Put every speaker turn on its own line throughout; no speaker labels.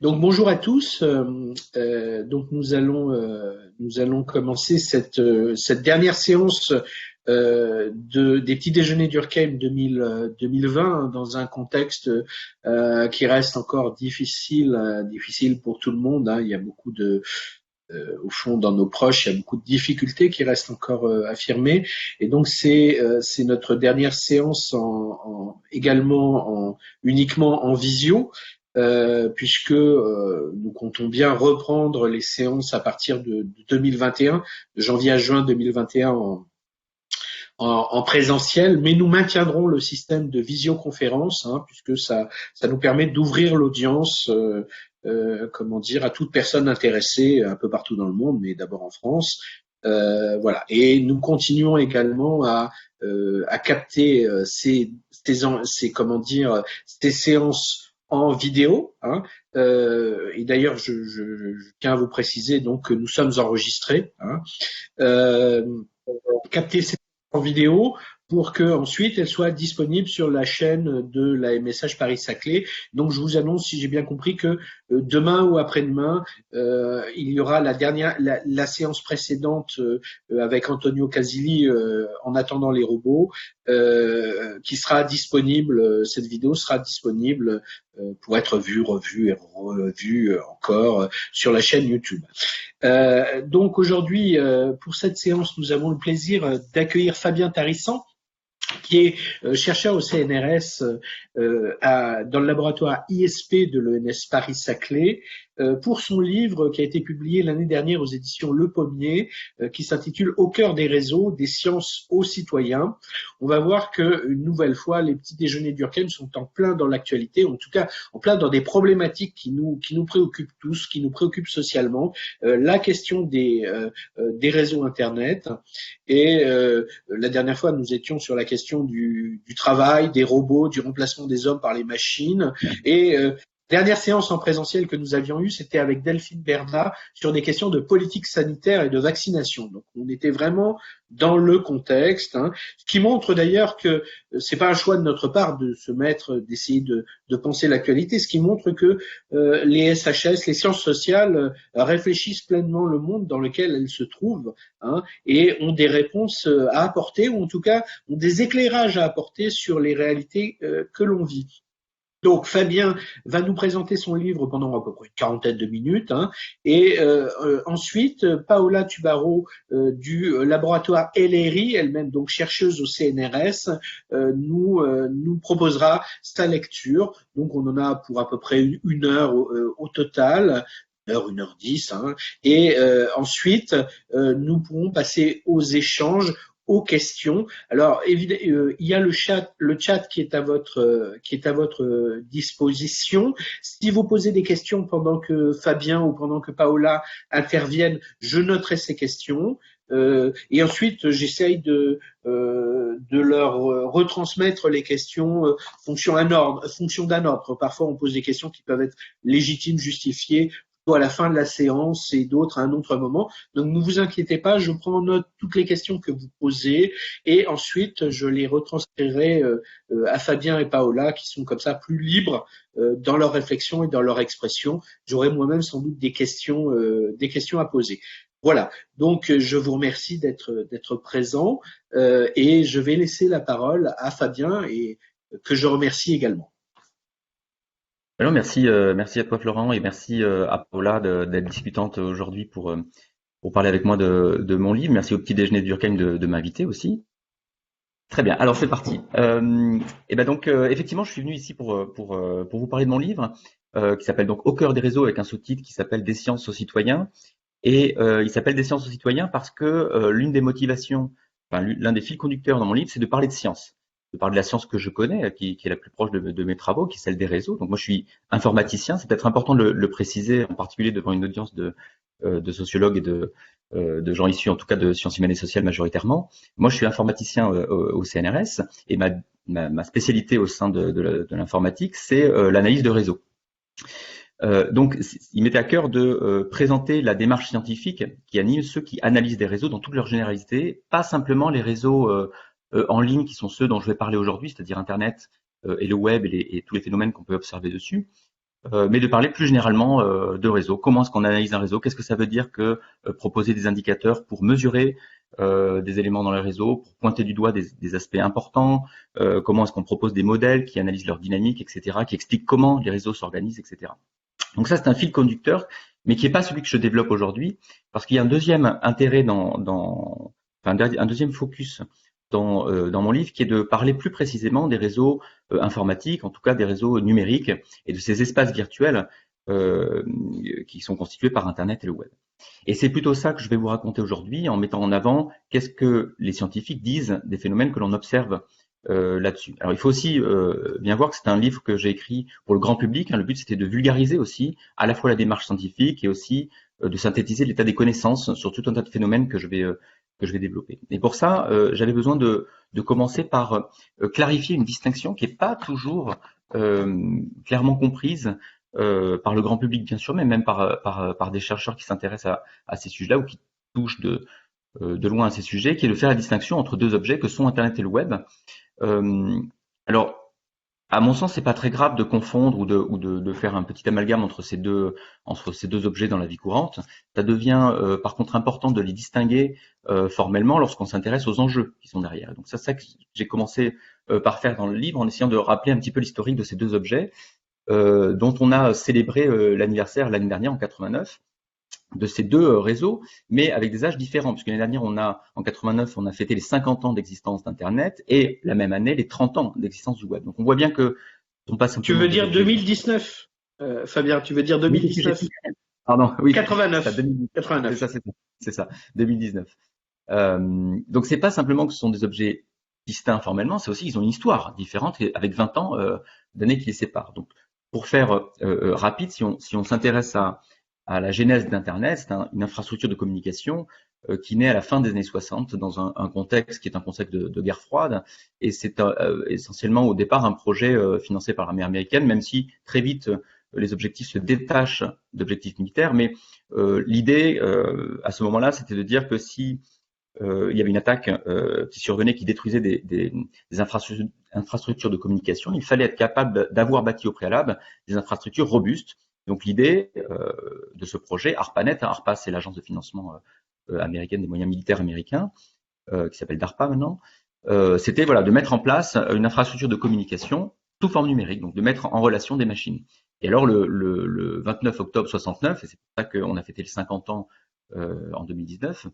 Donc bonjour à tous. Donc nous allons commencer cette dernière séance des petits déjeuners d'Urkheim 2020 dans un contexte qui reste encore difficile pour tout le monde. Hein. Il y a beaucoup au fond, dans nos proches, il y a beaucoup de difficultés qui restent encore affirmées. Et donc c'est notre dernière séance également uniquement en visio. Puisque nous comptons bien reprendre les séances à partir de 2021, de janvier à juin 2021 en présentiel, mais nous maintiendrons le système de visioconférence, hein, puisque ça nous permet d'ouvrir l'audience, à toute personne intéressée un peu partout dans le monde, mais d'abord en France. Voilà. Et nous continuons également à capter ces séances en vidéo, hein. Et d'ailleurs, je tiens à vous préciser donc que nous sommes enregistrés, hein. Capter ces en vidéo pour que ensuite elle soit disponible sur la chaîne de la MSH Paris-Saclay. Donc je vous annonce, si j'ai bien compris, que demain ou après-demain, il y aura la séance précédente avec Antonio Casilli en attendant les robots, qui sera disponible. Cette vidéo sera disponible pour être vue, revue et revue encore sur la chaîne YouTube. Donc aujourd'hui, pour cette séance, nous avons le plaisir d'accueillir Fabien Tarissan, qui est chercheur au CNRS dans le laboratoire ISP de l'ENS Paris-Saclay, pour son livre qui a été publié l'année dernière aux éditions Le Pommier, qui s'intitule « Au cœur des réseaux, des sciences aux citoyens ». On va voir que une nouvelle fois, les petits déjeuners d'Urkheim sont en plein dans l'actualité, en tout cas en plein dans des problématiques qui nous préoccupent tous, qui nous préoccupent socialement, la question des réseaux Internet. Et la dernière fois, nous étions sur la question du travail, des robots, du remplacement des hommes par les machines. Et dernière séance en présentiel que nous avions eue, c'était avec Delphine Bernat sur des questions de politique sanitaire et de vaccination. Donc, on était vraiment dans le contexte, hein, ce qui montre d'ailleurs que c'est pas un choix de notre part d'essayer de penser l'actualité, ce qui montre que les SHS, les sciences sociales, réfléchissent pleinement le monde dans lequel elles se trouvent, hein, et ont des réponses à apporter, ou en tout cas ont des éclairages à apporter sur les réalités que l'on vit. Donc Fabien va nous présenter son livre pendant à peu près une quarantaine de minutes, hein, et ensuite Paola Tubaro du laboratoire LRI, elle-même donc chercheuse au CNRS, nous proposera sa lecture. Donc on en a pour à peu près une heure au total. 1h10, hein, et ensuite nous pourrons passer aux échanges, aux questions. Alors évidemment, il y a le chat qui est à votre disposition. Si vous posez des questions pendant que Fabien ou pendant que Paola interviennent, je noterai ces questions. Et ensuite, j'essaye de leur retransmettre les questions fonction d'un ordre. Parfois, on pose des questions qui peuvent être légitimes, justifiées, à la fin de la séance et d'autres à un autre moment. Donc ne vous inquiétez pas, je prends en note toutes les questions que vous posez et ensuite je les retransférerai à Fabien et Paola qui sont comme ça plus libres dans leur réflexion et dans leur expression. J'aurai moi-même sans doute des questions à poser. Voilà, donc je vous remercie d'être présent et je vais laisser la parole à Fabien et que je remercie également.
Alors, merci à toi Florent et merci à Paola d'être discutante aujourd'hui pour parler avec moi de mon livre. Merci au petit déjeuner d'Urkheim de m'inviter aussi. Très bien, alors c'est parti. Et ben donc effectivement, je suis venu ici pour vous parler de mon livre qui s'appelle donc Au cœur des réseaux avec un sous-titre qui s'appelle Des sciences aux citoyens. Et il s'appelle Des sciences aux citoyens parce que l'une des motivations, enfin l'un des fils conducteurs dans mon livre, c'est de parler de science. De parler de la science que je connais, qui est la plus proche de mes travaux, qui est celle des réseaux. Donc moi, je suis informaticien. C'est peut-être important de le préciser, en particulier devant une audience de sociologues et de gens issus, en tout cas, de sciences humaines et sociales majoritairement. Moi, je suis informaticien au CNRS et ma spécialité au sein de l'informatique, c'est l'analyse de réseaux. Donc, il m'était à cœur de présenter la démarche scientifique qui anime ceux qui analysent des réseaux dans toute leur généralité, pas simplement les réseaux en ligne qui sont ceux dont je vais parler aujourd'hui, c'est-à-dire Internet et le web et tous les phénomènes qu'on peut observer dessus, mais de parler plus généralement de réseau. Comment est-ce qu'on analyse un réseau? Qu'est-ce que ça veut dire que proposer des indicateurs pour mesurer des éléments dans le réseau, pour pointer du doigt des aspects importants? Comment est-ce qu'on propose des modèles qui analysent leur dynamique, etc., qui expliquent comment les réseaux s'organisent, etc. Donc ça, c'est un fil conducteur, mais qui n'est pas celui que je développe aujourd'hui, parce qu'il y a un deuxième intérêt enfin, un deuxième focus dans mon livre, qui est de parler plus précisément des réseaux informatiques, en tout cas des réseaux numériques, et de ces espaces virtuels qui sont constitués par Internet et le web. Et c'est plutôt ça que je vais vous raconter aujourd'hui, en mettant en avant qu'est-ce que les scientifiques disent des phénomènes que l'on observe là-dessus. Alors il faut aussi bien voir que c'est un livre que j'ai écrit pour le grand public. Le but, c'était de vulgariser aussi à la fois la démarche scientifique et aussi de synthétiser l'état des connaissances sur tout un tas de phénomènes que je vais développer. Et pour ça, j'avais besoin de commencer par clarifier une distinction qui n'est pas toujours clairement comprise par le grand public, bien sûr, mais même par des chercheurs qui s'intéressent à ces sujets-là ou qui touchent de loin à ces sujets, qui est de faire la distinction entre deux objets que sont Internet et le web. Alors, à mon sens, c'est pas très grave de confondre ou de faire un petit amalgame entre ces deux objets dans la vie courante. Ça devient par contre important de les distinguer formellement lorsqu'on s'intéresse aux enjeux qui sont derrière. Donc c'est ça que j'ai commencé par faire dans le livre, en essayant de rappeler un petit peu l'historique de ces deux objets dont on a célébré l'anniversaire l'année dernière en 89. De ces deux réseaux, mais avec des âges différents, puisque l'année dernière, en 89, on a fêté les 50 ans d'existence d'Internet et la même année, les 30 ans d'existence du web. Donc on voit bien que on passe un peu.
Tu veux dire 2019, Fabien, tu veux dire 2019?
Pardon, oui.
89.
Ça,
89.
C'est ça, 2019. Donc c'est pas simplement que ce sont des objets distincts formellement, c'est aussi qu'ils ont une histoire différente et avec 20 ans d'années qui les séparent. Donc pour faire rapide, si on s'intéresse à la genèse d'Internet, c'est une infrastructure de communication qui naît à la fin des années 60 dans un contexte qui est un contexte de guerre froide, et c'est essentiellement au départ un projet financé par l'armée américaine, même si très vite les objectifs se détachent d'objectifs militaires, mais l'idée à ce moment-là, c'était de dire que si il y avait une attaque qui survenait, qui détruisait des infrastructures de communication, il fallait être capable d'avoir bâti au préalable des infrastructures robustes. Donc l'idée de ce projet, ARPANET, ARPA c'est l'agence de financement américaine des moyens militaires américains, qui s'appelle DARPA maintenant, c'était voilà, de mettre en place une infrastructure de communication sous forme numérique, donc de mettre en relation des machines. Et alors le 29 octobre 69, et c'est pour ça qu'on a fêté les 50 ans en 2019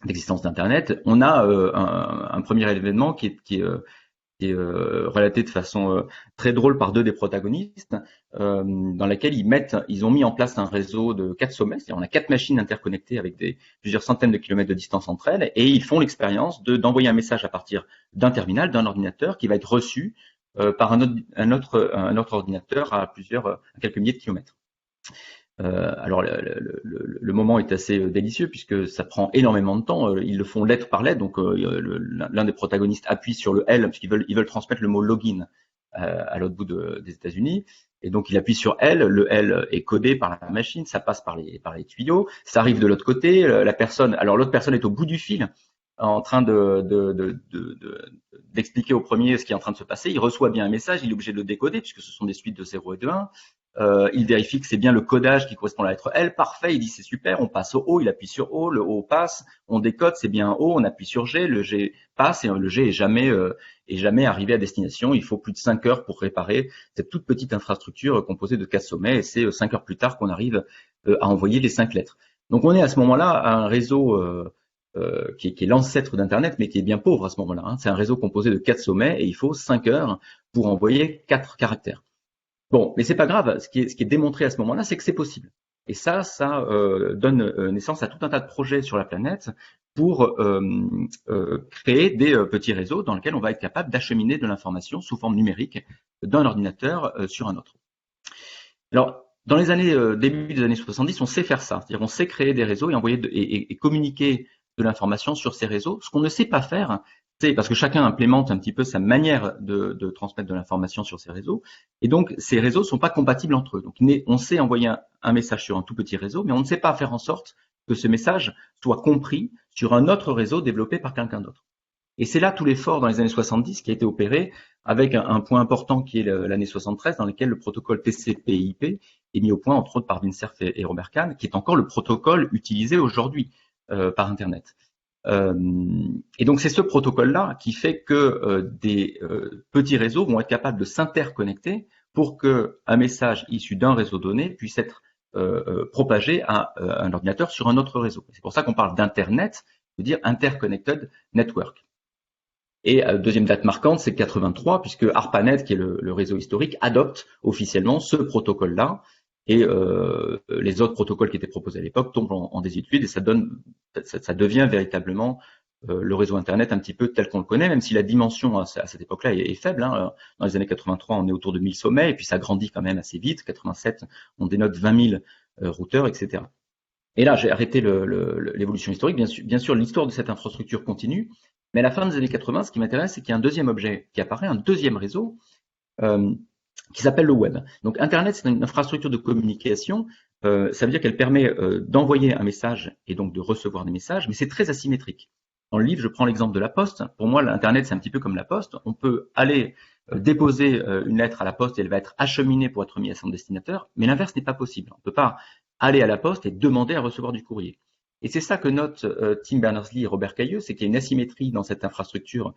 d'existence d'Internet, on a un premier événement qui est relaté de façon très drôle par deux des protagonistes, dans laquelle ils ont mis en place un réseau de 4 sommets, c'est-à-dire on a 4 machines interconnectées avec plusieurs centaines de kilomètres de distance entre elles, et ils font l'expérience d'envoyer un message à partir d'un terminal, d'un ordinateur, qui va être reçu par un autre ordinateur à quelques milliers de kilomètres. Alors le moment est assez délicieux puisque ça prend énormément de temps. Ils le font lettre par lettre, donc l'un des protagonistes appuie sur le L puisqu'ils veulent transmettre le mot login à l'autre bout des États-Unis. Et donc il appuie sur L, le L est codé par la machine, ça passe par les tuyaux, ça arrive de l'autre côté. L'autre personne est au bout du fil en train d'expliquer au premier ce qui est en train de se passer. Il reçoit bien un message, il est obligé de le décoder puisque ce sont des suites de 0 et de 1. Il vérifie que c'est bien le codage qui correspond à la lettre L, parfait, il dit c'est super, on passe au O, il appuie sur O, le O passe, on décode, c'est bien un O, on appuie sur G, le G passe et le G est jamais arrivé à destination. Il faut plus de 5 heures pour réparer cette toute petite infrastructure composée de 4 sommets et c'est 5 heures plus tard qu'on arrive à envoyer les 5 lettres. Donc on est à ce moment-là à un réseau qui est l'ancêtre d'Internet, mais qui est bien pauvre à ce moment-là. Hein. C'est un réseau composé de 4 sommets et il faut 5 heures pour envoyer 4 caractères. Bon, mais c'est pas grave. Ce qui est démontré à ce moment-là, c'est que c'est possible. Et ça donne naissance à tout un tas de projets sur la planète pour créer des petits réseaux dans lesquels on va être capable d'acheminer de l'information sous forme numérique d'un ordinateur sur un autre. Alors, dans les début des années 70, on sait faire ça. C'est-à-dire, on sait créer des réseaux et envoyer et communiquer de l'information sur ces réseaux. Ce qu'on ne sait pas faire, c'est parce que chacun implémente un petit peu sa manière de transmettre de l'information sur ces réseaux. Et donc, ces réseaux sont pas compatibles entre eux. Donc, on sait envoyer un message sur un tout petit réseau, mais on ne sait pas faire en sorte que ce message soit compris sur un autre réseau développé par quelqu'un d'autre. Et c'est là tout l'effort dans les années 70 qui a été opéré avec un point important qui est l'année 73 dans lequel le protocole TCP/IP est mis au point, entre autres par Vincerf et Robert Kahn, qui est encore le protocole utilisé aujourd'hui par Internet. Et donc c'est ce protocole-là qui fait que des petits réseaux vont être capables de s'interconnecter pour qu'un message issu d'un réseau donné puisse être propagé à un ordinateur sur un autre réseau. C'est pour ça qu'on parle d'Internet, veut dire Interconnected Network. Et deuxième date marquante, c'est 83, puisque ARPANET, qui est le réseau historique, adopte officiellement ce protocole-là, et les autres protocoles qui étaient proposés à l'époque tombent en désuétude, et ça devient véritablement le réseau Internet un petit peu tel qu'on le connaît, même si la dimension à cette époque-là est faible. Hein. Dans les années 83, on est autour de 1000 sommets, et puis ça grandit quand même assez vite. 87, on dénote 20 000 routeurs, etc. Et là, j'ai arrêté l'évolution historique. Bien sûr, l'histoire de cette infrastructure continue, mais à la fin des années 80, ce qui m'intéresse, c'est qu'il y a un deuxième objet qui apparaît, un deuxième réseau, qui s'appelle le web. Donc Internet, c'est une infrastructure de communication. Ça veut dire qu'elle permet d'envoyer un message et donc de recevoir des messages, mais c'est très asymétrique. Dans le livre, je prends l'exemple de la poste. Pour moi, l'Internet, c'est un petit peu comme la poste. On peut aller déposer une lettre à la poste et elle va être acheminée pour être mise à son destinataire, mais l'inverse n'est pas possible. On ne peut pas aller à la poste et demander à recevoir du courrier. Et c'est ça que notent Tim Berners-Lee et Robert Cailleux, c'est qu'il y a une asymétrie dans cette infrastructure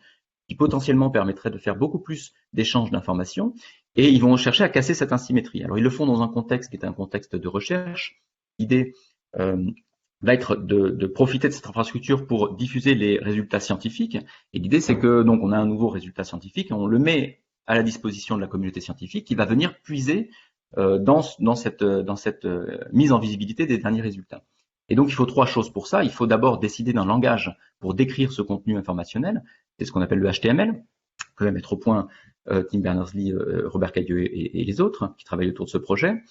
qui potentiellement permettrait de faire beaucoup plus d'échanges d'informations, et ils vont chercher à casser cette asymétrie. Alors ils le font dans un contexte qui est un contexte de recherche. L'idée va être de profiter de cette infrastructure pour diffuser les résultats scientifiques, et l'idée c'est que donc on a un nouveau résultat scientifique, et on le met à la disposition de la communauté scientifique qui va venir puiser dans cette mise en visibilité des derniers résultats. Et donc, il faut trois choses pour ça. Il faut d'abord décider d'un langage pour décrire ce contenu informationnel. C'est ce qu'on appelle le HTML. On peut mettre au point Tim Berners-Lee, Robert Cailleux et les autres qui travaillent autour de ce projet.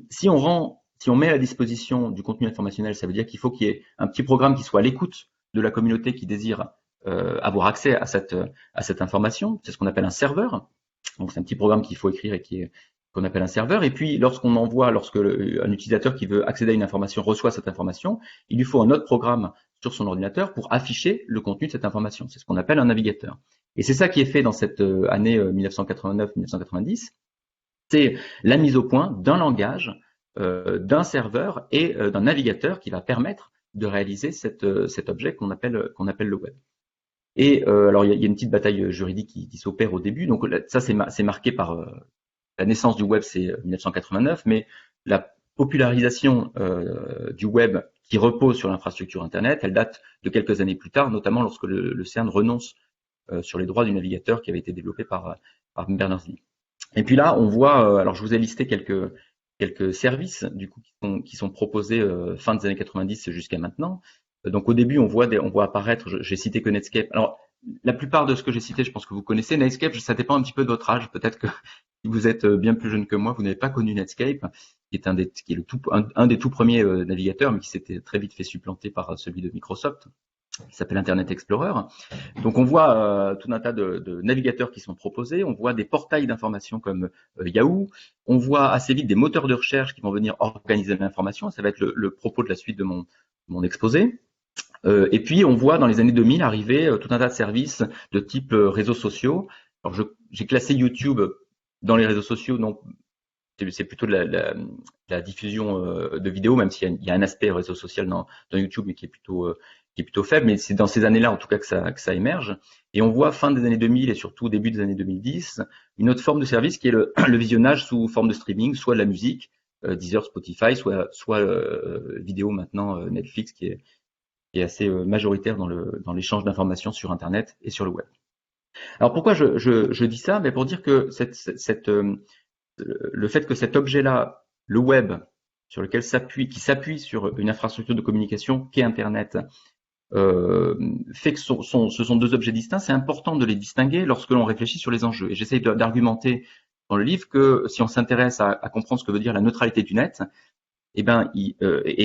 Si on met à la disposition du contenu informationnel, ça veut dire qu'il faut qu'il y ait un petit programme qui soit à l'écoute de la communauté qui désire avoir accès à cette information. C'est ce qu'on appelle un serveur. Donc, c'est un petit programme qu'il faut écrire et qu'on appelle un serveur. Et puis, lorsque un utilisateur qui veut accéder à une information reçoit cette information, il lui faut un autre programme sur son ordinateur pour afficher le contenu de cette information. C'est ce qu'on appelle un navigateur. Et c'est ça qui est fait dans cette année 1989-1990. C'est la mise au point d'un langage, d'un serveur et d'un navigateur qui va permettre de réaliser cet objet qu'on appelle le web. Et alors, il y a une petite bataille juridique qui s'opère au début. Donc, ça, c'est marqué par la naissance du web, c'est 1989, mais la popularisation du web qui repose sur l'infrastructure Internet, elle date de quelques années plus tard, notamment lorsque le CERN renonce sur les droits du navigateur qui avait été développé par Berners-Lee. Et puis là, on voit, alors je vous ai listé quelques services du coup qui sont proposés fin des années 90 jusqu'à maintenant. Donc au début, on voit apparaître, j'ai cité que Netscape. Alors la plupart de ce que j'ai cité, je pense que vous connaissez. Netscape, ça dépend un petit peu de votre âge. Peut-être que si vous êtes bien plus jeune que moi, vous n'avez pas connu Netscape, qui est un des tout premiers navigateurs, mais qui s'était très vite fait supplanter par celui de Microsoft, qui s'appelle Internet Explorer. Donc on voit tout un tas de navigateurs qui sont proposés. On voit des portails d'information comme Yahoo. On voit assez vite des moteurs de recherche qui vont venir organiser l'information. Ça va être le propos de la suite de mon exposé. Et puis, on voit dans les années 2000 arriver tout un tas de services de type réseaux sociaux. Alors, j'ai classé YouTube dans les réseaux sociaux, donc c'est plutôt de la diffusion de vidéos, même s'il y a un aspect réseau social dans YouTube, mais qui est plutôt faible. Mais c'est dans ces années-là, en tout cas, que ça émerge. Et on voit fin des années 2000 et surtout début des années 2010, une autre forme de service qui est le visionnage sous forme de streaming, soit de la musique, Deezer, Spotify, soit vidéo maintenant, Netflix, qui est assez majoritaire dans l'échange d'informations sur Internet et sur le web. Alors pourquoi je dis ça? Pour dire que le fait que cet objet-là, le web, sur lequel qui s'appuie sur une infrastructure de communication qu'est Internet, fait que ce sont deux objets distincts, c'est important de les distinguer lorsque l'on réfléchit sur les enjeux. Et j'essaye d'argumenter dans le livre que si on s'intéresse à comprendre ce que veut dire la neutralité du net, et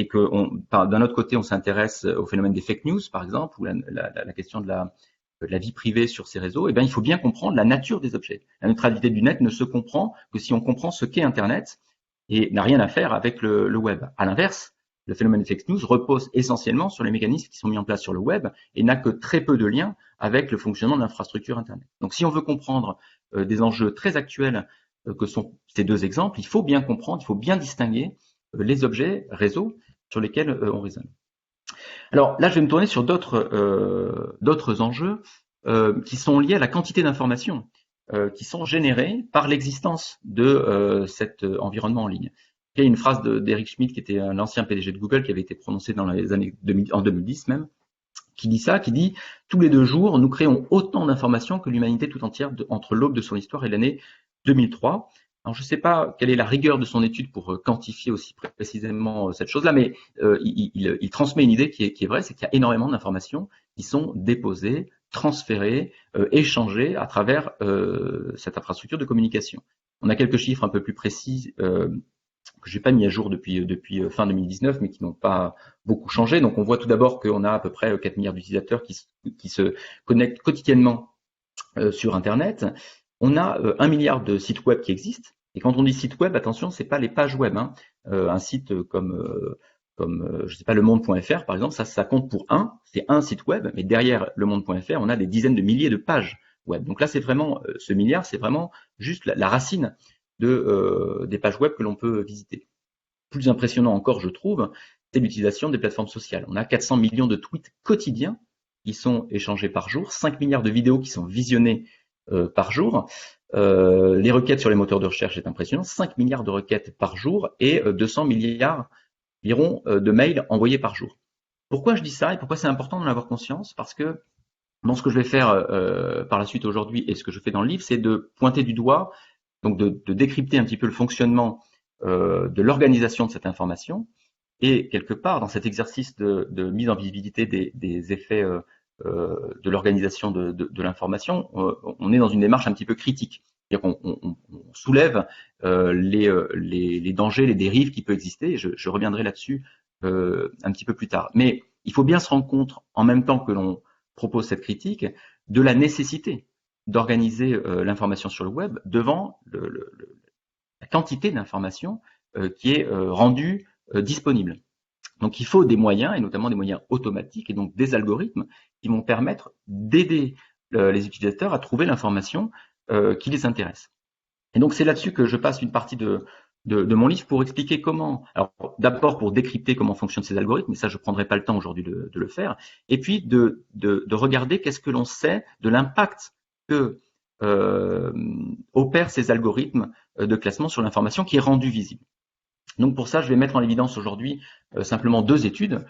que d'un autre côté, on s'intéresse au phénomène des fake news, par exemple, ou la question de la vie privée sur ces réseaux, il faut bien comprendre la nature des objets. La neutralité du net ne se comprend que si on comprend ce qu'est Internet et n'a rien à faire avec le web. À l'inverse, le phénomène des fake news repose essentiellement sur les mécanismes qui sont mis en place sur le web et n'a que très peu de liens avec le fonctionnement de l'infrastructure Internet. Donc si on veut comprendre des enjeux très actuels que sont ces deux exemples, il faut bien comprendre, il faut bien distinguer les objets réseaux sur lesquels on raisonne. Alors là, je vais me tourner sur d'autres enjeux qui sont liés à la quantité d'informations qui sont générées par l'existence de cet environnement en ligne. Il y a une phrase d'Eric Schmidt, qui était l'ancien PDG de Google, qui avait été prononcée dans les années 2000, en 2010 même, qui dit « Tous les 2 jours, nous créons autant d'informations que l'humanité tout entière entre l'aube de son histoire et l'année 2003 ». Alors, je ne sais pas quelle est la rigueur de son étude pour quantifier aussi précisément cette chose-là, mais il transmet une idée qui est vraie, c'est qu'il y a énormément d'informations qui sont déposées, transférées, échangées à travers cette infrastructure de communication. On a quelques chiffres un peu plus précis que j'ai pas mis à jour depuis fin 2019, mais qui n'ont pas beaucoup changé. Donc, on voit tout d'abord qu'on a à peu près 4 milliards d'utilisateurs qui se connectent quotidiennement sur Internet. On a 1 milliard de sites web qui existent. Et quand on dit site web, attention, c'est pas les pages web. Un site comme je sais pas, lemonde.fr par exemple, ça compte pour c'est un site web, mais derrière lemonde.fr, on a des dizaines de milliers de pages web. Donc là, c'est vraiment ce milliard, c'est vraiment juste la racine des pages web que l'on peut visiter. Plus impressionnant encore, je trouve, c'est l'utilisation des plateformes sociales. On a 400 millions de tweets quotidiens qui sont échangés par jour, 5 milliards de vidéos qui sont visionnées par jour. Les requêtes sur les moteurs de recherche, c'est impressionnant, 5 milliards de requêtes par jour et 200 milliards environ de mails envoyés par jour. Pourquoi je dis ça et pourquoi c'est important d'en avoir conscience? Parce que dans ce que je vais faire par la suite aujourd'hui et ce que je fais dans le livre, c'est de pointer du doigt, donc de décrypter un petit peu le fonctionnement de l'organisation de cette information et quelque part dans cet exercice de mise en visibilité des effets de l'organisation de l'information, on est dans une démarche un petit peu critique. C'est-à-dire qu'on soulève les dangers, les dérives qui peuvent exister, et je reviendrai là-dessus un petit peu plus tard. Mais il faut bien se rendre compte, en même temps que l'on propose cette critique, de la nécessité d'organiser l'information sur le web devant la quantité d'informations qui est rendue disponible. Donc il faut des moyens, et notamment des moyens automatiques, et donc des algorithmes qui vont permettre d'aider les utilisateurs à trouver l'information qui les intéresse. Et donc c'est là-dessus que je passe une partie de mon livre pour expliquer comment, alors d'abord pour décrypter comment fonctionnent ces algorithmes, mais ça je ne prendrai pas le temps aujourd'hui de le faire, et puis de regarder qu'est-ce que l'on sait de l'impact que opèrent ces algorithmes de classement sur l'information qui est rendue visible. Donc pour ça, je vais mettre en évidence aujourd'hui simplement 2 études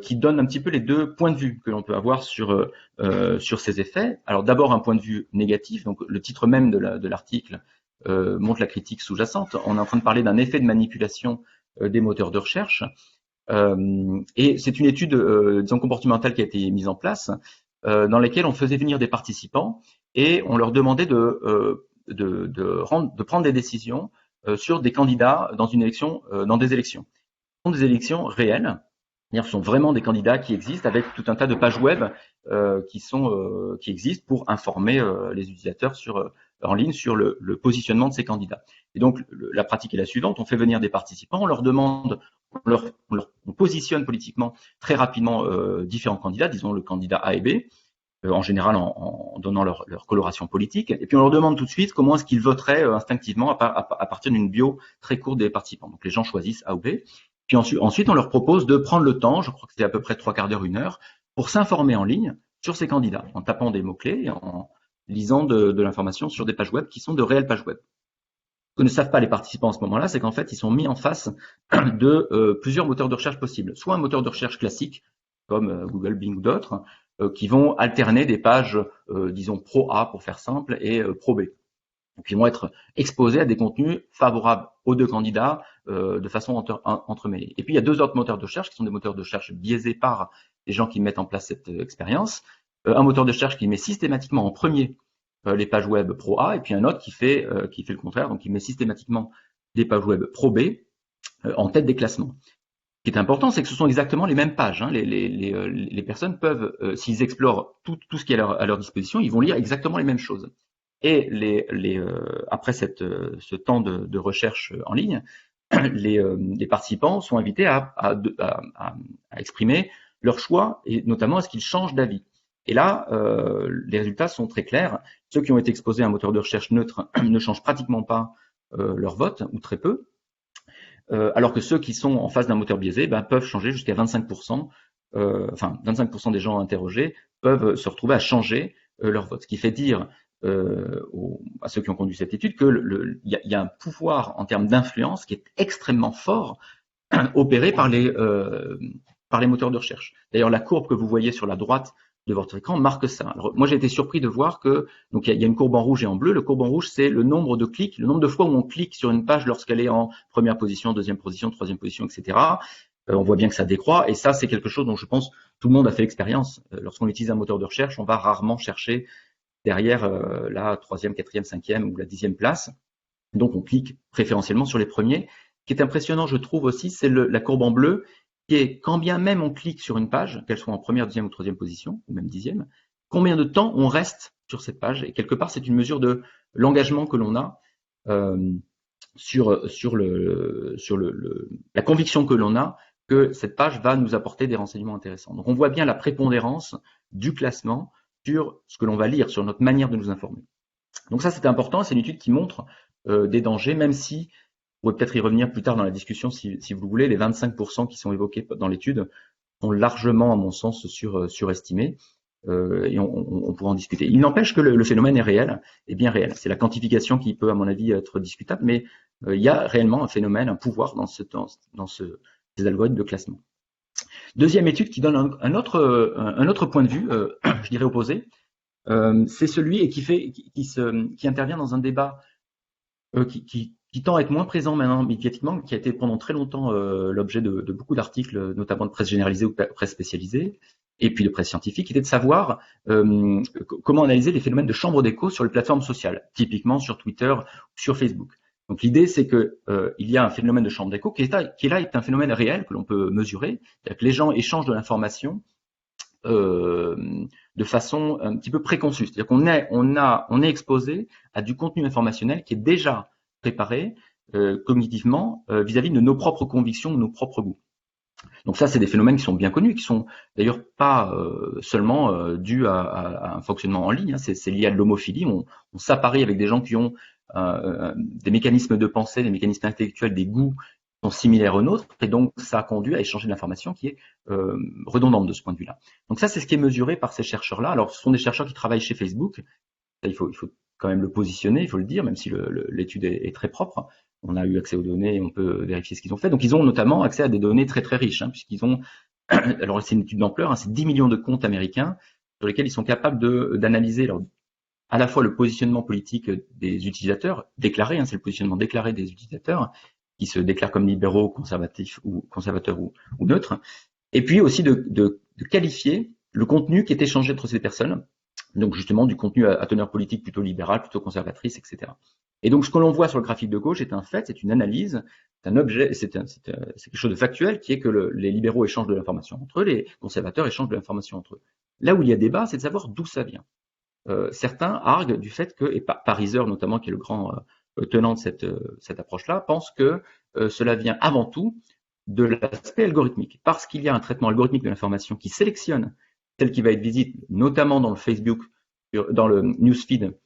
qui donnent un petit peu les 2 points de vue que l'on peut avoir sur ces effets. Alors d'abord un point de vue négatif, donc le titre même de l'article montre la critique sous-jacente. On est en train de parler d'un effet de manipulation des moteurs de recherche. Et c'est une étude disons comportementale qui a été mise en place dans laquelle on faisait venir des participants et on leur demandait de prendre des décisions sur des candidats dans une élection, dans des élections. Ce sont des élections réelles, c'est-à-dire ce sont vraiment des candidats qui existent avec tout un tas de pages web qui existent pour informer les utilisateurs en ligne sur le positionnement de ces candidats. Et donc la pratique est la suivante, on fait venir des participants, on leur demande, on positionne politiquement très rapidement différents candidats, disons le candidat A et B, en général en donnant leur coloration politique, et puis on leur demande tout de suite comment est-ce qu'ils voteraient instinctivement à partir d'une bio très courte des participants. Donc les gens choisissent A ou B, puis ensuite on leur propose de prendre le temps, je crois que c'est à peu près 3/4 d'heure, 1 heure, pour s'informer en ligne sur ces candidats, en tapant des mots-clés et en lisant de l'information sur des pages web qui sont de réelles pages web. Ce que ne savent pas les participants à ce moment-là, c'est qu'en fait ils sont mis en face de plusieurs moteurs de recherche possibles, soit un moteur de recherche classique, comme Google, Bing ou d'autres, qui vont alterner des pages, disons, pro A pour faire simple et pro B. Donc, ils vont être exposés à des contenus favorables aux 2 candidats de façon entremêlée. Et puis, il y a 2 autres moteurs de recherche qui sont des moteurs de recherche biaisés par les gens qui mettent en place cette expérience. Un moteur de recherche qui met systématiquement en premier les pages web pro A, et puis un autre qui fait le contraire, donc qui met systématiquement des pages web pro B en tête des classements. Ce qui est important, c'est que ce sont exactement les mêmes pages. Les personnes peuvent, s'ils explorent tout ce qui est à leur disposition, ils vont lire exactement les mêmes choses. Et après ce temps de recherche en ligne, les participants sont invités à exprimer leur choix et notamment à ce qu'ils changent d'avis. Et là, les résultats sont très clairs. Ceux qui ont été exposés à un moteur de recherche neutre ne changent pratiquement pas leur vote, ou très peu, alors que ceux qui sont en face d'un moteur biaisé peuvent changer jusqu'à 25%. 25% des gens interrogés peuvent se retrouver à changer leur vote. Ce qui fait dire à ceux qui ont conduit cette étude que y a un pouvoir en termes d'influence qui est extrêmement fort opéré par les moteurs de recherche. D'ailleurs, la courbe que vous voyez sur la droite de votre écran marque ça. Alors, moi, j'ai été surpris de voir que donc il y a une courbe en rouge et en bleu. Le courbe en rouge, c'est le nombre de clics, le nombre de fois où on clique sur une page lorsqu'elle est en première position, deuxième position, troisième position, etc. On voit bien que ça décroît, et ça, c'est quelque chose dont je pense tout le monde a fait l'expérience. Lorsqu'on utilise un moteur de recherche, on va rarement chercher derrière la troisième, quatrième, cinquième ou la 10e place. Donc, on clique préférentiellement sur les premiers. Ce qui est impressionnant, je trouve aussi, c'est la courbe en bleu, qui est quand bien même on clique sur une page, qu'elle soit en première, deuxième ou troisième position, ou même 10e, combien de temps on reste sur cette page. Et quelque part, c'est une mesure de l'engagement que l'on a sur la conviction que l'on a que cette page va nous apporter des renseignements intéressants. Donc, on voit bien la prépondérance du classement sur ce que l'on va lire, sur notre manière de nous informer. Donc ça, c'est important. C'est une étude qui montre des dangers, même si, on pourrait peut-être y revenir plus tard dans la discussion si vous voulez, les 25% qui sont évoqués dans l'étude sont largement, à mon sens, surestimés. Et on pourra en discuter. Il n'empêche que le phénomène est réel, est bien réel. C'est la quantification qui peut, à mon avis, être discutable, mais il y a réellement un phénomène, un pouvoir dans ces algorithmes de classement. Deuxième étude qui donne un autre point de vue, je dirais opposé, c'est celui et qui intervient dans un débat qui tend à être moins présent maintenant médiatiquement, qui a été pendant très longtemps l'objet de beaucoup d'articles, notamment de presse généralisée ou de presse spécialisée, et puis de presse scientifique, qui était de savoir comment analyser les phénomènes de chambre d'écho sur les plateformes sociales, typiquement sur Twitter ou sur Facebook. Donc l'idée, c'est que il y a un phénomène de chambre d'écho qui est un phénomène réel que l'on peut mesurer, c'est-à-dire que les gens échangent de l'information de façon un petit peu préconçue, c'est-à-dire qu'on est exposé à du contenu informationnel qui est déjà préparé cognitivement vis-à-vis de nos propres convictions, de nos propres goûts. Donc ça, c'est des phénomènes qui sont bien connus, qui sont d'ailleurs pas seulement dus à un fonctionnement en ligne, hein, c'est lié à de l'homophilie, on s'apparie avec des gens qui ont des mécanismes de pensée, des mécanismes intellectuels, des goûts qui sont similaires aux nôtres, et donc ça a conduit à échanger de l'information qui est redondante de ce point de vue-là. Donc ça, c'est ce qui est mesuré par ces chercheurs-là. Alors, ce sont des chercheurs qui travaillent chez Facebook, il faut quand même le positionner, il faut le dire, même si l'étude est très propre. On a eu accès aux données et on peut vérifier ce qu'ils ont fait. Donc, ils ont notamment accès à des données très très riches, hein, puisqu'ils ont, alors c'est une étude d'ampleur, hein, c'est 10 millions de comptes américains sur lesquels ils sont capables d'analyser à la fois le positionnement politique des utilisateurs déclarés, hein, c'est le positionnement déclaré des utilisateurs qui se déclarent comme libéraux, conservateurs ou neutres, et puis aussi de qualifier le contenu qui est échangé entre ces personnes. Donc justement du contenu à teneur politique plutôt libérale, plutôt conservatrice, etc. Et donc ce que l'on voit sur le graphique de gauche est un fait, c'est une analyse, c'est un objet, c'est quelque chose de factuel qui est que les libéraux échangent de l'information entre eux, les conservateurs échangent de l'information entre eux. Là où il y a débat, c'est de savoir d'où ça vient. Certains arguent du fait que, et Pariser notamment, qui est le grand tenant de cette approche-là, pense que cela vient avant tout de l'aspect algorithmique, parce qu'il y a un traitement algorithmique de l'information qui sélectionne celle qui va être visible, notamment dans le Facebook, dans le newsfeed,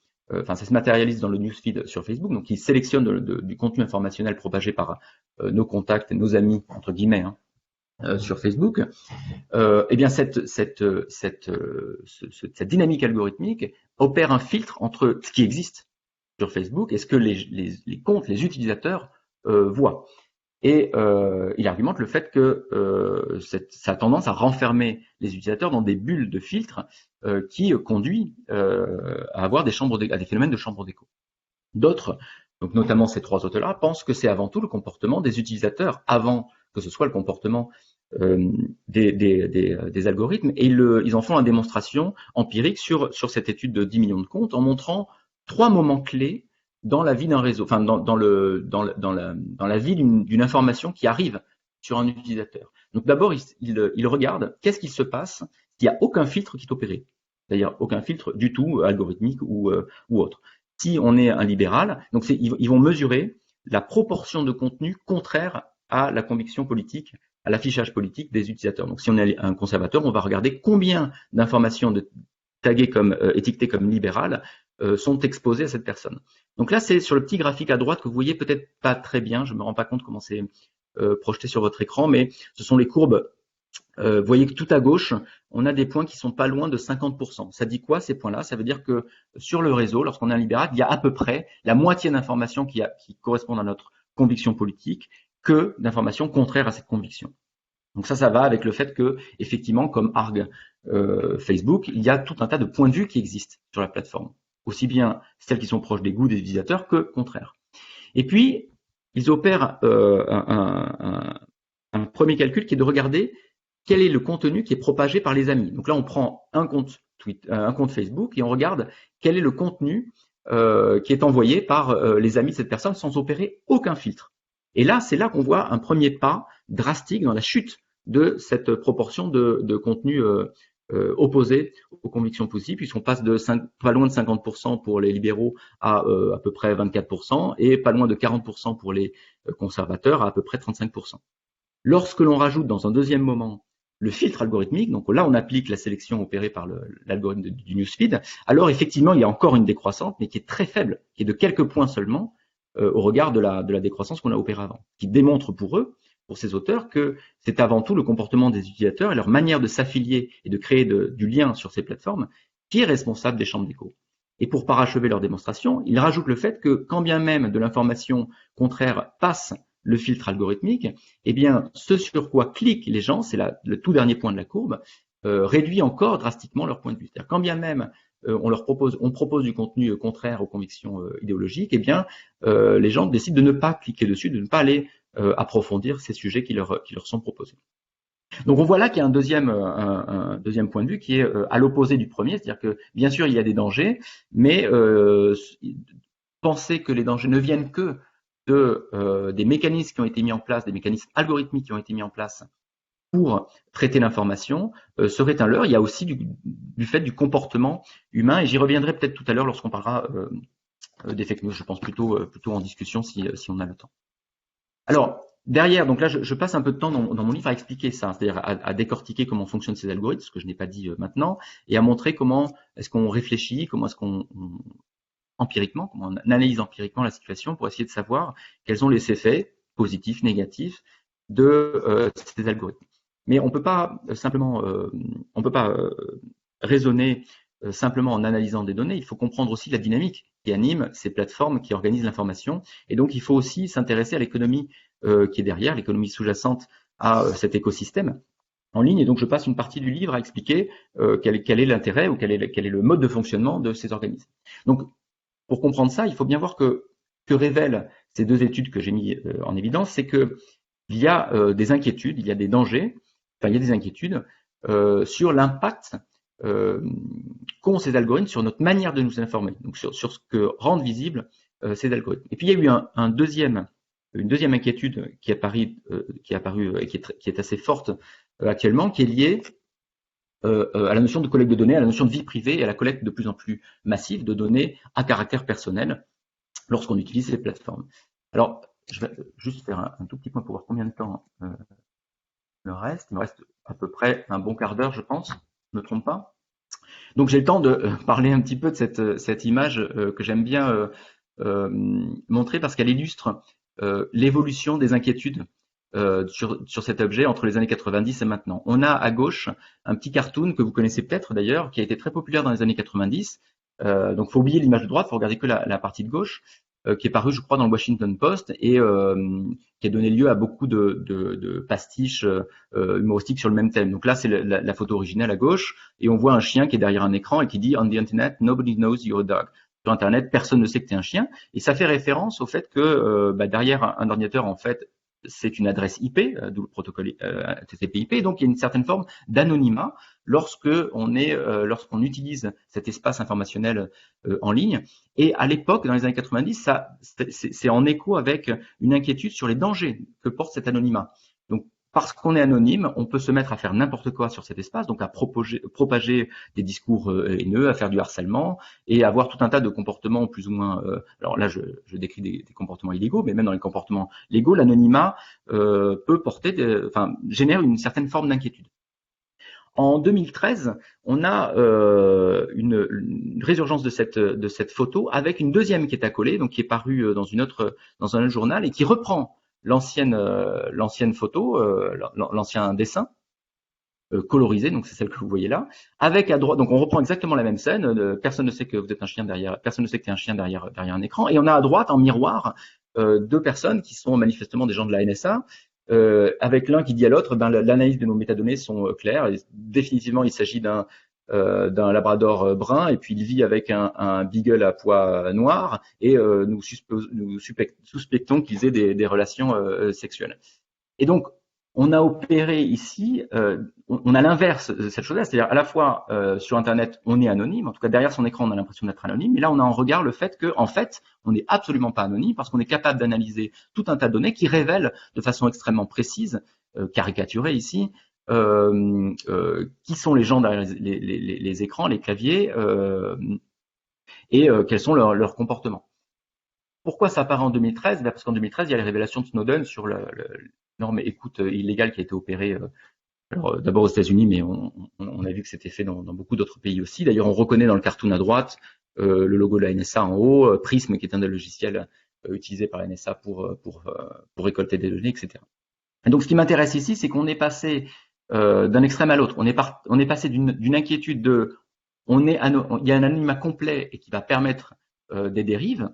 ça se matérialise dans le newsfeed sur Facebook, donc il sélectionne du contenu informationnel propagé par nos contacts et nos amis, entre guillemets, sur Facebook. Eh bien, cette dynamique algorithmique opère un filtre entre ce qui existe sur Facebook et ce que les comptes, les utilisateurs voient. Et il argumente le fait que ça a tendance à renfermer les utilisateurs dans des bulles de filtres qui conduit à avoir à des phénomènes de chambre d'écho. D'autres, donc notamment ces trois auteurs-là, pensent que c'est avant tout le comportement des utilisateurs, avant que ce soit le comportement des algorithmes, et ils en font une démonstration empirique sur cette étude de 10 millions de comptes en montrant 3 moments clés dans la vie d'un réseau, enfin dans la vie d'une information qui arrive sur un utilisateur. Donc d'abord, il regarde qu'est-ce qu'il se passe s'il n'y a aucun filtre qui est opéré, c'est-à-dire aucun filtre du tout, algorithmique ou autre. Si on est un libéral, donc ils vont mesurer la proportion de contenu contraire à la conviction politique à l'affichage politique des utilisateurs. Donc si on est un conservateur, on va regarder combien d'informations taguées comme étiquetées comme libérales sont exposées à cette personne. Donc là, c'est sur le petit graphique à droite que vous voyez peut-être pas très bien, je me rends pas compte comment c'est projeté sur votre écran, mais ce sont les courbes. Vous voyez que tout à gauche, on a des points qui sont pas loin de 50%. Ça dit quoi ces points-là? Ça veut dire que sur le réseau, lorsqu'on est un libéral, il y a à peu près la moitié d'informations qui correspondent à notre conviction politique que d'informations contraires à cette conviction. Donc ça va avec le fait que, effectivement, comme argue Facebook, il y a tout un tas de points de vue qui existent sur la plateforme, aussi bien celles qui sont proches des goûts des utilisateurs que contraires. Et puis, ils opèrent un premier calcul qui est de regarder quel est le contenu qui est propagé par les amis. Donc là, on prend un compte Facebook et on regarde quel est le contenu qui est envoyé par les amis de cette personne sans opérer aucun filtre. Et là, c'est là qu'on voit un premier pas drastique dans la chute de cette proportion de contenu opposé aux convictions possibles, puisqu'on passe de pas loin de 50% pour les libéraux à peu près 24% et pas loin de 40% pour les conservateurs à peu près 35%. Lorsque l'on rajoute dans un deuxième moment le filtre algorithmique, donc là on applique la sélection opérée par l'algorithme du newsfeed, alors effectivement il y a encore une décroissante, mais qui est très faible, qui est de quelques points seulement au regard de la décroissance qu'on a opérée avant, qui démontre pour eux, pour ces auteurs, que c'est avant tout le comportement des utilisateurs et leur manière de s'affilier et de créer du lien sur ces plateformes qui est responsable des chambres d'écho. Et pour parachever leur démonstration, ils rajoutent le fait que quand bien même de l'information contraire passe le filtre algorithmique, eh bien, ce sur quoi cliquent les gens, c'est le tout dernier point de la courbe, réduit encore drastiquement leur point de vue. C'est-à-dire quand bien même on propose du contenu contraire aux convictions idéologiques, eh bien, les gens décident de ne pas cliquer dessus, de ne pas aller approfondir ces sujets qui leur sont proposés. Donc on voit là qu'il y a un deuxième point de vue qui est à l'opposé du premier, c'est-à-dire que bien sûr il y a des dangers, mais penser que les dangers ne viennent que des mécanismes qui ont été mis en place, des mécanismes algorithmiques qui ont été mis en place pour traiter l'information serait un leurre. Il y a aussi du fait du comportement humain, et j'y reviendrai peut-être tout à l'heure lorsqu'on parlera des fake news, je pense plutôt en discussion si on a le temps. Alors, derrière, donc là, je passe un peu de temps dans mon livre à expliquer ça, c'est-à-dire à décortiquer comment fonctionnent ces algorithmes, ce que je n'ai pas dit maintenant, et à montrer comment est-ce qu'on réfléchit, comment est-ce qu'on empiriquement, comment on analyse empiriquement la situation pour essayer de savoir quels sont les effets positifs, négatifs de ces algorithmes. Mais on peut pas simplement, raisonner simplement en analysant des données. Il faut comprendre aussi la dynamique qui anime ces plateformes qui organisent l'information. Et donc, il faut aussi s'intéresser à l'économie qui est derrière, l'économie sous-jacente à cet écosystème en ligne. Et donc, je passe une partie du livre à expliquer quel est l'intérêt ou quel est le mode de fonctionnement de ces organismes. Donc, pour comprendre ça, il faut bien voir que révèlent ces deux études que j'ai mis en évidence, c'est que il y a des inquiétudes, il y a des dangers, enfin il y a des inquiétudes sur l'impact qu'ont ces algorithmes sur notre manière de nous informer, donc sur ce que rendent visibles ces algorithmes. Et puis il y a eu une deuxième inquiétude qui est apparue et qui est assez forte actuellement, qui est liée à la notion de collecte de données, à la notion de vie privée et à la collecte de plus en plus massive de données à caractère personnel lorsqu'on utilise ces plateformes. Alors, je vais juste faire un tout petit point pour voir combien de temps il me reste. Il me reste à peu près un bon quart d'heure, je pense. Je ne me trompe pas. Donc, j'ai le temps de parler un petit peu de cette image que j'aime bien montrer parce qu'elle illustre l'évolution des inquiétudes sur cet objet entre les années 90 et maintenant. On a à gauche un petit cartoon que vous connaissez peut-être d'ailleurs, qui a été très populaire dans les années 90. Donc, faut oublier l'image de droite, faut regarder que la partie de gauche, qui est paru, je crois, dans le Washington Post et qui a donné lieu à beaucoup de pastiches humoristiques sur le même thème. Donc là, c'est la photo originale à gauche et on voit un chien qui est derrière un écran et qui dit "On the Internet, nobody knows you're a dog." Sur Internet, personne ne sait que tu es un chien. Et ça fait référence au fait que derrière un ordinateur, en fait, c'est une adresse IP, d'où le protocole TCP/IP. Donc, il y a une certaine forme d'anonymat lorsqu'on utilise cet espace informationnel en ligne. Et à l'époque, dans les années 90, c'est en écho avec une inquiétude sur les dangers que porte cet anonymat. Donc, parce qu'on est anonyme, on peut se mettre à faire n'importe quoi sur cet espace, donc à propager des discours haineux, à faire du harcèlement et avoir tout un tas de comportements plus ou moins. Alors là, je décris des comportements illégaux, mais même dans les comportements légaux, l'anonymat peut génère une certaine forme d'inquiétude. En 2013, on a une résurgence de cette photo avec une deuxième qui est accolée, donc qui est parue dans un autre journal et qui reprend l'ancienne photo, l'ancien dessin colorisé, donc c'est celle que vous voyez là, avec à droite, donc on reprend exactement la même scène, personne ne sait que vous êtes un chien derrière, personne ne sait que tu es un chien derrière un écran, et on a à droite en miroir deux personnes qui sont manifestement des gens de la NSA, avec l'un qui dit à l'autre, l'analyse de nos métadonnées sont claires, et définitivement il s'agit d'un labrador brun, et puis il vit avec un beagle à pois noir, et nous suspectons qu'ils aient des relations sexuelles. Et donc, on a opéré ici, on a l'inverse de cette chose-là, c'est-à-dire à la fois sur Internet, on est anonyme, en tout cas derrière son écran, on a l'impression d'être anonyme, mais là, on a en regard le fait qu'en fait, on n'est absolument pas anonyme parce qu'on est capable d'analyser tout un tas de données qui révèlent de façon extrêmement précise, caricaturée ici, qui sont les gens derrière les écrans, les claviers, et quels sont leurs comportements. Pourquoi ça apparaît en 2013 ? Parce qu'en 2013, il y a les révélations de Snowden sur l'énorme écoute illégale qui a été opérée, d'abord aux États-Unis, mais on a vu que c'était fait dans beaucoup d'autres pays aussi. D'ailleurs, on reconnaît dans le cartoon à droite le logo de la NSA en haut, Prism, qui est un des logiciels utilisés par la NSA pour récolter des données, etc. Et donc, ce qui m'intéresse ici, c'est qu'on est passé d'un extrême à l'autre. On est passé d'une inquiétude il y a un anonymat complet et qui va permettre des dérives,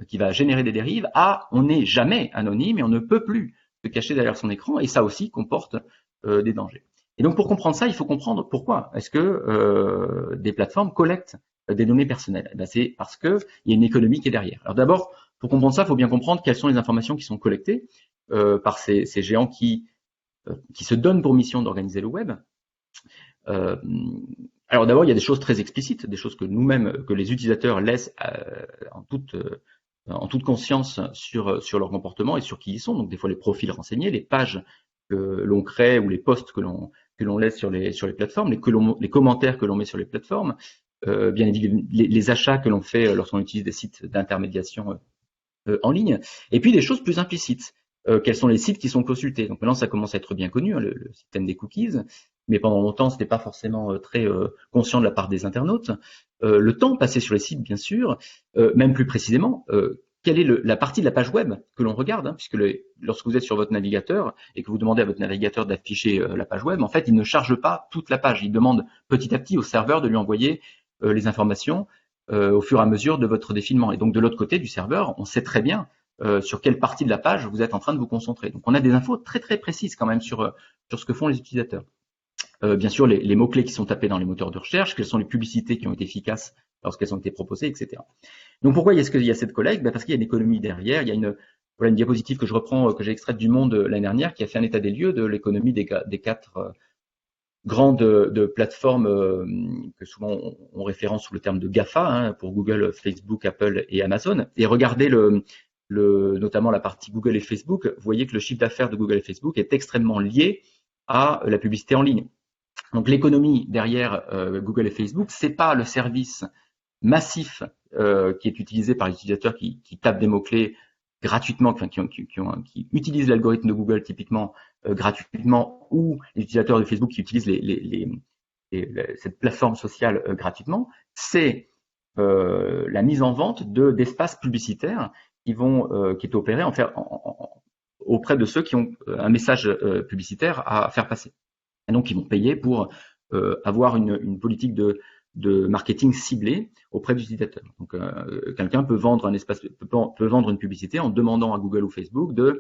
qui va générer des dérives, on n'est jamais anonyme et on ne peut plus se cacher derrière son écran, et ça aussi comporte des dangers. Et donc pour comprendre ça, il faut comprendre pourquoi est-ce que des plateformes collectent des données personnelles. C'est parce qu'il y a une économie qui est derrière. Alors d'abord, pour comprendre ça, il faut bien comprendre quelles sont les informations qui sont collectées par ces géants qui se donnent pour mission d'organiser le web. Alors d'abord, il y a des choses très explicites, des choses que nous-mêmes, que les utilisateurs laissent en toute conscience sur leur comportement et sur qui ils sont. Donc des fois les profils renseignés, les pages que l'on crée ou les posts que l'on laisse sur les plateformes, les commentaires que l'on met sur les plateformes, bien évidemment les achats que l'on fait lorsqu'on utilise des sites d'intermédiation en ligne, et puis des choses plus implicites. Quels sont les sites qui sont consultés. Donc maintenant, ça commence à être bien connu, hein, le système des cookies, mais pendant longtemps, c'était pas forcément très conscient de la part des internautes. Le temps passé sur les sites, bien sûr, même plus précisément, quelle est la partie de la page web que l'on regarde, hein, puisque lorsque vous êtes sur votre navigateur et que vous demandez à votre navigateur d'afficher la page web, en fait, il ne charge pas toute la page. Il demande petit à petit au serveur de lui envoyer les informations au fur et à mesure de votre défilement. Et donc, de l'autre côté du serveur, on sait très bien sur quelle partie de la page vous êtes en train de vous concentrer. Donc on a des infos très très précises quand même sur ce que font les utilisateurs. Bien sûr, les mots-clés qui sont tapés dans les moteurs de recherche, quelles sont les publicités qui ont été efficaces lorsqu'elles ont été proposées, etc. Donc pourquoi est-ce qu'il y a cette collecte ? Parce qu'il y a une économie derrière. Il y a une diapositive que je reprends, que j'ai extraite du Monde l'année dernière, qui a fait un état des lieux de l'économie des quatre grandes de plateformes que souvent on référence sous le terme de GAFA, hein, pour Google, Facebook, Apple et Amazon. Et regardez notamment la partie Google et Facebook, vous voyez que le chiffre d'affaires de Google et Facebook est extrêmement lié à la publicité en ligne. Donc l'économie derrière Google et Facebook, c'est pas le service massif qui est utilisé par les utilisateurs qui tapent des mots-clés gratuitement, qui utilisent l'algorithme de Google typiquement gratuitement, ou les utilisateurs de Facebook qui utilisent cette plateforme sociale gratuitement. C'est la mise en vente d'espaces publicitaires qui est opéré auprès de ceux qui ont un message publicitaire à faire passer. Et donc, ils vont payer pour avoir une politique de marketing ciblé auprès des utilisateurs. Donc, quelqu'un peut vendre peut vendre une publicité en demandant à Google ou Facebook de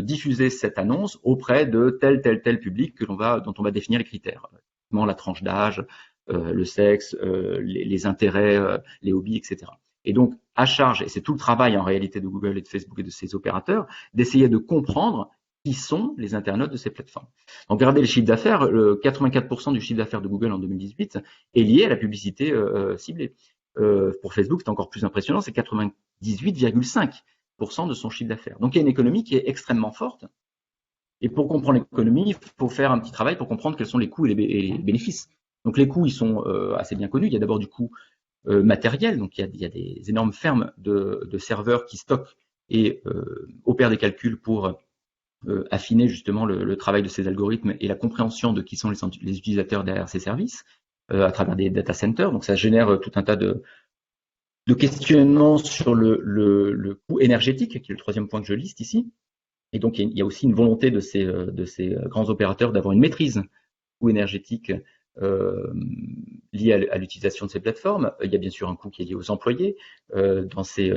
diffuser cette annonce auprès de tel public dont on va définir les critères, la tranche d'âge, le sexe, les intérêts, les hobbies, etc. Et donc, à charge, et c'est tout le travail en réalité de Google et de Facebook et de ces opérateurs, d'essayer de comprendre qui sont les internautes de ces plateformes. Donc, regardez les chiffres d'affaires, 84% du chiffre d'affaires de Google en 2018 est lié à la publicité ciblée. Pour Facebook, c'est encore plus impressionnant, c'est 98,5% de son chiffre d'affaires. Donc, il y a une économie qui est extrêmement forte Et pour comprendre l'économie, il faut faire un petit travail pour comprendre quels sont les coûts et les bénéfices. Donc les coûts, ils sont assez bien connus. Il y a d'abord du coût matériel, donc il y a des énormes fermes de serveurs qui stockent et opèrent des calculs pour affiner justement le travail de ces algorithmes et la compréhension de qui sont les utilisateurs derrière ces services à travers des data centers. Donc ça génère tout un tas de questionnements sur le coût énergétique, qui est le troisième point que je liste ici. Et donc il y a aussi une volonté de ces grands opérateurs d'avoir une maîtrise du coût énergétique lié à l'utilisation de ces plateformes. Il y a bien sûr un coût qui est lié aux employés dans ces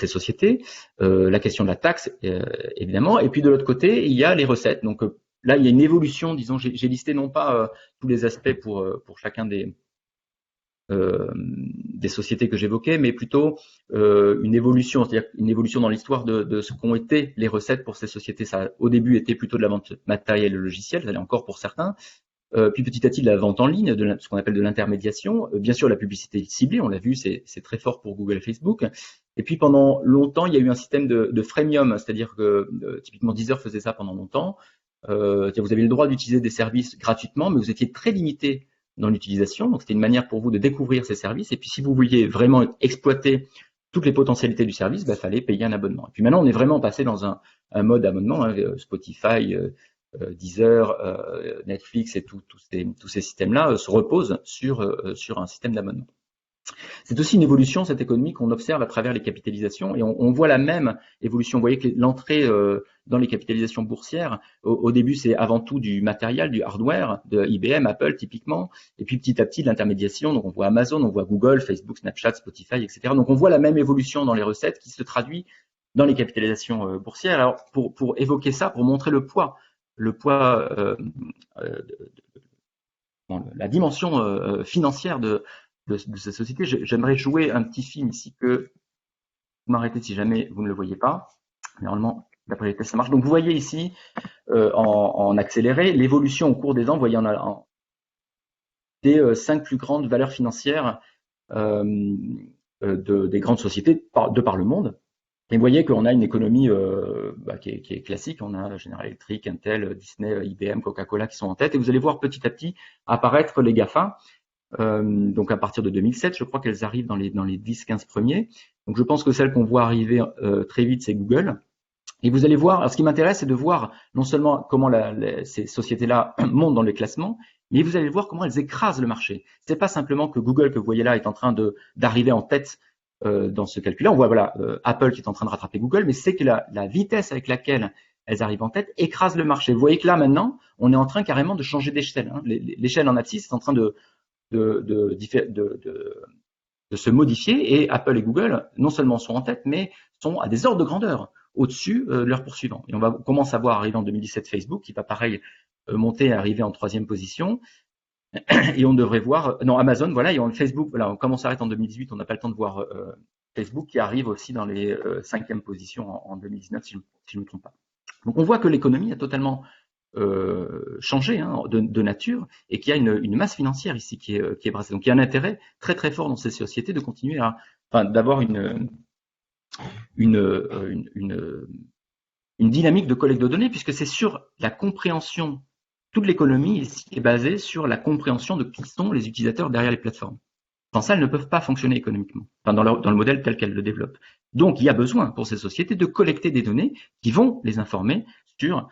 sociétés, la question de la taxe évidemment, et puis de l'autre côté il y a les recettes. Donc là il y a une évolution, disons, j'ai listé non pas tous les aspects pour chacun des sociétés que j'évoquais, mais plutôt une évolution, c'est-à-dire une évolution dans l'histoire de ce qu'ont été les recettes pour ces sociétés. Ça a au début été plutôt de la vente matérielle et logicielle, ça l'est encore pour certains. Puis petit à petit de la vente en ligne, ce qu'on appelle de l'intermédiation. Bien sûr, la publicité ciblée, on l'a vu, c'est très fort pour Google et Facebook. Et puis pendant longtemps, il y a eu un système de freemium, c'est-à-dire que typiquement Deezer faisait ça pendant longtemps. Vous avez le droit d'utiliser des services gratuitement, mais vous étiez très limité dans l'utilisation. Donc c'était une manière pour vous de découvrir ces services. Et puis si vous vouliez vraiment exploiter toutes les potentialités du service, il fallait payer un abonnement. Et puis maintenant, on est vraiment passé dans un mode abonnement, hein, Spotify, Deezer, Netflix et tous ces systèmes-là se reposent sur un système d'abonnement. C'est aussi une évolution, cette économie, qu'on observe à travers les capitalisations, et on voit la même évolution. Vous voyez que l'entrée dans les capitalisations boursières, au début, c'est avant tout du matériel, du hardware, de IBM, Apple typiquement, et puis petit à petit de l'intermédiation. Donc on voit Amazon, on voit Google, Facebook, Snapchat, Spotify, etc. Donc on voit la même évolution dans les recettes qui se traduit dans les capitalisations boursières. Alors pour évoquer ça, pour montrer le poids, la dimension financière de cette société, j'aimerais jouer un petit film ici que vous m'arrêtez si jamais vous ne le voyez pas. Normalement, d'après les tests, ça marche. Donc vous voyez ici, en accéléré, l'évolution au cours des ans. Vous voyez, on a des 5 plus grandes valeurs financières des grandes sociétés de par le monde. Et vous voyez qu'on a une économie qui est classique. On a General Electric, Intel, Disney, IBM, Coca-Cola qui sont en tête. Et vous allez voir petit à petit apparaître les GAFA. Donc à partir de 2007, je crois qu'elles arrivent dans les 10-15 premiers. Donc je pense que celle qu'on voit arriver très vite, c'est Google. Et vous allez voir, alors ce qui m'intéresse, c'est de voir non seulement comment ces sociétés-là montent dans le classement, mais vous allez voir comment elles écrasent le marché. C'est pas simplement que Google, que vous voyez là, est en train d'arriver en tête dans ce calcul-là. On voit Apple qui est en train de rattraper Google, mais c'est que la vitesse avec laquelle elles arrivent en tête écrase le marché. Vous voyez que là maintenant, on est en train carrément de changer d'échelle. Hein. L'échelle en abscisse est en train de se modifier, et Apple et Google non seulement sont en tête, mais sont à des ordres de grandeur au-dessus de leurs poursuivants. Et on commence à voir arriver en 2017 Facebook, qui va pareil monter et arriver en 3e position. Et on devrait voir, Amazon, voilà, et Facebook, voilà, comme on s'arrête en 2018, on n'a pas le temps de voir Facebook qui arrive aussi dans les 5e positions en 2019, si je ne me trompe pas. Donc on voit que l'économie a totalement changé de nature, et qu'il y a une masse financière ici qui est brassée. Donc il y a un intérêt très très fort dans ces sociétés de continuer d'avoir une dynamique de collecte de données, puisque c'est sur la compréhension. Toute l'économie ici est basée sur la compréhension de qui sont les utilisateurs derrière les plateformes. Sans ça, elles ne peuvent pas fonctionner économiquement, dans le modèle tel qu'elles le développent. Donc, il y a besoin pour ces sociétés de collecter des données qui vont les informer sur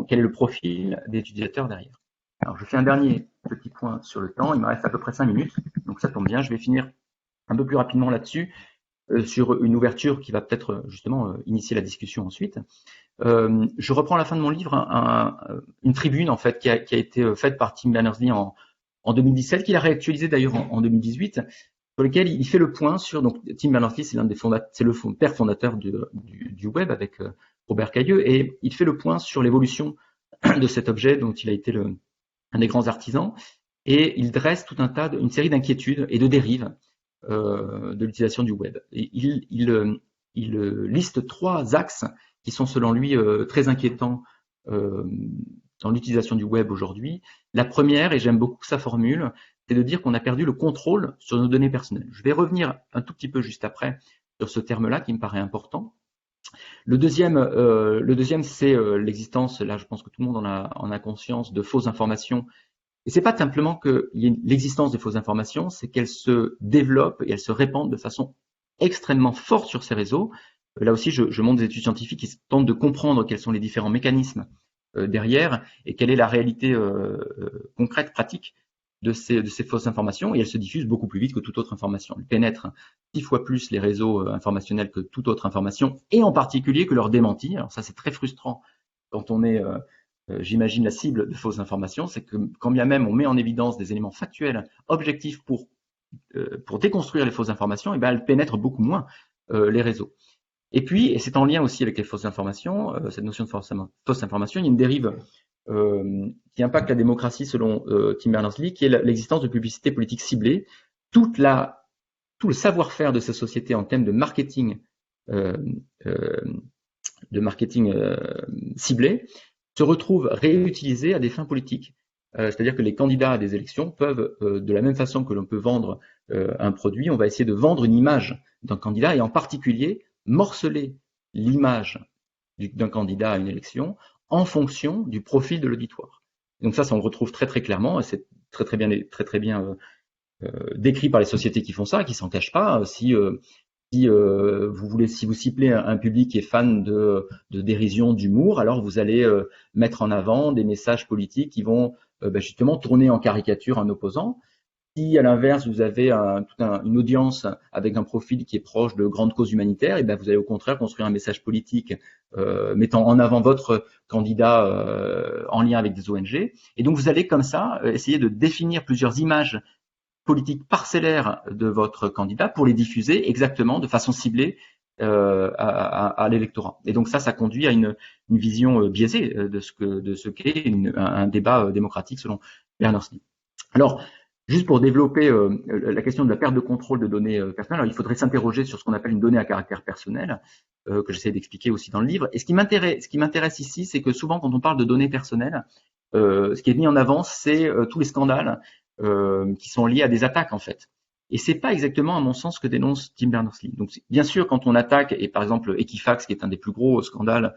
quel est le profil des utilisateurs derrière. Alors, je fais un dernier petit point sur le temps. Il me reste à peu près 5 minutes, donc ça tombe bien. Je vais finir un peu plus rapidement là-dessus, sur une ouverture qui va peut-être justement initier la discussion ensuite. Je reprends à la fin de mon livre une tribune en fait qui a été faite par Tim Berners-Lee en 2017, qu'il a réactualisé d'ailleurs en 2018, sur lequel il fait le point sur, donc Tim Berners-Lee, c'est le père fondateur du web avec Robert Cailleux, et il fait le point sur l'évolution de cet objet dont il a été un des grands artisans, et il dresse une série d'inquiétudes et de dérives de l'utilisation du web. Et il liste 3 axes qui sont selon lui très inquiétants dans l'utilisation du web aujourd'hui. La première, et j'aime beaucoup sa formule, c'est de dire qu'on a perdu le contrôle sur nos données personnelles. Je vais revenir un tout petit peu juste après sur ce terme-là qui me paraît important. Le deuxième, c'est l'existence, là je pense que tout le monde en a conscience, de fausses informations. Et c'est pas simplement qu'il y ait l'existence de fausses informations, c'est qu'elles se développent et elles se répandent de façon extrêmement forte sur ces réseaux. Là aussi, je montre des études scientifiques qui tentent de comprendre quels sont les différents mécanismes derrière et quelle est la réalité concrète, pratique de ces fausses informations, et elles se diffusent beaucoup plus vite que toute autre information. Elles pénètrent 6 fois plus les réseaux informationnels que toute autre information, et en particulier que leurs démentis. Alors ça, c'est très frustrant quand on est, j'imagine, la cible de fausses informations, c'est que quand bien même on met en évidence des éléments factuels, objectifs pour déconstruire les fausses informations, et ben elles pénètrent beaucoup moins les réseaux. Et puis, et c'est en lien aussi avec les fausses informations, cette notion de fausse information, il y a une dérive qui impacte la démocratie selon Tim Berners-Lee, qui est l'existence de publicités politiques ciblées. Tout le savoir-faire de ces sociétés en termes de marketing, ciblé se retrouve réutilisé à des fins politiques. C'est-à-dire que les candidats à des élections peuvent, de la même façon que l'on peut vendre un produit, on va essayer de vendre une image d'un candidat et en particulier morceler l'image d'un candidat à une élection en fonction du profil de l'auditoire. Donc ça on le retrouve très très clairement, et c'est très bien décrit par les sociétés qui font ça, qui s'en cachent pas. Si vous ciblez un public qui est fan de dérision, d'humour, alors vous allez mettre en avant des messages politiques qui vont justement tourner en caricature un opposant. Si à l'inverse vous avez une audience avec un profil qui est proche de grandes causes humanitaires, et ben vous allez au contraire construire un message politique mettant en avant votre candidat en lien avec des ONG. Et donc vous allez comme ça essayer de définir plusieurs images politiques parcellaires de votre candidat pour les diffuser exactement de façon ciblée à l'électorat. Et donc ça conduit à une vision biaisée de ce qu'est un débat démocratique selon Berners-Lee. Alors, juste pour développer la question de la perte de contrôle de données personnelles, alors il faudrait s'interroger sur ce qu'on appelle une donnée à caractère personnel, que j'essaie d'expliquer aussi dans le livre. Et ce qui m'intéresse ici, c'est que souvent quand on parle de données personnelles, ce qui est mis en avant, c'est tous les scandales qui sont liés à des attaques en fait. Et c'est pas exactement à mon sens ce que dénonce Tim Berners-Lee. Donc bien sûr, quand on attaque, et par exemple Equifax, qui est un des plus gros scandales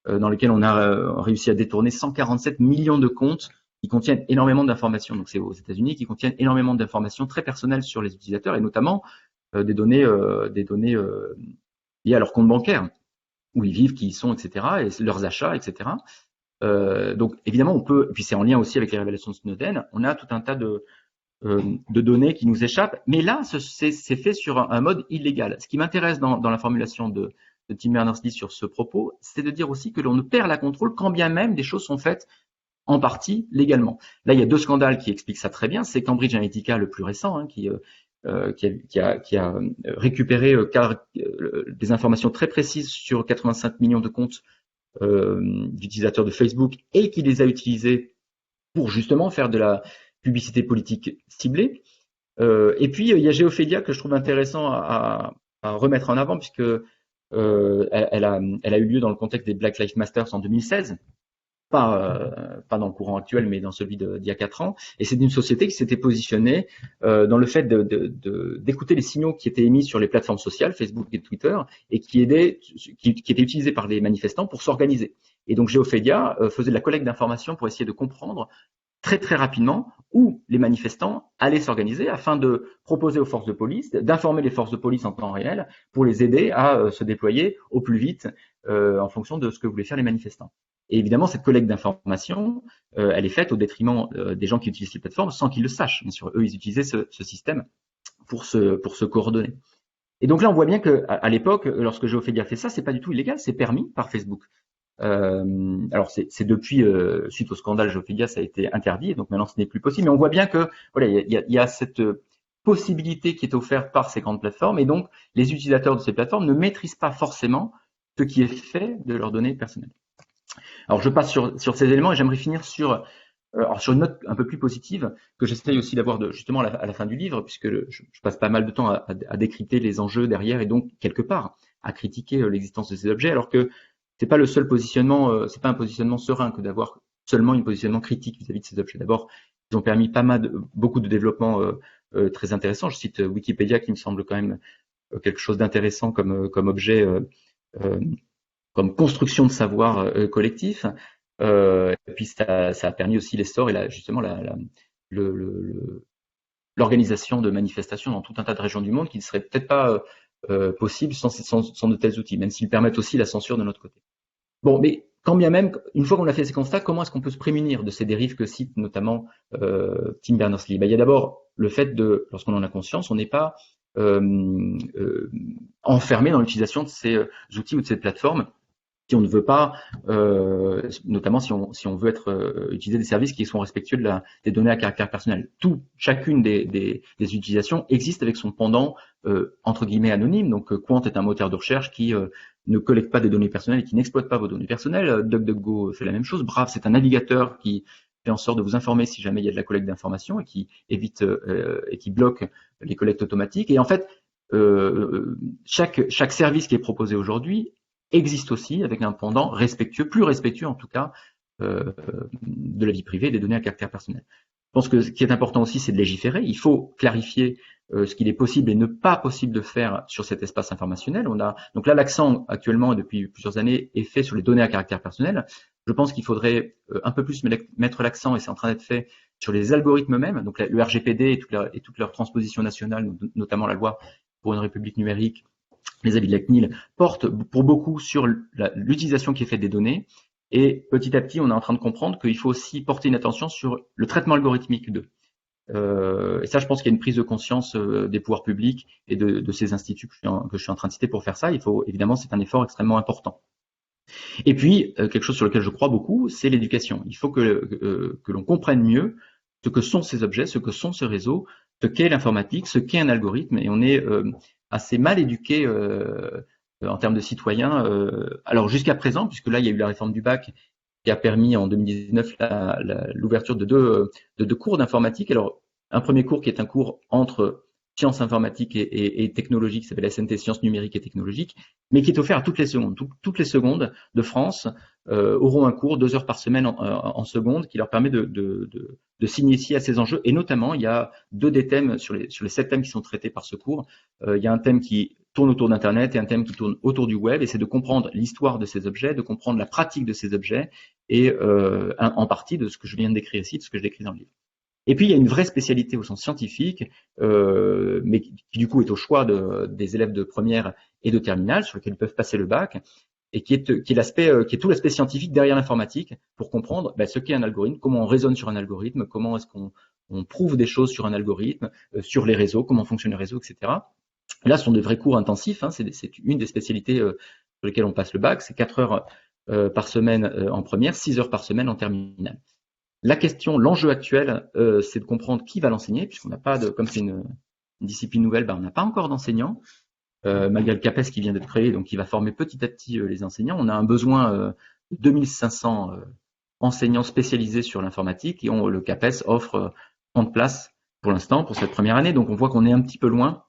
dans lequel on a réussi à détourner 147 millions de comptes qui contiennent énormément d'informations. Donc c'est aux États-Unis, qui contiennent énormément d'informations très personnelles sur les utilisateurs, et notamment des données liées à leur compte bancaire, où ils vivent, qui ils sont, etc., et leurs achats, etc. Donc évidemment on peut, et puis c'est en lien aussi avec les révélations de Snowden, on a tout un tas de données qui nous échappent, mais là c'est fait sur un mode illégal. Ce qui m'intéresse dans la formulation de Tim Berners-Lee sur ce propos, c'est de dire aussi que l'on ne perd la contrôle quand bien même des choses sont faites en partie légalement. Là, il y a 2 scandales qui expliquent ça très bien. C'est Cambridge Analytica, le plus récent, qui a récupéré des informations très précises sur 85 millions de comptes d'utilisateurs de Facebook, et qui les a utilisés pour justement faire de la publicité politique ciblée. Et puis il y a Geopedia, que je trouve intéressant à remettre en avant, puisque elle a eu lieu dans le contexte des Black Lives Matter en 2016. Pas dans le courant actuel, mais dans celui d'il y a 4 ans. Et c'est une société qui s'était positionnée dans le fait d'écouter les signaux qui étaient émis sur les plateformes sociales, Facebook et Twitter, et qui étaient utilisés par les manifestants pour s'organiser. Et donc Geopedia faisait de la collecte d'informations pour essayer de comprendre très très rapidement où les manifestants allaient s'organiser, afin de proposer aux forces de police, d'informer les forces de police en temps réel pour les aider à se déployer au plus vite en fonction de ce que voulaient faire les manifestants. Et évidemment, cette collecte d'informations, elle est faite au détriment des gens qui utilisent les plateformes sans qu'ils le sachent. Bien sûr, eux, ils utilisaient ce système pour se coordonner. Et donc là, on voit bien que à l'époque, lorsque Geopedia fait ça, c'est pas du tout illégal, c'est permis par Facebook. Alors c'est depuis, suite au scandale Geopedia, ça a été interdit, donc maintenant ce n'est plus possible. Mais on voit bien que voilà, il y a cette possibilité qui est offerte par ces grandes plateformes, et donc les utilisateurs de ces plateformes ne maîtrisent pas forcément ce qui est fait de leurs données personnelles. Alors je passe sur ces éléments, et j'aimerais finir sur une note un peu plus positive, que j'essaye aussi d'avoir justement à la fin du livre, puisque je passe pas mal de temps à décrypter les enjeux derrière, et donc quelque part à critiquer l'existence de ces objets, alors que c'est pas le seul positionnement, c'est pas un positionnement serein que d'avoir seulement un positionnement critique vis-à-vis de ces objets. D'abord, ils ont permis beaucoup de développements très intéressants. Je cite Wikipédia, qui me semble quand même quelque chose d'intéressant comme objet comme construction de savoir collectif. Et puis ça a permis aussi l'essor et justement l'organisation de manifestations dans tout un tas de régions du monde qui ne seraient peut-être pas possibles sans de tels outils, même s'ils permettent aussi la censure de notre côté. Bon, mais quand bien même, une fois qu'on a fait ces constats, comment est-ce qu'on peut se prémunir de ces dérives que cite notamment Tim Berners-Lee? Il y a d'abord le fait lorsqu'on en a conscience, on n'est pas enfermé dans l'utilisation de ces outils ou de ces plateformes si on ne veut pas, notamment si on veut utiliser des services qui sont respectueux des données à caractère personnel. Chacune des utilisations existe avec son pendant entre guillemets anonyme. Donc Quant est un moteur de recherche qui ne collecte pas des données personnelles et qui n'exploite pas vos données personnelles. DuckDuckGo fait la même chose. Brave, c'est un navigateur qui fait en sorte de vous informer si jamais il y a de la collecte d'informations et qui évite et qui bloque les collectes automatiques. Et en fait, chaque service qui est proposé aujourd'hui existe aussi avec un pendant respectueux, plus respectueux en tout cas, de la vie privée et des données à caractère personnel. Je pense que ce qui est important aussi, c'est de légiférer. Il faut clarifier ce qu'il est possible et ne pas possible de faire sur cet espace informationnel. Donc là, l'accent actuellement, depuis plusieurs années, est fait sur les données à caractère personnel. Je pense qu'il faudrait un peu plus mettre l'accent, et c'est en train d'être fait, sur les algorithmes eux-mêmes. Donc le RGPD et toute leur transposition nationale, notamment la loi pour une république numérique, les avis de la CNIL, portent pour beaucoup sur l'utilisation qui est faite des données. Et petit à petit, on est en train de comprendre qu'il faut aussi porter une attention sur le traitement algorithmique d'eux. Et ça, je pense qu'il y a une prise de conscience des pouvoirs publics et de ces instituts que je suis en train de citer pour faire ça. Évidemment, c'est un effort extrêmement important. Et puis, quelque chose sur lequel je crois beaucoup, c'est l'éducation. Il faut que l'on comprenne mieux ce que sont ces objets, ce que sont ces réseaux, ce qu'est l'informatique, ce qu'est un algorithme. Et on est assez mal éduqué en termes de citoyens. Alors jusqu'à présent, puisque là il y a eu la réforme du bac qui a permis en 2019 l'ouverture de deux cours d'informatique. Alors un premier cours qui est un cours entre sciences informatiques et technologiques, qui s'appelle SNT, sciences numériques et technologiques, mais qui est offert à toutes les secondes. Toutes les secondes de France auront un cours 2 heures par semaine en seconde qui leur permet de s'initier à ces enjeux. Et notamment, il y a 2 des thèmes sur les 7 thèmes qui sont traités par ce cours. Il y a un thème qui tourne autour d'Internet et un thème qui tourne autour du web, et c'est de comprendre l'histoire de ces objets, de comprendre la pratique de ces objets, et en partie de ce que je viens de décrire ici, de ce que je décris dans le livre. Et puis, il y a une vraie spécialité au sens scientifique, mais qui du coup est au choix des élèves de première et de terminale, sur lequel ils peuvent passer le bac, et qui est tout l'aspect scientifique derrière l'informatique, pour comprendre ce qu'est un algorithme, comment on raisonne sur un algorithme, comment est-ce qu'on prouve des choses sur un algorithme, sur les réseaux, comment fonctionnent les réseaux, etc. Et là, ce sont des vrais cours intensifs, hein, c'est une des spécialités sur lesquelles on passe le bac, c'est 4 heures par semaine en première, 6 heures par semaine en terminale. L'enjeu actuel, c'est de comprendre qui va l'enseigner, puisqu'on n'a pas comme c'est une discipline nouvelle, on n'a pas encore d'enseignants, malgré le CAPES qui vient d'être créé, donc qui va former petit à petit les enseignants. On a un besoin de 2500 enseignants spécialisés sur l'informatique, et le CAPES offre 30 places pour l'instant, pour cette première année. Donc on voit qu'on est un petit peu loin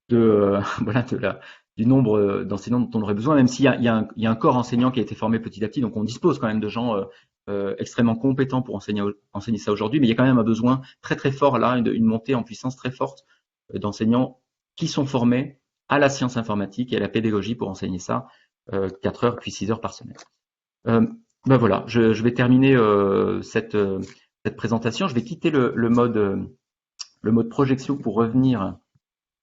du nombre d'enseignants dont on aurait besoin, même s'il y a un corps enseignant qui a été formé petit à petit, donc on dispose quand même de gens extrêmement compétents pour enseigner ça aujourd'hui, mais il y a quand même un besoin très très fort là, une montée en puissance très forte d'enseignants qui sont formés à la science informatique et à la pédagogie pour enseigner ça 4 heures puis 6 heures par semaine. Voilà, je vais terminer cette présentation. Je vais quitter le mode projection pour revenir.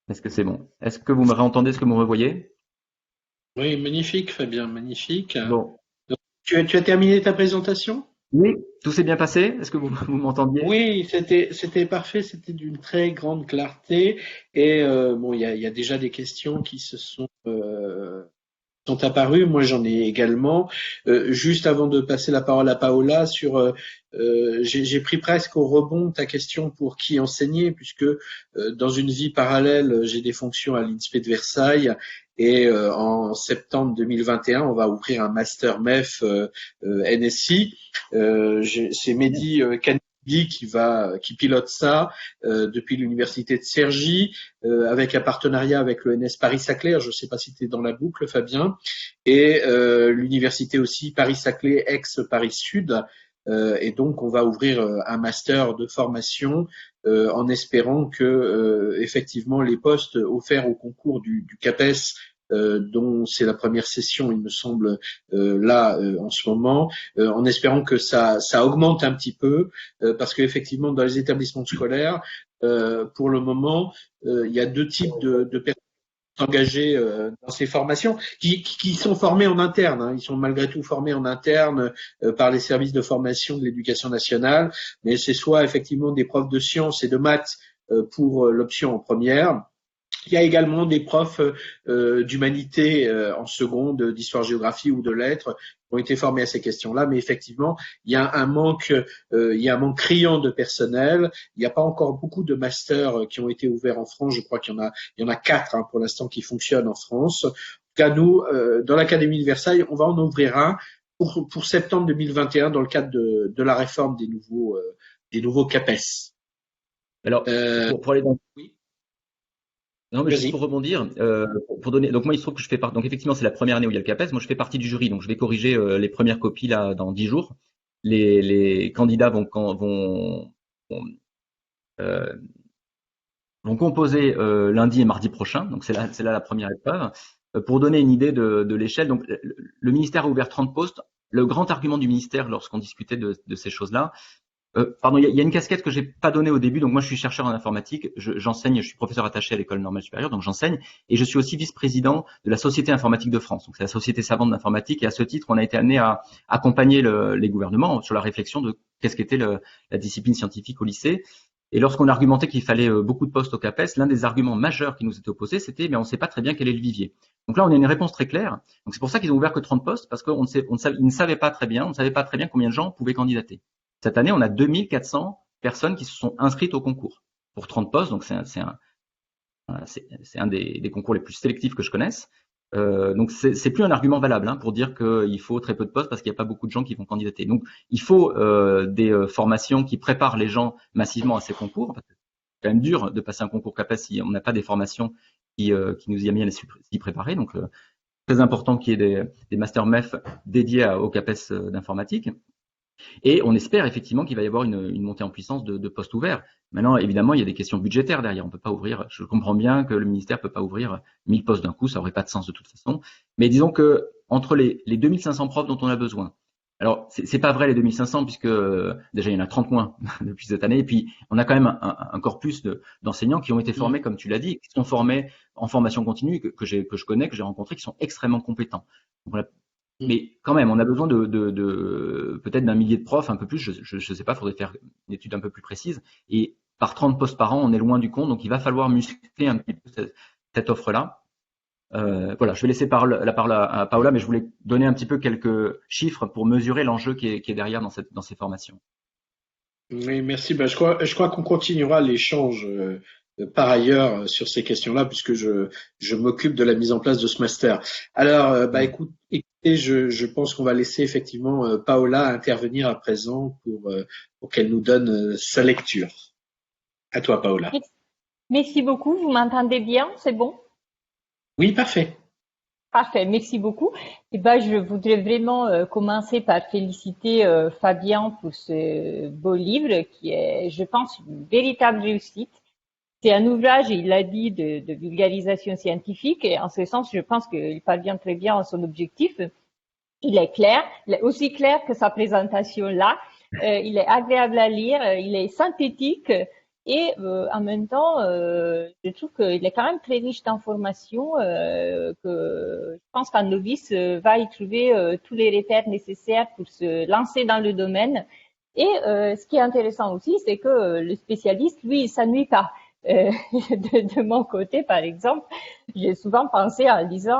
Est-ce que c'est bon? Est-ce que vous me réentendez? Est-ce que vous me revoyez?
Oui, magnifique, Fabien, magnifique.
Bon.
Donc, tu as terminé ta présentation?
Oui, tout s'est bien passé. Est-ce que vous m'entendiez?
Oui, c'était parfait, c'était d'une très grande clarté. Et il y a déjà des questions qui sont apparus. Moi, j'en ai également. Juste avant de passer la parole à Paola, j'ai pris presque au rebond ta question pour qui enseigner, puisque dans une vie parallèle, j'ai des fonctions à l'INSPE de Versailles. Et en septembre 2021, on va ouvrir un master MEF NSI. C'est Mehdi Kanidi qui pilote ça depuis l'université de Cergy, avec un partenariat avec le NS Paris-Saclay. Je ne sais pas si tu es dans la boucle, Fabien, et l'université aussi Paris-Saclay ex-Paris-Sud. Et donc, on va ouvrir un master de formation en espérant que effectivement les postes offerts au concours du CAPES dont c'est la première session, il me semble, là en ce moment, en espérant que ça augmente un petit peu, parce qu'effectivement dans les établissements scolaires, pour le moment, il y a deux types de personnes engagés dans ces formations, qui sont formés en interne. Hein. Ils sont malgré tout formés en interne par les services de formation de l'éducation nationale, mais c'est soit effectivement des profs de sciences et de maths pour l'option en première. Il y a également des profs d'humanité en seconde, d'histoire-géographie ou de lettres qui ont été formés à ces questions-là, mais effectivement, il y a un manque criant de personnel. Il n'y a pas encore beaucoup de masters qui ont été ouverts en France. Je crois qu'il y en a 4 pour l'instant qui fonctionnent en France. En tout cas, nous, dans l'Académie de Versailles, on va en ouvrir un pour septembre 2021 dans le cadre de la réforme des nouveaux CAPES.
Alors, pour aller dans...
Oui.
Non, mais juste pour rebondir, pour donner. Donc moi, il se trouve que je fais partie. Donc effectivement, c'est la première année où il y a le CAPES. Moi, je fais partie du jury, donc je vais corriger les premières copies là dans 10 jours. Les candidats vont composer lundi et mardi prochain. Donc c'est là la première épreuve. Pour donner une idée de l'échelle, donc le ministère a ouvert 30 postes. Le grand argument du ministère lorsqu'on discutait de ces choses-là. Pardon, il y a une casquette que j'ai pas donnée au début. Donc moi, je suis chercheur en informatique. J'enseigne, je suis professeur attaché à l'École normale supérieure, donc j'enseigne. Et je suis aussi vice-président de la Société informatique de France. Donc c'est la Société savante d'informatique. Et à ce titre, on a été amené à accompagner les gouvernements sur la réflexion de qu'est-ce qu'était la discipline scientifique au lycée. Et lorsqu'on argumentait qu'il fallait beaucoup de postes au CAPES, l'un des arguments majeurs qui nous était opposé, c'était mais on ne sait pas très bien quel est le vivier. Donc là, on a une réponse très claire. Donc c'est pour ça qu'ils ont ouvert que 30 postes, parce qu'ils ne savaient pas très bien, combien de gens pouvaient candidater. Cette année, on a 2400 personnes qui se sont inscrites au concours pour 30 postes. Donc, c'est un des concours les plus sélectifs que je connaisse. Donc, c'est plus un argument valable pour dire qu'il faut très peu de postes parce qu'il n'y a pas beaucoup de gens qui vont candidater. Donc, il faut des formations qui préparent les gens massivement à ces concours. Parce que c'est quand même dur de passer un concours CAPES si on n'a pas des formations qui nous y amènent à s'y préparer. Donc, très important qu'il y ait des masters MEF dédiés au CAPES d'informatique. Et on espère effectivement qu'il va y avoir une montée en puissance de postes ouverts. Maintenant, évidemment, il y a des questions budgétaires derrière. On peut pas ouvrir. Je comprends bien que le ministère peut pas ouvrir 1000 postes d'un coup, ça aurait pas de sens de toute façon. Mais disons que entre les 2500 profs dont on a besoin. Alors, c'est pas vrai les 2500 puisque déjà il y en a 30 moins depuis cette année. Et puis on a quand même un corpus d'enseignants qui ont été formés, comme tu l'as dit, qui sont formés en formation continue que je connais, que j'ai rencontrés, qui sont extrêmement compétents. Donc, mais quand même, on a besoin de peut-être d'un millier de profs, un peu plus, je sais pas, il faudrait faire une étude un peu plus précise. Et par 30 postes par an, on est loin du compte, donc il va falloir muscler un petit peu cette offre-là. Voilà, je vais laisser la parole à Paola, mais je voulais donner un petit peu quelques chiffres pour mesurer l'enjeu qui est derrière dans ces formations.
Oui, merci. Ben, je crois qu'on continuera l'échange par ailleurs sur ces questions-là, puisque je m'occupe de la mise en place de ce master. Alors, écoutez, je pense qu'on va laisser effectivement Paola intervenir à présent pour qu'elle nous donne sa lecture. À toi, Paola.
Merci beaucoup. Vous m'entendez bien? C'est bon?
Oui, parfait.
Parfait, merci beaucoup. Et je voudrais vraiment commencer par féliciter Fabien pour ce beau livre qui est, je pense, une véritable réussite. C'est un ouvrage, il l'a dit, de vulgarisation scientifique et en ce sens, je pense qu'il parvient très bien à son objectif. Il est clair, il est aussi clair que sa présentation là. Il est agréable à lire, il est synthétique. Et en même temps, je trouve qu'il est quand même très riche d'informations, que je pense qu'un novice va y trouver tous les repères nécessaires pour se lancer dans le domaine. Et ce qui est intéressant aussi, c'est que le spécialiste, lui, il s'ennuie pas. De mon côté, par exemple, j'ai souvent pensé en lisant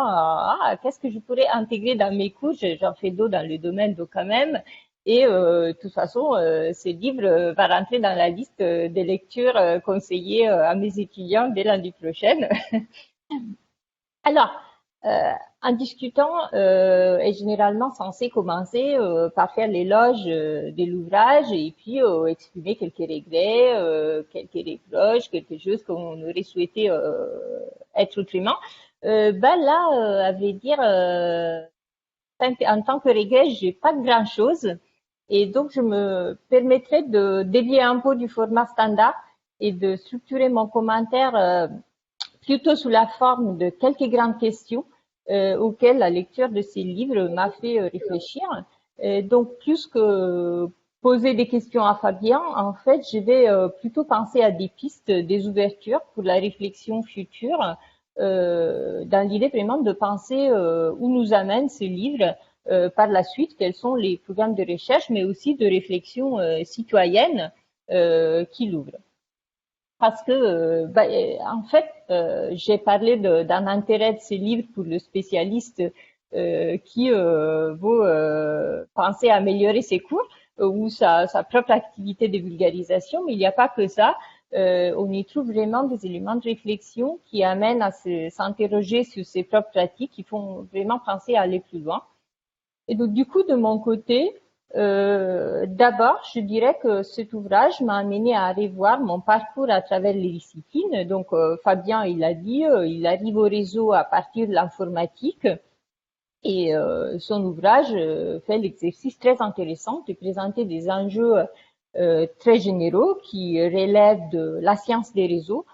qu'est-ce que je pourrais intégrer dans mes cours. J'en fais d'autres dans le domaine d'eau quand même. Et de toute façon, ce livre va rentrer dans la liste des lectures conseillées à mes étudiants dès l'année prochaine. Alors, en discutant, est généralement censé commencer par faire l'éloge de l'ouvrage et puis exprimer quelques regrets, quelques reproches, quelque chose qu'on aurait souhaité être autrement. À vrai dire, en tant que regret, j'ai pas grand-chose. Et donc, je me permettrai de dévier un peu du format standard et de structurer mon commentaire plutôt sous la forme de quelques grandes questions auxquels la lecture de ces livres m'a fait réfléchir. Donc, plus que poser des questions à Fabien, en fait, je vais plutôt penser à des pistes, des ouvertures pour la réflexion future, dans l'idée vraiment de penser où nous amènent ces livres par la suite, quels sont les programmes de recherche, mais aussi de réflexion citoyenne qu'il ouvre. Parce que, en fait, j'ai parlé d'un intérêt de ces livres pour le spécialiste qui veut penser à améliorer ses cours ou sa propre activité de vulgarisation, mais il n'y a pas que ça. On y trouve vraiment des éléments de réflexion qui amènent à s'interroger sur ses propres pratiques, qui font vraiment penser à aller plus loin. Et donc, du coup, de mon côté, d'abord, je dirais que cet ouvrage m'a amené à revoir mon parcours à travers les disciplines. Donc, Fabien, il a dit, il arrive au réseau à partir de l'informatique. Et son ouvrage fait l'exercice très intéressant de présenter des enjeux très généraux qui relèvent de la science des réseaux,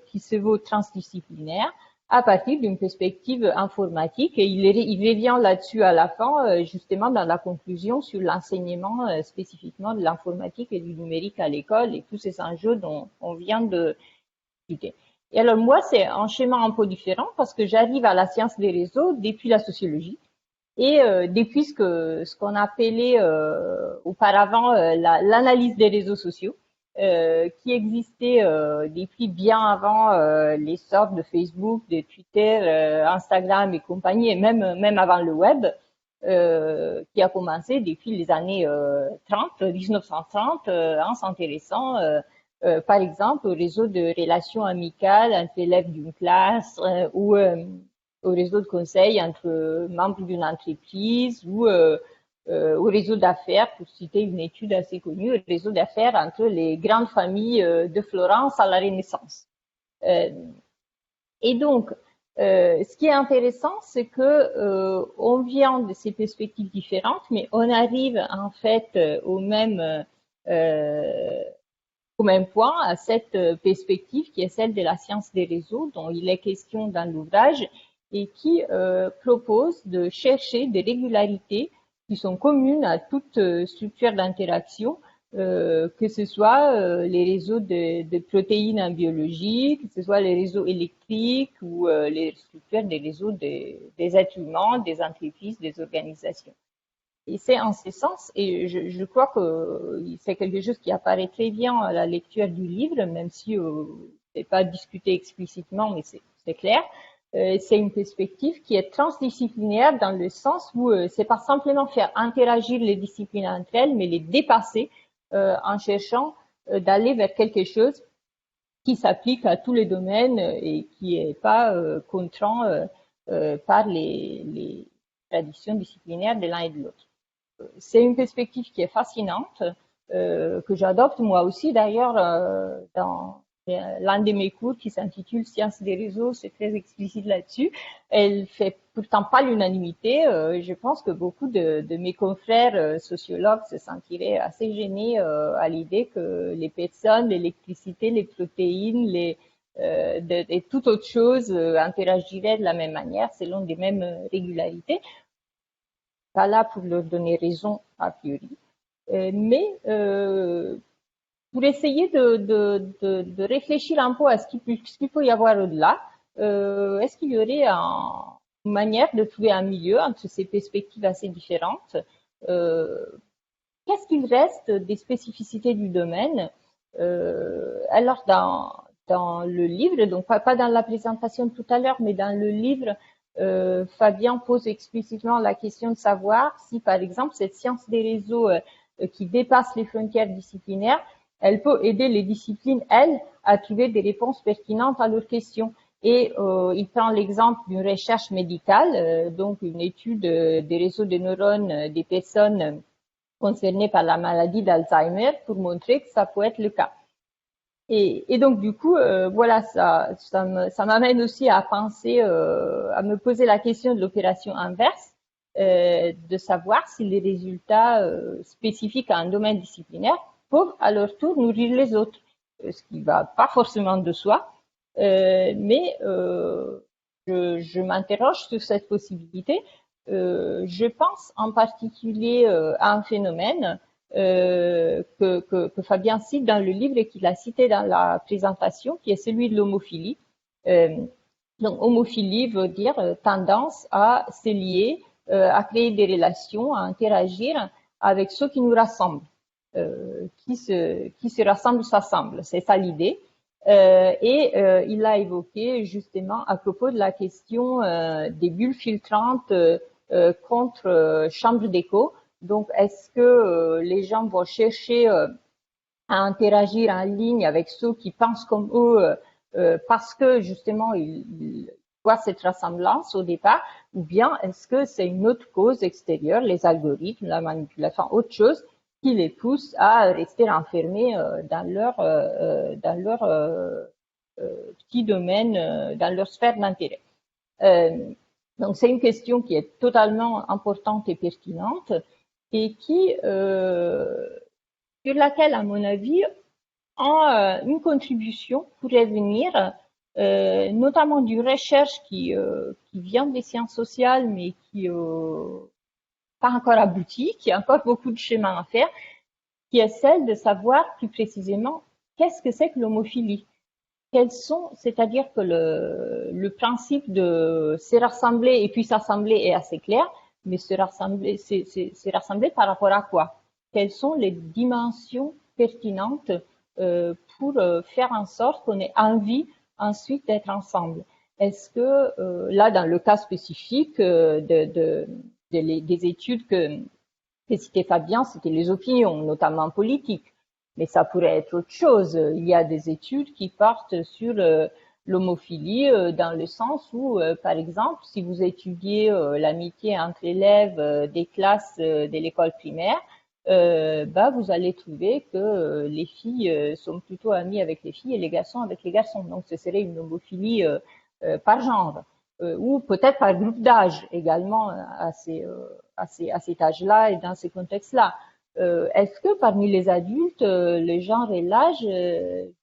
qui se veut transdisciplinaire, à partir d'une perspective informatique. Et il revient là-dessus à la fin, justement dans la conclusion sur l'enseignement spécifiquement de l'informatique et du numérique à l'école et tous ces enjeux dont on vient de discuter. Et alors moi, c'est un schéma un peu différent parce que j'arrive à la science des réseaux depuis la sociologie et depuis ce qu'on appelait auparavant l'analyse des réseaux sociaux, qui existait depuis bien avant l'essor de Facebook, de Twitter, Instagram et compagnie, et même avant le web, qui a commencé depuis les années 1930, en s'intéressant par exemple au réseau de relations amicales entre élèves d'une classe ou au réseau de conseil entre membres d'une entreprise ou au réseau d'affaires, pour citer une étude assez connue, au réseau d'affaires entre les grandes familles de Florence à la Renaissance. Et donc, ce qui est intéressant, c'est que on vient de ces perspectives différentes, mais on arrive en fait au même point, à cette perspective qui est celle de la science des réseaux, dont il est question dans l'ouvrage, et qui propose de chercher des régularités qui sont communes à toute structure d'interaction, que ce soit les réseaux de protéines en biologie, que ce soit les réseaux électriques ou les structures des réseaux des êtres humains, des entreprises, des organisations. Et c'est en ce sens, et je crois que c'est quelque chose qui apparaît très bien à la lecture du livre, même si c'est pas discuté explicitement, mais c'est clair. C'est une perspective qui est transdisciplinaire dans le sens où c'est pas simplement faire interagir les disciplines entre elles, mais les dépasser en cherchant d'aller vers quelque chose qui s'applique à tous les domaines et qui est pas contraint par les traditions disciplinaires de l'un et de l'autre. C'est une perspective qui est fascinante, que j'adopte moi aussi d'ailleurs dans l'un de mes cours qui s'intitule Sciences des réseaux, c'est très explicite là-dessus. Elle fait pourtant pas l'unanimité. Je pense que beaucoup de mes confrères sociologues se sentiraient assez gênés à l'idée que les personnes, l'électricité, les protéines, et toute autre chose interagiraient de la même manière selon des mêmes régularités. Pas là pour leur donner raison a priori, mais pour essayer de réfléchir un peu à ce qu'il peut y avoir au-delà, est-ce qu'il y aurait une manière de trouver un milieu entre ces perspectives assez différentes? Qu'est-ce qu'il reste des spécificités du domaine? Alors dans le livre, donc pas dans la présentation de tout à l'heure, mais dans le livre, Fabien pose explicitement la question de savoir si, par exemple, cette science des réseaux qui dépasse les frontières disciplinaires, elle peut aider les disciplines, elles, à trouver des réponses pertinentes à leurs questions. Et il prend l'exemple d'une recherche médicale, donc une étude des réseaux de neurones des personnes concernées par la maladie d'Alzheimer pour montrer que ça peut être le cas. Et donc du coup, voilà, ça m'amène aussi à penser, à me poser la question de l'opération inverse, de savoir si les résultats spécifiques à un domaine disciplinaire peuvent à leur tour nourrir les autres, ce qui va pas forcément de soi, mais je m'interroge sur cette possibilité. Je pense en particulier à un phénomène que Fabien cite dans le livre et qu'il a cité dans la présentation, qui est celui de l'homophilie. Donc, homophilie veut dire tendance à se lier, à créer des relations, à interagir avec ceux qui nous rassemblent. Qui se rassemblent s'assemblent, c'est ça l'idée. Il l'a évoqué justement à propos de la question des bulles filtrantes contre chambre d'écho. Donc, est-ce que les gens vont chercher à interagir en ligne avec ceux qui pensent comme eux parce que justement ils voient cette ressemblance au départ, ou bien est-ce que c'est une autre cause extérieure, les algorithmes, la manipulation, autre chose qui les pousse à rester enfermés dans leur petit domaine, dans leur sphère d'intérêt. Donc c'est une question qui est totalement importante et pertinente et qui sur laquelle, à mon avis, une contribution pourrait venir, notamment d'une recherche qui vient des sciences sociales, mais qui pas encore aboutie, qui a encore beaucoup de chemin à faire, qui est celle de savoir plus précisément qu'est-ce que c'est que l'homophilie. C'est-à-dire que le principe de se rassembler et puis s'assembler est assez clair, mais se rassembler, c'est rassembler par rapport à quoi? Quelles sont les dimensions pertinentes pour faire en sorte qu'on ait envie ensuite d'être ensemble? Est-ce que là, dans le cas spécifique des études que citait Fabien, c'était les opinions, notamment politiques. Mais ça pourrait être autre chose. Il y a des études qui portent sur l'homophilie dans le sens où, par exemple, si vous étudiez l'amitié entre élèves des classes de l'école primaire, vous allez trouver que les filles sont plutôt amies avec les filles et les garçons avec les garçons. Donc, ce serait une homophilie par genre. Ou peut-être par groupe d'âge également à cet âge-là et dans ces contextes-là. Est-ce que parmi les adultes, le genre et l'âge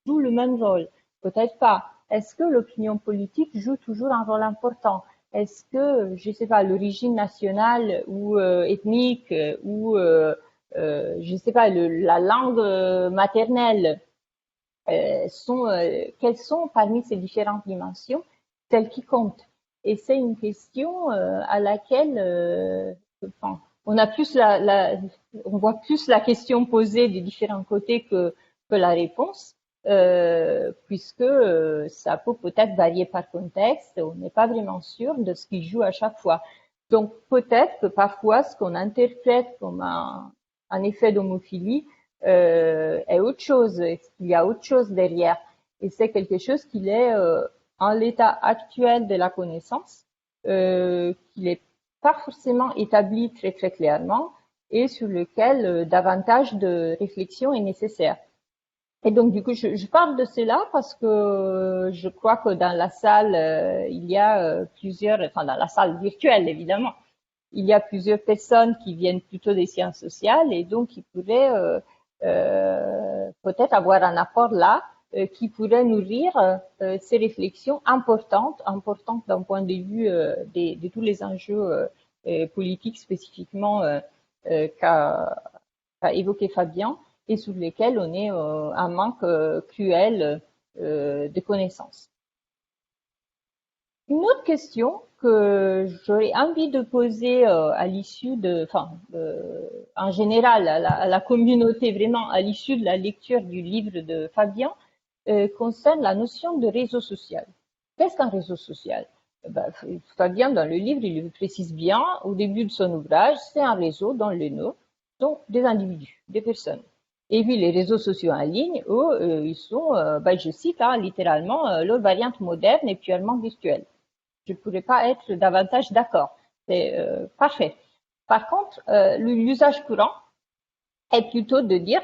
jouent le même rôle? Peut-être pas. Est-ce que l'opinion politique joue toujours un rôle important? Est-ce que, je sais pas, l'origine nationale ou ethnique ou, je sais pas, la langue maternelle quelles sont parmi ces différentes dimensions celles qui comptent? Et c'est une question à laquelle on a plus on voit plus la question posée des différents côtés que la réponse, puisque ça peut peut-être varier par contexte. On n'est pas vraiment sûr de ce qui joue à chaque fois. Donc peut-être que parfois ce qu'on interprète comme un effet d'homophilie est autre chose. Il y a autre chose derrière. Et c'est quelque chose qui est en l'état actuel de la connaissance, qu'il n'est pas forcément établi très très clairement et sur lequel davantage de réflexion est nécessaire. Et donc du coup, je parle de cela parce que je crois que dans la salle, il y a dans la salle virtuelle évidemment, il y a plusieurs personnes qui viennent plutôt des sciences sociales et donc qui pourraient peut-être avoir un apport là qui pourrait nourrir ces réflexions importantes d'un point de vue de tous les enjeux politiques spécifiquement qu'a évoqué Fabien et sur lesquels on est un manque cruel de connaissances. Une autre question que j'aurais envie de poser à l'issue en général à la communauté, vraiment à l'issue de la lecture du livre de Fabien, concerne la notion de réseau social. Qu'est-ce qu'un réseau social? Fabien, dans le livre, il le précise bien au début de son ouvrage, c'est un réseau dans le nœud, donc des individus, des personnes. Et puis les réseaux sociaux en ligne, eux, ils sont, je cite littéralement, leur variante moderne et purement virtuelle. Je ne pourrais pas être davantage d'accord. C'est parfait. Par contre, l'usage courant est plutôt de dire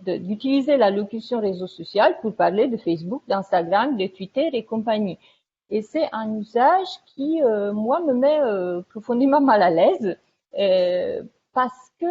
d'utiliser la locution réseau social pour parler de Facebook, d'Instagram, de Twitter et compagnie. Et c'est un usage qui, moi, me met profondément mal à l'aise parce que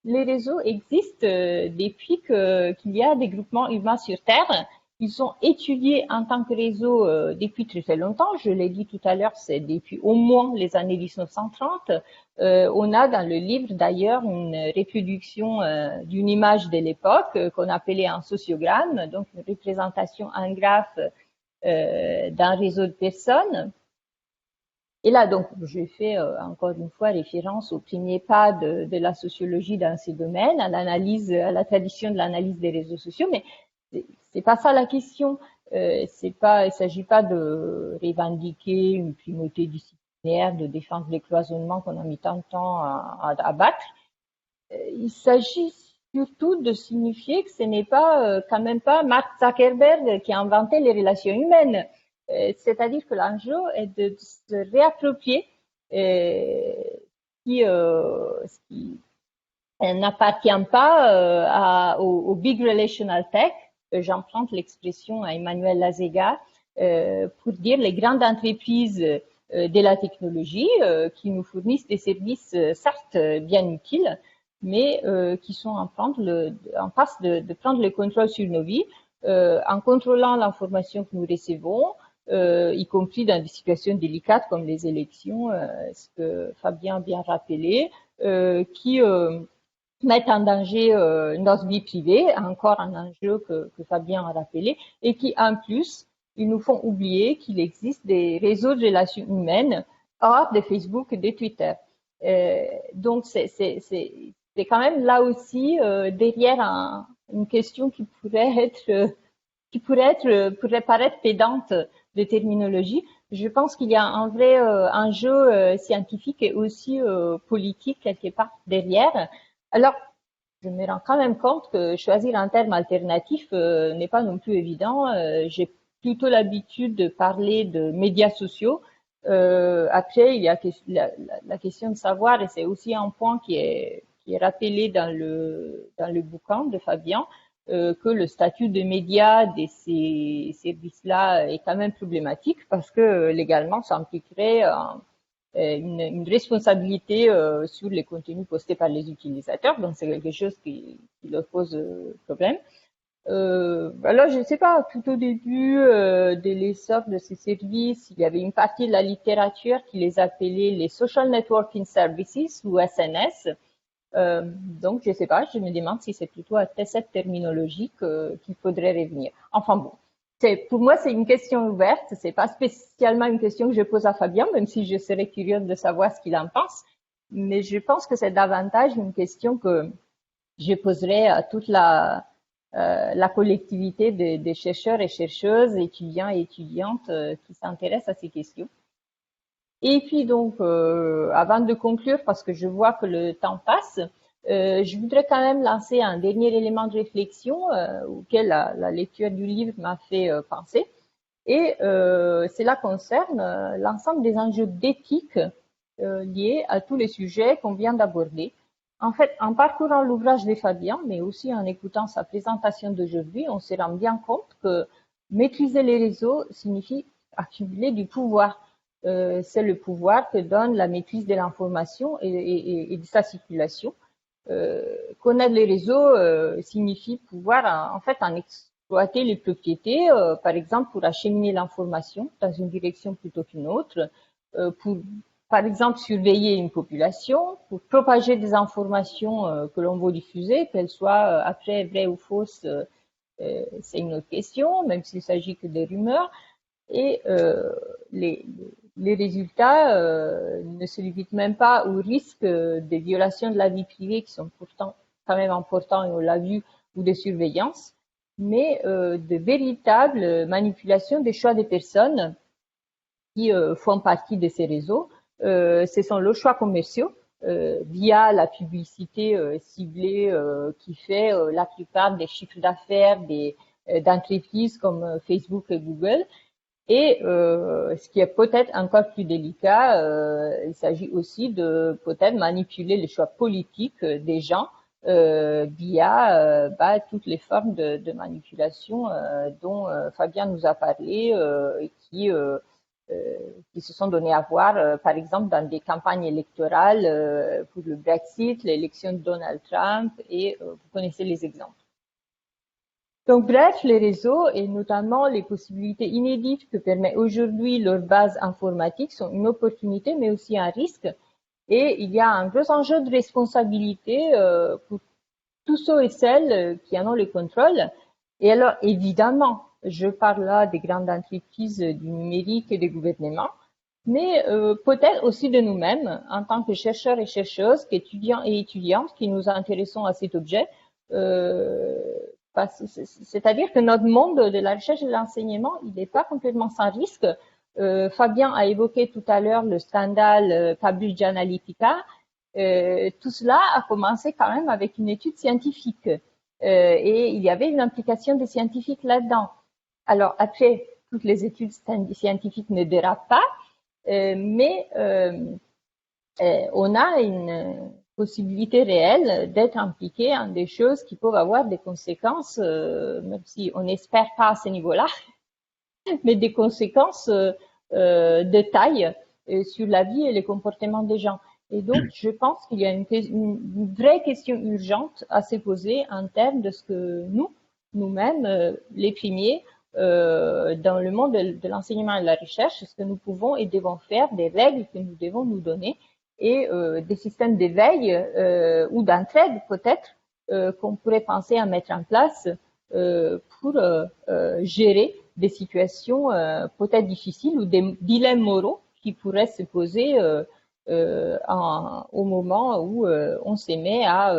les réseaux existent depuis qu'il y a des groupements humains sur Terre ils sont étudiés en tant que réseau depuis très très longtemps. Je l'ai dit tout à l'heure, c'est depuis au moins les années 1930. On a dans le livre d'ailleurs une reproduction d'une image de l'époque qu'on appelait un sociogramme, donc une représentation en graphe d'un réseau de personnes. Et là, donc, je fais encore une fois référence au premier pas de la sociologie dans ces domaines, à l'analyse, à la tradition de l'analyse des réseaux sociaux, mais c'est pas ça la question. Il s'agit pas de revendiquer une primauté disciplinaire, de défendre les cloisonnements qu'on a mis tant de temps à battre. Il s'agit surtout de signifier que ce n'est pas quand même pas Mark Zuckerberg qui a inventé les relations humaines. C'est-à-dire que l'enjeu est de se réapproprier ce qui n'appartient pas au Big Relational Tech. J'emprunte l'expression à Emmanuel Lazega pour dire les grandes entreprises de la technologie qui nous fournissent des services certes bien utiles, mais qui sont en passe de prendre le contrôle sur nos vies en contrôlant l'information que nous recevons, y compris dans des situations délicates comme les élections, ce que Fabien a bien rappelé, qui mettent en danger notre vie privée, encore un enjeu que Fabien a rappelé, et qui en plus, ils nous font oublier qu'il existe des réseaux de relations humaines hors de Facebook et de Twitter. Donc c'est quand même là aussi derrière une question qui pourrait paraître pédante de terminologie. Je pense qu'il y a un vrai enjeu scientifique et aussi politique quelque part derrière. Alors, je me rends quand même compte que choisir un terme alternatif n'est pas non plus évident. J'ai plutôt l'habitude de parler de médias sociaux. Après, il y a la question de savoir, et c'est aussi un point qui est rappelé dans le bouquin de Fabien, que le statut de médias de ces services-là est quand même problématique parce que légalement, ça impliquerait une responsabilité sur les contenus postés par les utilisateurs. Donc, c'est quelque chose qui leur pose problème. Alors, je ne sais pas, tout au début de l'essor de ces services, il y avait une partie de la littérature qui les appelait les Social Networking Services ou SNS. Donc, je sais pas, je me demande si c'est plutôt à cette terminologie qu'il faudrait revenir. Enfin bon, pour moi, c'est une question ouverte. C'est pas spécialement une question que je pose à Fabien, même si je serais curieuse de savoir ce qu'il en pense. Mais je pense que c'est davantage une question que je poserais à toute la collectivité des chercheurs et chercheuses, étudiants et étudiantes qui s'intéressent à ces questions. Et puis donc, avant de conclure, parce que je vois que le temps passe, je voudrais quand même lancer un dernier élément de réflexion auquel la lecture du livre m'a fait penser. Et cela concerne l'ensemble des enjeux d'éthique liés à tous les sujets qu'on vient d'aborder. En fait, en parcourant l'ouvrage de Fabien, mais aussi en écoutant sa présentation d'aujourd'hui, on se rend bien compte que maîtriser les réseaux signifie accumuler du pouvoir. C'est le pouvoir que donne la maîtrise de l'information et de sa circulation. Connaître les réseaux signifie pouvoir en fait en exploiter les propriétés, par exemple pour acheminer l'information dans une direction plutôt qu'une autre, pour par exemple surveiller une population, pour propager des informations que l'on veut diffuser, qu'elles soient après vraies ou fausses, c'est une autre question, même s'il s'agit que des rumeurs. Et les résultats ne se limitent même pas au risque des violations de la vie privée qui sont pourtant quand même importants et on l'a vu, ou de surveillance, mais de véritables manipulations des choix des personnes qui font partie de ces réseaux. Ce sont leurs choix commerciaux via la publicité ciblée qui fait la plupart des chiffres d'affaires d'entreprises comme Facebook et Google. Et ce qui est peut-être encore plus délicat, il s'agit aussi de peut-être manipuler les choix politiques des gens via toutes les formes de manipulation dont Fabien nous a parlé et qui se sont données à voir, par exemple, dans des campagnes électorales pour le Brexit, l'élection de Donald Trump, et vous connaissez les exemples. Donc, bref, les réseaux et notamment les possibilités inédites que permet aujourd'hui leur base informatique sont une opportunité, mais aussi un risque. Et il y a un gros enjeu de responsabilité pour tous ceux et celles qui en ont le contrôle. Et alors, évidemment, je parle là des grandes entreprises du numérique et des gouvernements, mais peut-être aussi de nous-mêmes, en tant que chercheurs et chercheuses, qu'étudiants et étudiantes qui nous intéressons à cet objet. C'est-à-dire que notre monde de la recherche et de l'enseignement, il n'est pas complètement sans risque. Fabien a évoqué tout à l'heure le scandale Cambridge Analytica. Tout cela a commencé quand même avec une étude scientifique et il y avait une implication des scientifiques là-dedans. Alors après, toutes les études scientifiques ne dérapent pas, mais on a une possibilité réelle d'être impliqué en des choses qui peuvent avoir des conséquences, même si on n'espère pas à ce niveau-là, mais des conséquences de taille sur la vie et les comportements des gens. Et donc, je pense qu'il y a une vraie question urgente à se poser en termes de ce que nous-mêmes, les premiers, dans le monde de l'enseignement et de la recherche, ce que nous pouvons et devons faire, des règles que nous devons nous donner et des systèmes d'éveil ou d'entraide peut-être qu'on pourrait penser à mettre en place pour gérer des situations peut-être difficiles ou des dilemmes moraux qui pourraient se poser au moment où on se met à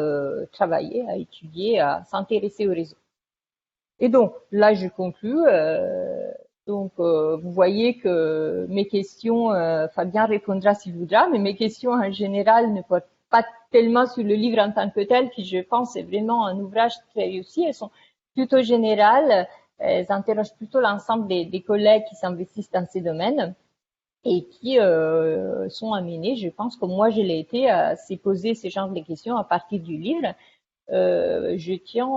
travailler, à étudier, à s'intéresser au réseau. Et donc, là, je conclus. Vous voyez que mes questions, Fabien répondra s'il voudra, mais mes questions en général ne portent pas tellement sur le livre en tant que tel, qui, je pense, est vraiment un ouvrage très réussi. Elles sont plutôt générales. Elles interrogent plutôt l'ensemble des collègues qui s'investissent dans ces domaines et qui sont amenés, je pense, comme moi je l'ai été, à se poser ce genre de questions à partir du livre. Je tiens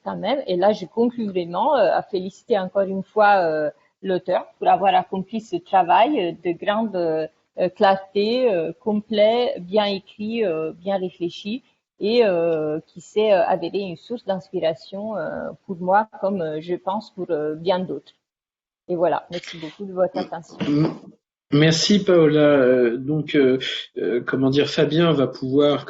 quand même, et là je conclus vraiment, à féliciter encore une fois l'auteur pour avoir accompli ce travail de grande clarté, complet, bien écrit, bien réfléchi, et qui s'est avéré une source d'inspiration pour moi, comme je pense pour bien d'autres. Et voilà, merci beaucoup de votre attention.
Merci Paola. Comment dire, Fabien va pouvoir,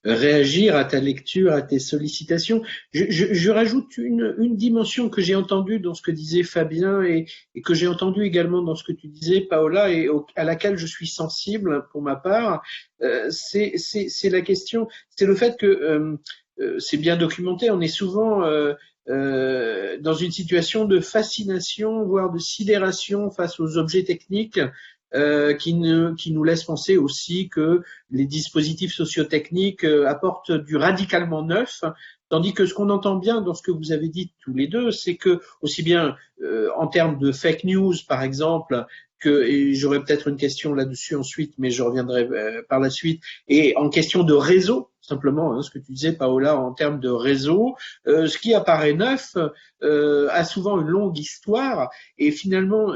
réagir à ta lecture, à tes sollicitations. Je rajoute une dimension que j'ai entendue dans ce que disait Fabien et que j'ai entendue également dans ce que tu disais, Paola, et à laquelle je suis sensible pour ma part. C'est la question, c'est le fait que c'est bien documenté. On est souvent dans une situation de fascination, voire de sidération face aux objets techniques qui nous laissent penser aussi que les dispositifs sociotechniques apportent du radicalement neuf, tandis que ce qu'on entend bien dans ce que vous avez dit tous les deux, c'est que aussi bien en termes de fake news, par exemple, et j'aurai peut-être une question là-dessus ensuite, mais je reviendrai par la suite, et en question de réseau, simplement, ce que tu disais, Paola, en termes de réseau, ce qui apparaît neuf a souvent une longue histoire, et finalement,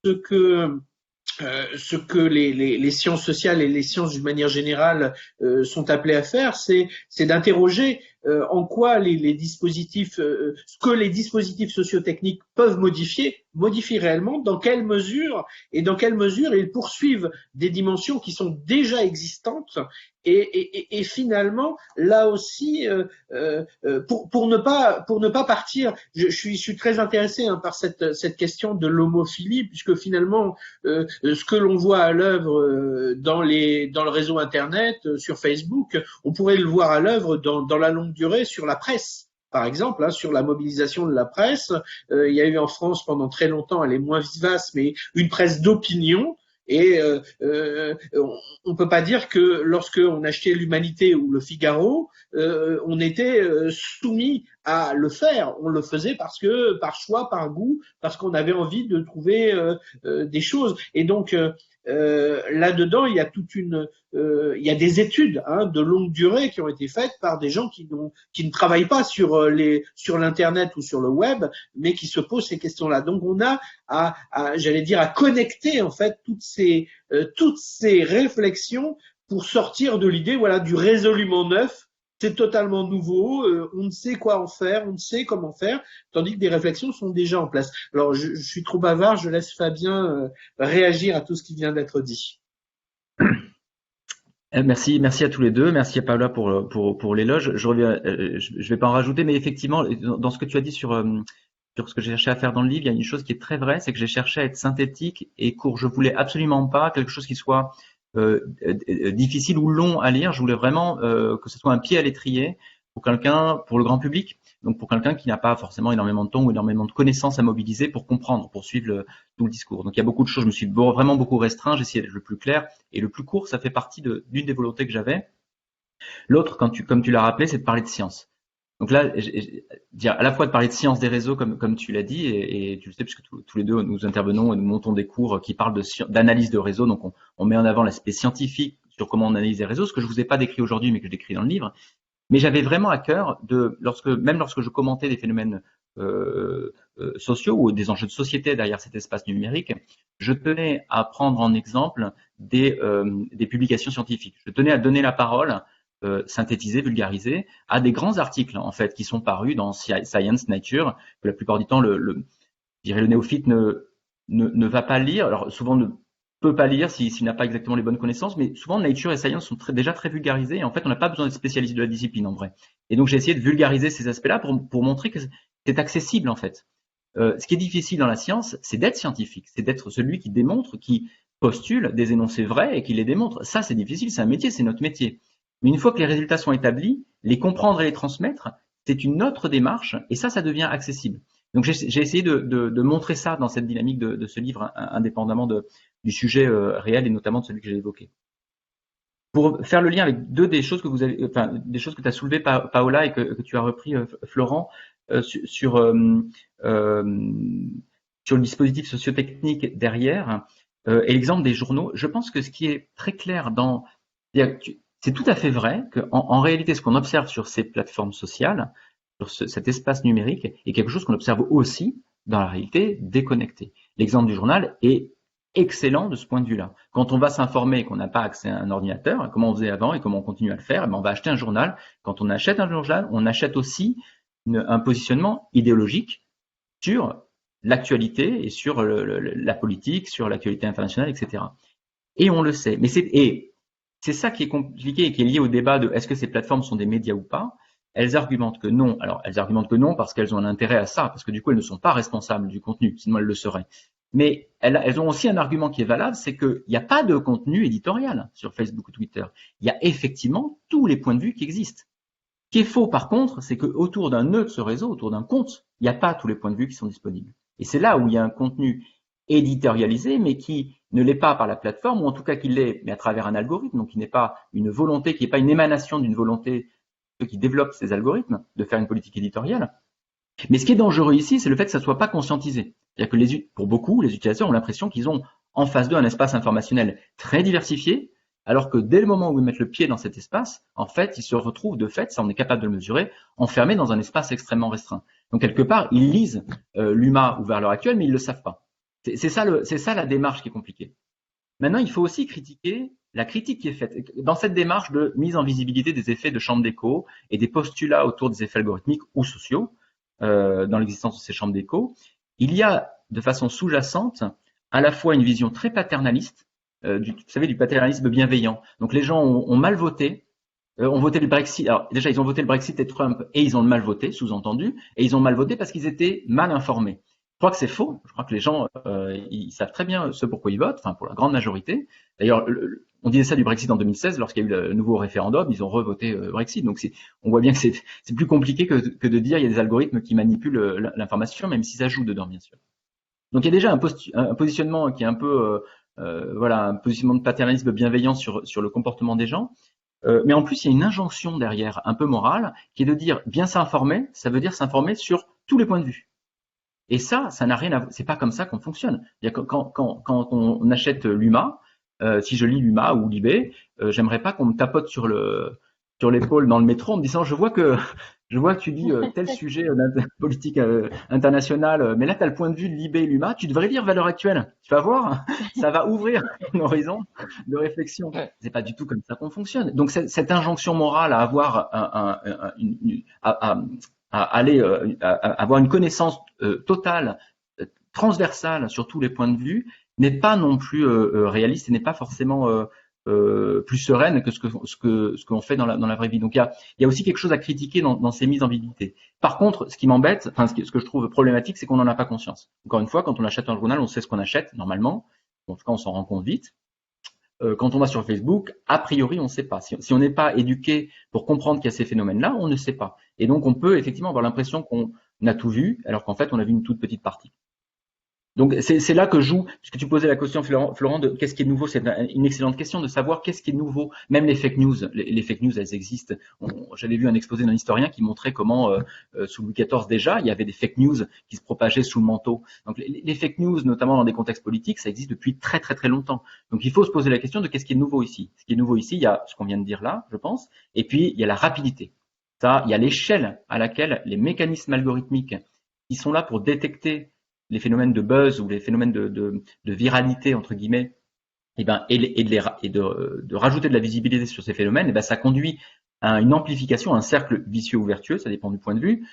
ce que les sciences sociales et les sciences d'une manière générale sont appelées à faire, c'est d'interroger en quoi les dispositifs, ce que les dispositifs sociotechniques peuvent modifier réellement, dans quelle mesure ils poursuivent des dimensions qui sont déjà existantes et finalement là aussi pour ne pas partir, je suis très intéressé par cette question de l'homophilie, puisque finalement ce que l'on voit à l'œuvre dans le réseau internet, sur Facebook, on pourrait le voir à l'œuvre dans la longue durée sur la presse. Par exemple, sur la mobilisation de la presse, il y a eu en France pendant très longtemps, elle est moins vivace, mais une presse d'opinion. Et on peut pas dire que lorsque on achetait l'Humanité ou le Figaro, on était soumis à le faire. On le faisait parce que, par choix, par goût, parce qu'on avait envie de trouver des choses. Et donc là-dedans, il y a il y a des études de longue durée qui ont été faites par des gens qui ne travaillent pas sur l'internet ou sur le web, mais qui se posent ces questions-là. Donc on a j'allais dire, à connecter en fait toutes ces réflexions pour sortir de l'idée, voilà, du résolument neuf c'est totalement nouveau, on ne sait quoi en faire, on ne sait comment faire, tandis que des réflexions sont déjà en place. Alors, je suis trop bavard, je laisse Fabien réagir à tout ce qui vient d'être dit.
Merci, merci à tous les deux. Merci à Paola pour l'éloge. Je reviens, je vais pas en rajouter, mais effectivement, dans ce que tu as dit sur ce que j'ai cherché à faire dans le livre, il y a une chose qui est très vraie, c'est que j'ai cherché à être synthétique et court. Je voulais absolument pas quelque chose qui soit difficile ou long à lire. Je voulais vraiment que ce soit un pied à l'étrier pour quelqu'un, pour le grand public. Donc pour quelqu'un qui n'a pas forcément énormément de temps ou énormément de connaissances à mobiliser pour comprendre, pour suivre tout le discours. Donc il y a beaucoup de choses, je me suis vraiment beaucoup restreint, j'ai essayé d'être le plus clair et le plus court, ça fait partie d'une des volontés que j'avais. L'autre, comme tu l'as rappelé, c'est de parler de science. Donc là, à la fois de parler de science des réseaux, comme tu l'as dit, et tu le sais, puisque tous les deux nous intervenons et nous montons des cours qui parlent d'analyse de réseaux, donc on met en avant l'aspect scientifique sur comment on analyse les réseaux, ce que je vous ai pas décrit aujourd'hui, mais que je décris dans le livre. Mais j'avais vraiment à cœur même lorsque je commentais des phénomènes sociaux ou des enjeux de société derrière cet espace numérique, je tenais à prendre en exemple des publications scientifiques. Je tenais à donner la parole synthétisée, vulgarisée, à des grands articles en fait qui sont parus dans Science, Nature, que la plupart du temps je dirais le néophyte ne va pas lire. Alors souvent ne peut pas lire s'il n'a pas exactement les bonnes connaissances, mais souvent Nature et Science sont déjà très vulgarisés et en fait on n'a pas besoin d'être spécialiste de la discipline en vrai. Et donc j'ai essayé de vulgariser ces aspects-là pour montrer que c'est accessible en fait. Ce qui est difficile dans la science, c'est d'être scientifique, c'est d'être celui qui démontre, qui postule des énoncés vrais et qui les démontre. Ça c'est difficile, c'est un métier, c'est notre métier. Mais une fois que les résultats sont établis, les comprendre et les transmettre, c'est une autre démarche et ça devient accessible. Donc j'ai essayé de montrer ça dans cette dynamique de ce livre, indépendamment du sujet réel et notamment de celui que j'ai évoqué. Pour faire le lien avec des choses que des choses que tu as soulevées, Paola, et que tu as repris, Florent, sur le dispositif sociotechnique derrière, et l'exemple des journaux, je pense que ce qui est très clair c'est tout à fait vrai qu'en réalité, ce qu'on observe sur ces plateformes sociales, sur cet espace numérique, est quelque chose qu'on observe aussi dans la réalité déconnectée. L'exemple du journal est excellent de ce point de vue-là. Quand on va s'informer et qu'on n'a pas accès à un ordinateur, comment on faisait avant et comment on continue à le faire, on va acheter un journal. Quand on achète un journal, on achète aussi un positionnement idéologique sur l'actualité et sur la politique, sur l'actualité internationale, etc. Et on le sait. Mais c'est ça qui est compliqué et qui est lié au débat de est-ce que ces plateformes sont des médias ou pas. Elles argumentent que non. Alors, elles argumentent que non parce qu'elles ont un intérêt à ça, parce que du coup, elles ne sont pas responsables du contenu, sinon elles le seraient. Mais elles ont aussi un argument qui est valable, c'est qu'il n'y a pas de contenu éditorial sur Facebook ou Twitter. Il y a effectivement tous les points de vue qui existent. Ce qui est faux, par contre, c'est qu'autour d'un nœud de ce réseau, autour d'un compte, il n'y a pas tous les points de vue qui sont disponibles. Et c'est là où il y a un contenu éditorialisé, mais qui ne l'est pas par la plateforme, ou en tout cas qui l'est, mais à travers un algorithme, donc qui n'est pas une volonté, qui n'est pas une émanation d'une volonté de ceux qui développent ces algorithmes, de faire une politique éditoriale. Mais ce qui est dangereux ici, c'est le fait que ça ne soit pas conscientisé. C'est-à-dire que pour beaucoup, les utilisateurs ont l'impression qu'ils ont en face d'eux un espace informationnel très diversifié, alors que dès le moment où ils mettent le pied dans cet espace, en fait, ils se retrouvent de fait, ça on est capable de le mesurer, enfermés dans un espace extrêmement restreint. Donc quelque part, ils lisent l'UMA ou Valeurs Actuelles, mais ils ne le savent pas. C'est ça la démarche qui est compliquée. Maintenant, il faut aussi critiquer la critique qui est faite. Dans cette démarche de mise en visibilité des effets de chambres d'écho et des postulats autour des effets algorithmiques ou sociaux, dans l'existence de ces chambres d'écho, il y a de façon sous-jacente à la fois une vision très paternaliste, vous savez, du paternalisme bienveillant. Donc les gens ont mal voté, ont voté le Brexit. Alors déjà, ils ont voté le Brexit et Trump et ils ont mal voté, sous-entendu, et ils ont mal voté parce qu'ils étaient mal informés. Je crois que c'est faux. Je crois que les gens, ils savent très bien ce pourquoi ils votent, enfin pour la grande majorité. D'ailleurs, on disait ça du Brexit en 2016, lorsqu'il y a eu le nouveau référendum, ils ont revoté Brexit. Donc on voit bien que c'est plus compliqué que de dire il y a des algorithmes qui manipulent l'information, même si ça joue dedans, bien sûr. Donc il y a déjà un positionnement qui est un peu, un positionnement de paternalisme bienveillant sur le comportement des gens. Mais en plus, il y a une injonction derrière, un peu morale, qui est de dire bien s'informer, ça veut dire s'informer sur tous les points de vue. Et ça n'a rien à voir. C'est pas comme ça qu'on fonctionne. Quand on achète l'UMA, si je lis l'UMA ou Libé, j'aimerais pas qu'on me tapote sur l'épaule dans le métro en me disant je vois que Je vois que tu dis tel sujet politique internationale, mais là, tu as le point de vue de Libé et Luma. Tu devrais lire Valeurs actuelles. Tu vas voir, ça va ouvrir un horizon de réflexion. C'est pas du tout comme ça qu'on fonctionne. Donc, cette injonction morale à avoir à aller à avoir une connaissance totale, transversale sur tous les points de vue, n'est pas non plus réaliste et n'est pas forcément plus sereine que ce qu'on fait dans la vraie vie. Donc il y a aussi quelque chose à critiquer dans ces mises en visibilité. Par contre, ce qui m'embête, enfin ce que je trouve problématique, c'est qu'on n'en a pas conscience. Encore une fois, quand on achète un journal, on sait ce qu'on achète normalement. En tout cas, on s'en rend compte vite. Quand on va sur Facebook, a priori, on ne sait pas. Si on n'est pas éduqué pour comprendre qu'il y a ces phénomènes-là, on ne sait pas. Et donc, on peut effectivement avoir l'impression qu'on a tout vu, alors qu'en fait, on a vu une toute petite partie. Donc c'est là que joue, puisque tu posais la question, Florent, de qu'est-ce qui est nouveau. C'est une excellente question de savoir qu'est-ce qui est nouveau. Même les fake news, les fake news, elles existent. J'avais vu un exposé d'un historien qui montrait comment sous Louis XIV déjà, il y avait des fake news qui se propageaient sous le manteau. Donc les fake news, notamment dans des contextes politiques, ça existe depuis très très très longtemps. Donc il faut se poser la question de qu'est-ce qui est nouveau ici. Ce qui est nouveau ici, il y a ce qu'on vient de dire là, je pense, et puis il y a la rapidité. Ça, il y a l'échelle à laquelle les mécanismes algorithmiques qui sont là pour détecter les phénomènes de buzz ou les phénomènes de viralité entre guillemets, et de rajouter de la visibilité sur ces phénomènes, et ben ça conduit à une amplification, un cercle vicieux ou vertueux, ça dépend du point de vue,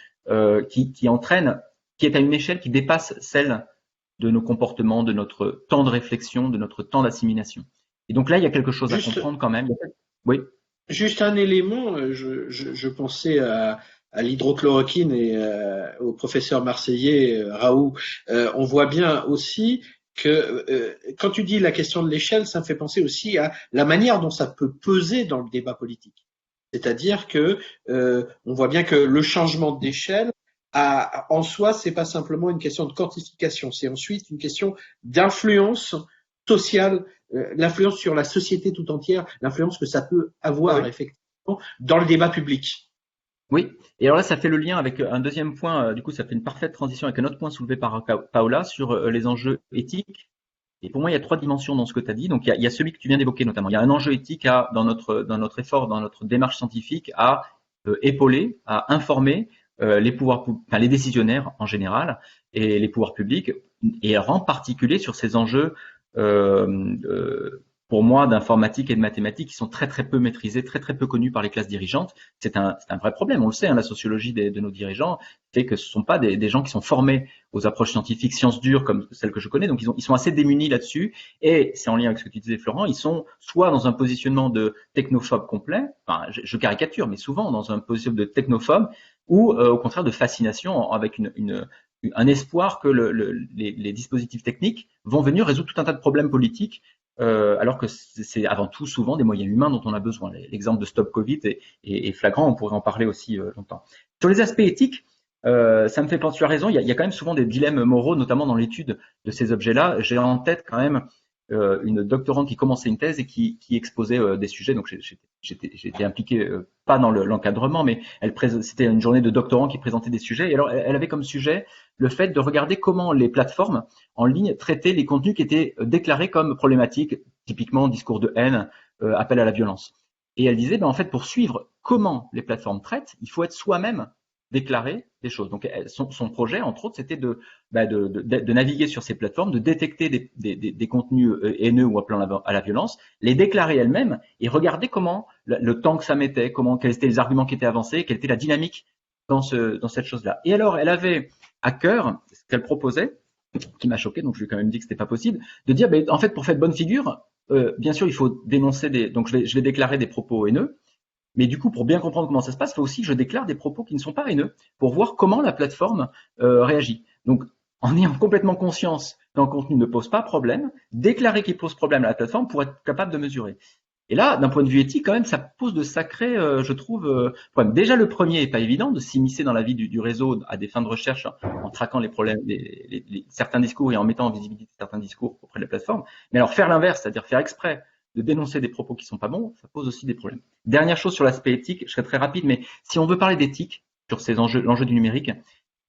qui entraîne, qui est à une échelle qui dépasse celle de nos comportements, de notre temps de réflexion, de notre temps d'assimilation. Et donc là, il y a quelque chose à comprendre quand même. Oui.
Juste un élément, je pensais à l'hydrochloroquine et au professeur marseillais Raoult. On voit bien aussi que quand tu dis la question de l'échelle, ça me fait penser aussi à la manière dont ça peut peser dans le débat politique. C'est-à-dire que on voit bien que le changement d'échelle en soi, c'est pas simplement une question de quantification, c'est ensuite une question d'influence sociale, l'influence sur la société tout entière, l'influence que ça peut avoir effectivement dans le débat public.
Oui, et alors là, ça fait le lien avec un deuxième point, du coup, ça fait une parfaite transition avec un autre point soulevé par Paola sur les enjeux éthiques. Et pour moi, il y a trois dimensions dans ce que tu as dit. Donc, il y a celui que tu viens d'évoquer notamment. Il y a un enjeu éthique dans notre effort, dans notre démarche scientifique, à épauler, à informer les pouvoirs, enfin les décisionnaires en général et les pouvoirs publics, et en particulier sur ces enjeux pour moi, d'informatique et de mathématiques qui sont très très peu maîtrisés, très très peu connus par les classes dirigeantes. C'est un vrai problème, on le sait, hein, la sociologie de nos dirigeants fait que ce sont pas des gens qui sont formés aux approches scientifiques, sciences dures comme celles que je connais, donc ils sont assez démunis là-dessus, et c'est en lien avec ce que tu disais Florent, ils sont soit dans un positionnement de technophobe complet, enfin je caricature, mais souvent dans un positionnement de technophobe, ou au contraire de fascination avec un espoir que les dispositifs techniques vont venir résoudre tout un tas de problèmes politiques, alors que c'est avant tout souvent des moyens humains dont on a besoin. L'exemple de Stop Covid est flagrant, on pourrait en parler aussi longtemps. Sur les aspects éthiques, ça me fait penser, tu as raison, il y a quand même souvent des dilemmes moraux, notamment dans l'étude de ces objets-là. J'ai en tête quand même une doctorante qui commençait une thèse et qui exposait des sujets. Donc j'étais impliqué pas dans l'encadrement, mais c'était une journée de doctorants qui présentait des sujets. Et alors elle avait comme sujet le fait de regarder comment les plateformes en ligne traitaient les contenus qui étaient déclarés comme problématiques, typiquement discours de haine, appel à la violence. Et elle disait, en fait, pour suivre comment les plateformes traitent, il faut être soi-même déclarer des choses. Donc son projet, entre autres, c'était de naviguer sur ces plateformes, de détecter des contenus haineux ou appelant à la violence, les déclarer elle-même et regarder comment le temps que ça mettait, quels étaient les arguments qui étaient avancés, quelle était la dynamique dans cette chose-là. Et alors, elle avait à cœur ce qu'elle proposait, qui m'a choqué, donc je lui ai quand même dit que c'était pas possible, de dire, en fait, pour faire de bonne figure, bien sûr, il faut dénoncer donc je vais déclarer des propos haineux. Mais du coup, pour bien comprendre comment ça se passe, il faut aussi que je déclare des propos qui ne sont pas haineux, pour voir comment la plateforme réagit. Donc, en ayant complètement conscience qu'un contenu ne pose pas problème, déclarer qu'il pose problème à la plateforme pour être capable de mesurer. Et là, d'un point de vue éthique, quand même, ça pose de sacrés, je trouve, problèmes. Déjà, le premier est pas évident, de s'immiscer dans la vie du réseau à des fins de recherche en traquant les problèmes, certains discours et en mettant en visibilité certains discours auprès de la plateforme. Mais alors, faire l'inverse, c'est-à-dire faire exprès de dénoncer des propos qui sont pas bons, ça pose aussi des problèmes. Dernière chose sur l'aspect éthique, je serai très rapide, mais si on veut parler d'éthique sur ces l'enjeu du numérique,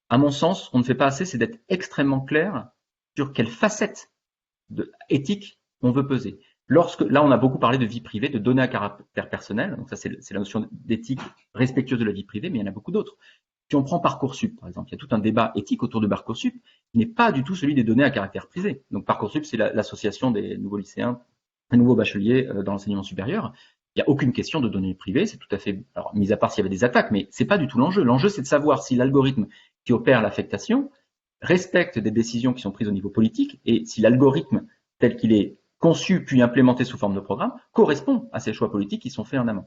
à mon sens, on ne fait pas assez, c'est d'être extrêmement clair sur quelle facette éthique on veut peser. là, on a beaucoup parlé de vie privée, de données à caractère personnel. Donc ça, c'est la notion d'éthique respectueuse de la vie privée, mais il y en a beaucoup d'autres. Si on prend Parcoursup, par exemple, il y a tout un débat éthique autour de Parcoursup qui n'est pas du tout celui des données à caractère privé. Donc Parcoursup, c'est l'association des nouveaux lycéens, des nouveaux bacheliers dans l'enseignement supérieur. Il n'y a aucune question de données privées, c'est tout à fait, alors mis à part s'il y avait des attaques, mais c'est pas du tout l'enjeu. L'enjeu, c'est de savoir si l'algorithme qui opère l'affectation respecte des décisions qui sont prises au niveau politique et si l'algorithme tel qu'il est conçu puis implémenté sous forme de programme correspond à ces choix politiques qui sont faits en amont.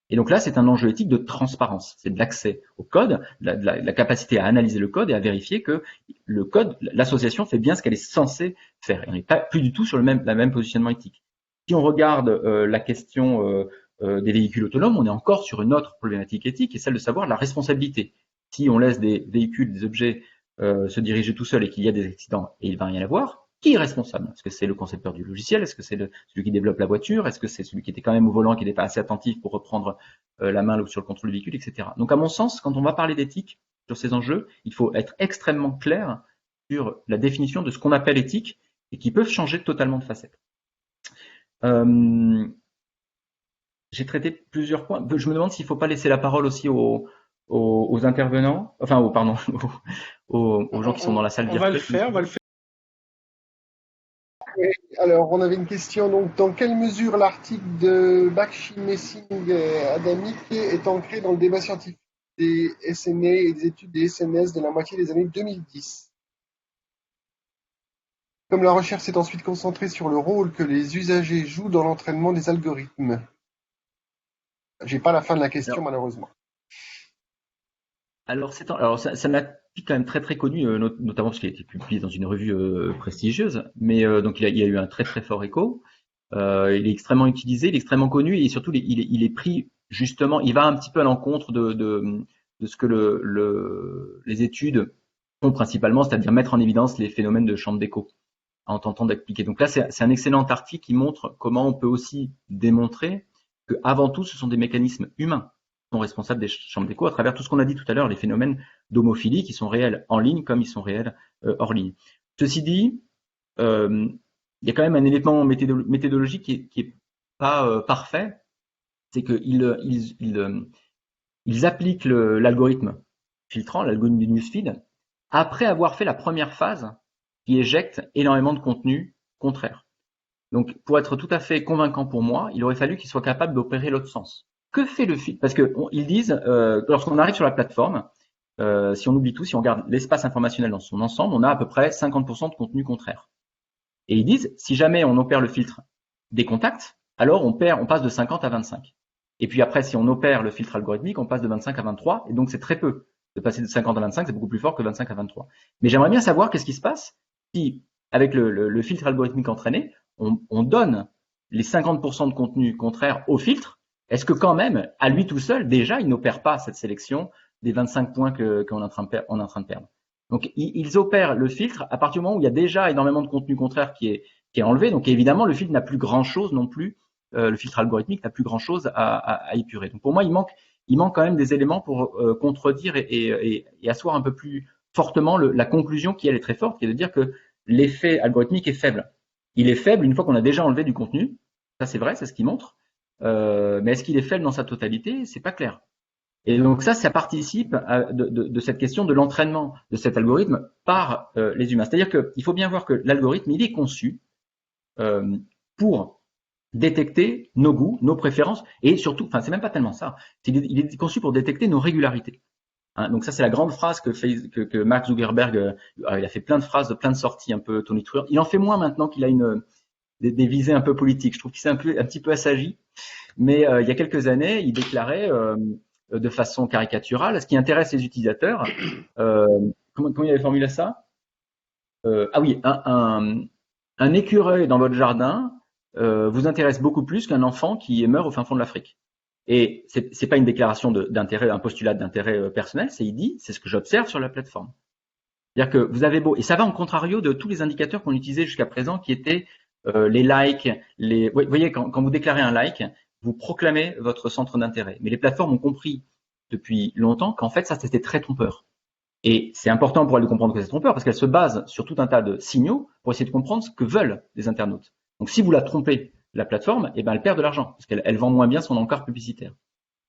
Et donc là, c'est un enjeu éthique de transparence, c'est de l'accès au code, la capacité à analyser le code et à vérifier que le code, l'association fait bien ce qu'elle est censée faire. Et on n'est pas plus du tout sur la même positionnement éthique. Si on regarde la question des véhicules autonomes, on est encore sur une autre problématique éthique, qui est celle de savoir la responsabilité. Si on laisse des véhicules, des objets se diriger tout seuls et qu'il y a des accidents, et il va rien y avoir, qui est responsable? Est-ce que c'est le concepteur du logiciel? Est-ce que c'est celui qui développe la voiture? Est-ce que c'est celui qui était quand même au volant, qui n'était pas assez attentif pour reprendre la main sur le contrôle du véhicule, etc. Donc à mon sens, quand on va parler d'éthique sur ces enjeux, il faut être extrêmement clair sur la définition de ce qu'on appelle éthique et qui peuvent changer totalement de facette. J'ai traité plusieurs points. Je me demande s'il ne faut pas laisser la parole aussi aux intervenants, enfin, aux gens qui sont dans la salle virtuelle.
On va le faire.
Alors, on avait une question. Donc, dans quelle mesure l'article de Bakshi, Messing et Adamic est ancré dans le débat scientifique des SNA et des études des SNS de la moitié des années 2010? Comme la recherche s'est ensuite concentrée sur le rôle que les usagers jouent dans l'entraînement des algorithmes. J'ai pas la fin de la question, malheureusement.
Alors, c'est un article quand même très très connu, notamment parce qu'il a été publié dans une revue prestigieuse, mais donc il y a eu un très très fort écho. Il est extrêmement utilisé, il est extrêmement connu et surtout il est pris justement, il va un petit peu à l'encontre de ce que les études font principalement, c'est-à-dire mettre en évidence les phénomènes de chambre d'écho en tentant d'appliquer. Donc là, c'est un excellent article qui montre comment on peut aussi démontrer que avant tout, ce sont des mécanismes humains qui sont responsables des chambres d'écho à travers tout ce qu'on a dit tout à l'heure, les phénomènes d'homophilie qui sont réels en ligne comme ils sont réels hors ligne. Ceci dit, il y a quand même un élément méthodologique qui est pas parfait, c'est qu'ils appliquent l'algorithme filtrant, l'algorithme du newsfeed, après avoir fait la première phase qui éjecte énormément de contenu contraire. Donc, pour être tout à fait convaincant pour moi, il aurait fallu qu'il soit capable d'opérer l'autre sens. Que fait le filtre? Parce que ils disent, lorsqu'on arrive sur la plateforme, si on oublie tout, si on regarde l'espace informationnel dans son ensemble, on a à peu près 50% de contenu contraire. Et ils disent, si jamais on opère le filtre des contacts, alors on passe de 50 à 25. Et puis après, si on opère le filtre algorithmique, on passe de 25 à 23, et donc c'est très peu. De passer de 50 à 25, c'est beaucoup plus fort que 25 à 23. Mais j'aimerais bien savoir qu'est-ce qui se passe si, avec le filtre algorithmique entraîné, on donne les 50% de contenu contraire au filtre. Est-ce que quand même, à lui tout seul, déjà, il n'opère pas cette sélection des 25 points qu'on est en train de perdre? Donc, ils opèrent le filtre à partir du moment où il y a déjà énormément de contenu contraire qui est enlevé. Donc, évidemment, le filtre n'a plus grand-chose non plus. Le filtre algorithmique n'a plus grand-chose à épurer. Donc, pour moi, il manque quand même des éléments pour contredire et asseoir un peu plus fortement la conclusion qui, elle, est très forte, qui est de dire que l'effet algorithmique est faible. Il est faible une fois qu'on a déjà enlevé du contenu. Ça, c'est vrai, c'est ce qu'il montre. Mais est-ce qu'il est faible dans sa totalité? C'est pas clair. Et donc ça participe de cette question de l'entraînement de cet algorithme par les humains. C'est-à-dire qu'il faut bien voir que l'algorithme, il est conçu pour détecter nos goûts, nos préférences, et surtout, enfin, c'est même pas tellement ça. Il est conçu pour détecter nos régularités. Hein, donc ça, c'est la grande phrase que Mark Zuckerberg, il a fait plein de phrases, plein de sorties un peu tonitruantes. Il en fait moins maintenant qu'il a des visées un peu politiques. Je trouve qu'il s'est un petit peu assagi. Mais il y a quelques années, il déclarait de façon caricaturale ce qui intéresse les utilisateurs. Comment il avait formulé ça? Ah oui, un écureuil dans votre jardin vous intéresse beaucoup plus qu'un enfant qui meurt au fin fond de l'Afrique. Et c'est pas une déclaration d'intérêt, un postulat d'intérêt personnel, c'est ce que j'observe sur la plateforme. C'est-à-dire que vous avez beau, et ça va en contrario de tous les indicateurs qu'on utilisait jusqu'à présent, qui étaient les likes, vous voyez, quand vous déclarez un like, vous proclamez votre centre d'intérêt. Mais les plateformes ont compris depuis longtemps qu'en fait, ça, c'était très trompeur. Et c'est important pour elles de comprendre que c'est trompeur, parce qu'elles se basent sur tout un tas de signaux pour essayer de comprendre ce que veulent les internautes. Donc, si vous la trompez la plateforme, eh ben, elle perd de l'argent parce qu'elle vend moins bien son encart publicitaire.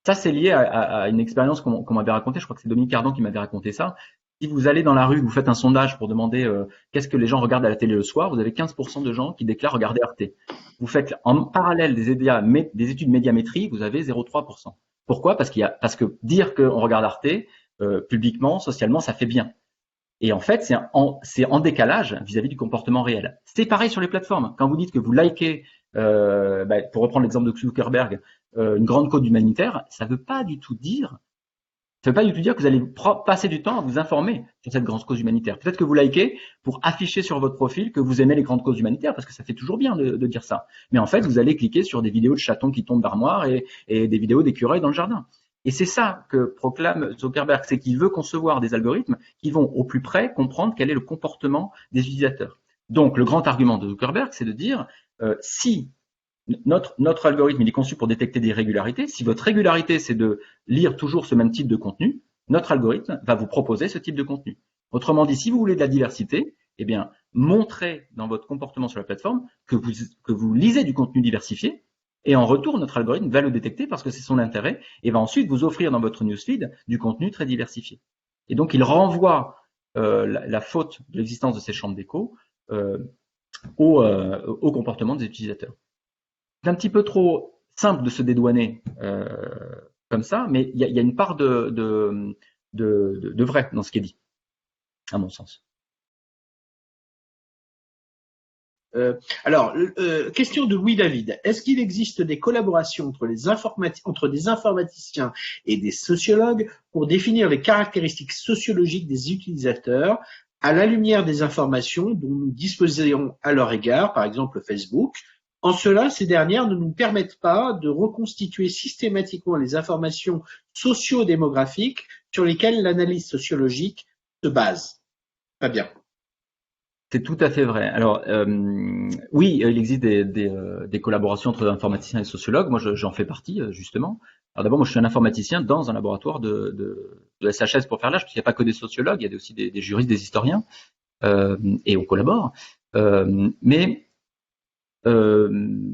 Ça, c'est lié à une expérience qu'on m'avait racontée. Je crois que c'est Dominique Cardon qui m'avait raconté ça. Si vous allez dans la rue, vous faites un sondage pour demander qu'est-ce que les gens regardent à la télé le soir, vous avez 15% de gens qui déclarent regarder Arte. Vous faites en parallèle des études médiamétrie, vous avez 0,3%. Pourquoi? Parce que dire qu'on regarde Arte publiquement, socialement, ça fait bien. Et en fait, c'est en décalage vis-à-vis du comportement réel. C'est pareil sur les plateformes. Quand vous dites que vous likez, pour reprendre l'exemple de Zuckerberg, une grande cause humanitaire, ça veut pas du tout dire que vous allez passer du temps à vous informer sur cette grande cause humanitaire. Peut-être que vous likez pour afficher sur votre profil que vous aimez les grandes causes humanitaires, parce que ça fait toujours bien de dire ça. Mais en fait, vous allez cliquer sur des vidéos de chatons qui tombent d'armoire et des vidéos d'écureuils dans le jardin. Et c'est ça que proclame Zuckerberg, c'est qu'il veut concevoir des algorithmes qui vont au plus près comprendre quel est le comportement des utilisateurs. Donc, le grand argument de Zuckerberg, c'est de dire, si notre algorithme il est conçu pour détecter des irrégularités. Si votre régularité, c'est de lire toujours ce même type de contenu, notre algorithme va vous proposer ce type de contenu. Autrement dit, si vous voulez de la diversité, eh bien, montrez dans votre comportement sur la plateforme que vous lisez du contenu diversifié, et en retour, notre algorithme va le détecter parce que c'est son intérêt, et va ensuite vous offrir dans votre newsfeed du contenu très diversifié. Et donc, il renvoie la faute de l'existence de ces chambres d'écho au comportement des utilisateurs. C'est un petit peu trop simple de se dédouaner comme ça, mais il y a une part de vrai dans ce qui est dit, à mon sens.
Question de Louis David. Est-ce qu'il existe des collaborations entre des informaticiens et des sociologues pour définir les caractéristiques sociologiques des utilisateurs à la lumière des informations dont nous disposons à leur égard, par exemple Facebook? En cela, ces dernières ne nous permettent pas de reconstituer systématiquement les informations socio-démographiques sur lesquelles l'analyse sociologique se base. Pas bien.
C'est tout à fait vrai. Alors, oui, il existe des collaborations entre informaticiens et sociologues. Moi, j'en fais partie, justement. Alors d'abord, moi, je suis un informaticien dans un laboratoire de SHS pour faire l'âge, parce qu'il n'y a pas que des sociologues, il y a aussi des juristes, des historiens, et on collabore. Je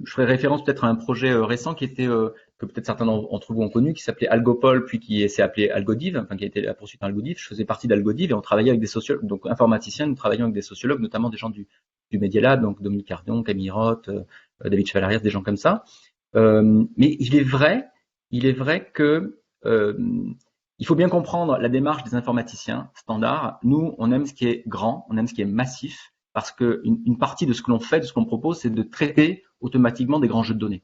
ferai référence peut-être à un projet récent qui était que peut-être certains d'entre vous ont connu, qui s'appelait Algopol, puis qui s'est appelé Algodiv, enfin qui a été la poursuite d'un Algodiv. Je faisais partie d'Algodiv et on travaillait avec des sociologues, donc informaticiens, nous travaillions avec des sociologues, notamment des gens du Media Lab, donc Dominique Cardon, Camille Roth, David Chevalarias, des gens comme ça. Mais il est vrai que il faut bien comprendre la démarche des informaticiens standards. Nous, on aime ce qui est grand, on aime ce qui est massif, parce que une partie de ce que l'on fait, de ce qu'on propose, c'est de traiter automatiquement des grands jeux de données.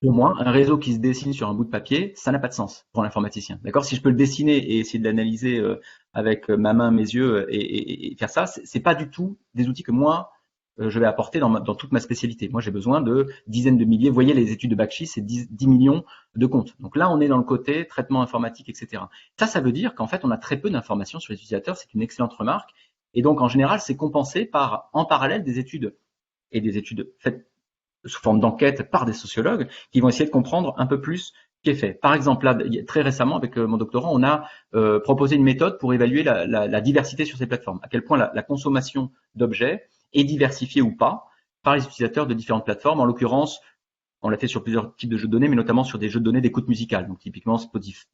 Pour moi, un réseau qui se dessine sur un bout de papier, ça n'a pas de sens pour l'informaticien. D'accord? Si je peux le dessiner et essayer de l'analyser avec ma main, mes yeux et faire ça, c'est pas du tout des outils que moi je vais apporter dans toute ma spécialité. Moi, j'ai besoin de dizaines de milliers. Vous voyez, les études de Bakshi, c'est 10 millions de comptes. Donc là, on est dans le côté traitement informatique, etc. Ça veut dire qu'en fait, on a très peu d'informations sur les utilisateurs. C'est une excellente remarque. Et donc, en général, c'est compensé par, en parallèle, des études faites sous forme d'enquête par des sociologues qui vont essayer de comprendre un peu plus ce qui est fait. Par exemple, là, très récemment, avec mon doctorant, on a proposé une méthode pour évaluer la diversité sur ces plateformes. À quel point la consommation d'objets est diversifiée ou pas par les utilisateurs de différentes plateformes. En l'occurrence, on l'a fait sur plusieurs types de jeux de données, mais notamment sur des jeux de données d'écoute musicale. Donc, typiquement, Spotify,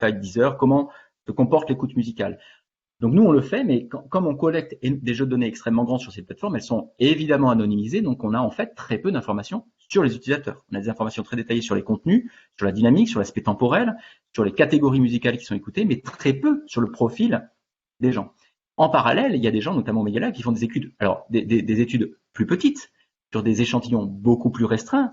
Deezer, comment se comporte l'écoute musicale. Donc nous, on le fait, mais comme on collecte des jeux de données extrêmement grands sur ces plateformes, elles sont évidemment anonymisées, donc on a en fait très peu d'informations sur les utilisateurs. On a des informations très détaillées sur les contenus, sur la dynamique, sur l'aspect temporel, sur les catégories musicales qui sont écoutées, mais très peu sur le profil des gens. En parallèle, il y a des gens, notamment au Media Lab, qui font des études, alors des études plus petites, sur des échantillons beaucoup plus restreints.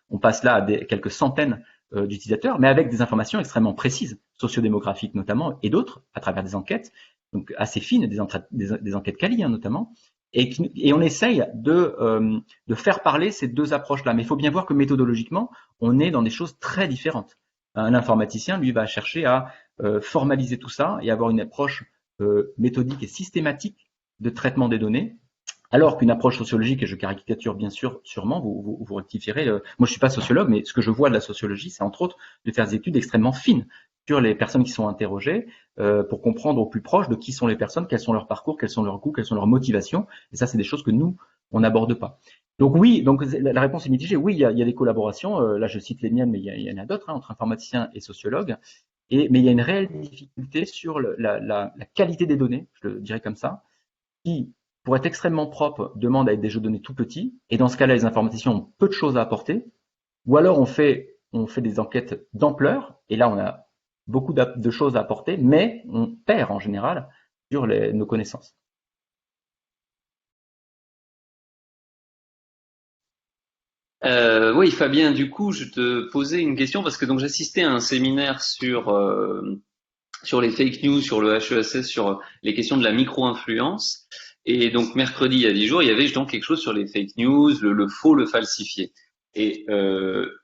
On passe là à quelques centaines d'utilisateurs, mais avec des informations extrêmement précises, sociodémographiques notamment, et d'autres, à travers des enquêtes, donc assez fines, des enquêtes quali, notamment, et on essaye de faire parler ces deux approches-là. Mais il faut bien voir que méthodologiquement, on est dans des choses très différentes. Un informaticien, lui, va chercher à formaliser tout ça et avoir une approche méthodique et systématique de traitement des données, alors qu'une approche sociologique, et je caricature bien sûr, sûrement, vous rectifierez, moi je suis pas sociologue, mais ce que je vois de la sociologie, c'est entre autres de faire des études extrêmement fines sur les personnes qui sont interrogées, pour comprendre au plus proche de qui sont les personnes, quels sont leurs parcours, quels sont leurs goûts, quelles sont leurs motivations, et ça c'est des choses que nous, on n'aborde pas. Donc oui, donc la réponse est mitigée. Oui, il y a des collaborations. Là, je cite les miennes, mais il y en a d'autres entre informaticiens et sociologues. Mais il y a une réelle difficulté sur la qualité des données, je le dirais comme ça, qui, pour être extrêmement propre, demande à être des jeux de données tout petits. Et dans ce cas-là, les informaticiens ont peu de choses à apporter. Ou alors on fait des enquêtes d'ampleur. Et là, on a beaucoup de choses à apporter, mais on perd en général sur nos connaissances.
Oui, Fabien, du coup, je te posais une question parce que donc j'assistais à un séminaire sur les fake news, sur le HESS, sur les questions de la micro-influence. Et donc mercredi, il y a 10 jours, il y avait justement quelque chose sur les fake news, le faux, le falsifié. Et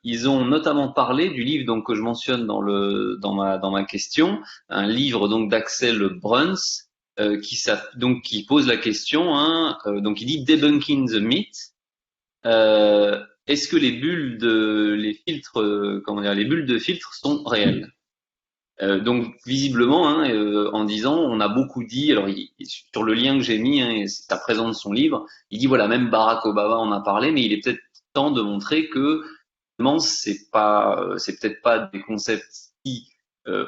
ils ont notamment parlé du livre donc que je mentionne dans ma question, un livre donc d'Axel Bruns qui pose la question, donc il dit Debunking the Myth. Est-ce que les filtres, les bulles de filtre sont réelles? Donc visiblement, en disant, on a beaucoup dit, alors sur le lien que j'ai mis, et c'est à présent de son livre, il dit voilà, même Barack Obama en a parlé, mais il est peut-être temps de montrer que finalement c'est peut-être pas des concepts si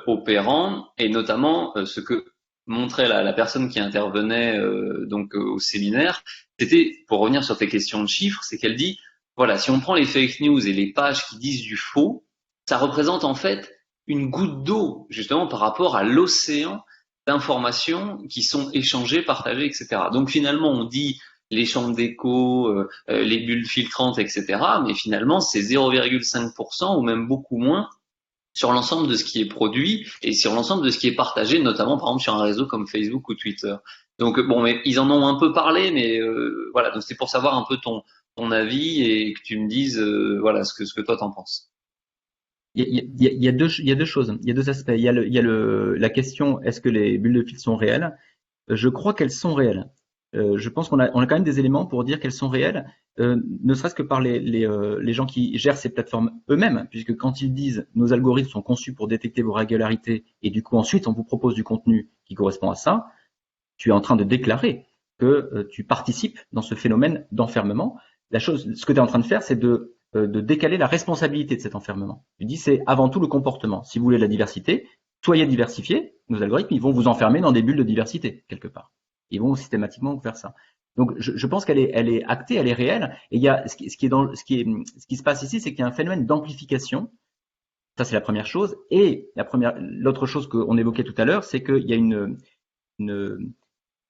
opérants, et notamment ce que montrait la personne qui intervenait au séminaire, c'était, pour revenir sur tes questions de chiffres, c'est qu'elle dit voilà, si on prend les fake news et les pages qui disent du faux, ça représente en fait une goutte d'eau, justement, par rapport à l'océan d'informations qui sont échangées, partagées, etc. Donc finalement, on dit les chambres d'écho, les bulles filtrantes, etc. Mais finalement, c'est 0,5% ou même beaucoup moins sur l'ensemble de ce qui est produit et sur l'ensemble de ce qui est partagé, notamment par exemple sur un réseau comme Facebook ou Twitter. Donc bon, mais ils en ont un peu parlé, mais voilà. Donc c'est pour savoir un peu ton avis et que tu me dises voilà ce que toi t'en penses.
Il y a deux choses, il y a deux aspects. Il y a la question, est-ce que les bulles de filtre sont réelles? Je crois qu'elles sont réelles. Je pense qu'on a quand même des éléments pour dire qu'elles sont réelles, ne serait-ce que par les gens qui gèrent ces plateformes eux-mêmes, puisque quand ils disent nos algorithmes sont conçus pour détecter vos régularités et du coup ensuite on vous propose du contenu qui correspond à ça, tu es en train de déclarer que tu participes dans ce phénomène d'enfermement. Ce que tu es en train de faire, c'est de décaler la responsabilité de cet enfermement. Tu dis c'est avant tout le comportement. Si vous voulez la diversité, soyez diversifiés. Nos algorithmes, ils vont vous enfermer dans des bulles de diversité quelque part. Ils vont systématiquement vous faire ça. Donc je pense qu'elle est actée, elle est réelle. Et il y a ce qui se passe ici, c'est qu'il y a un phénomène d'amplification. Ça c'est la première chose. Et l'autre chose qu'on évoquait tout à l'heure, c'est qu'il y a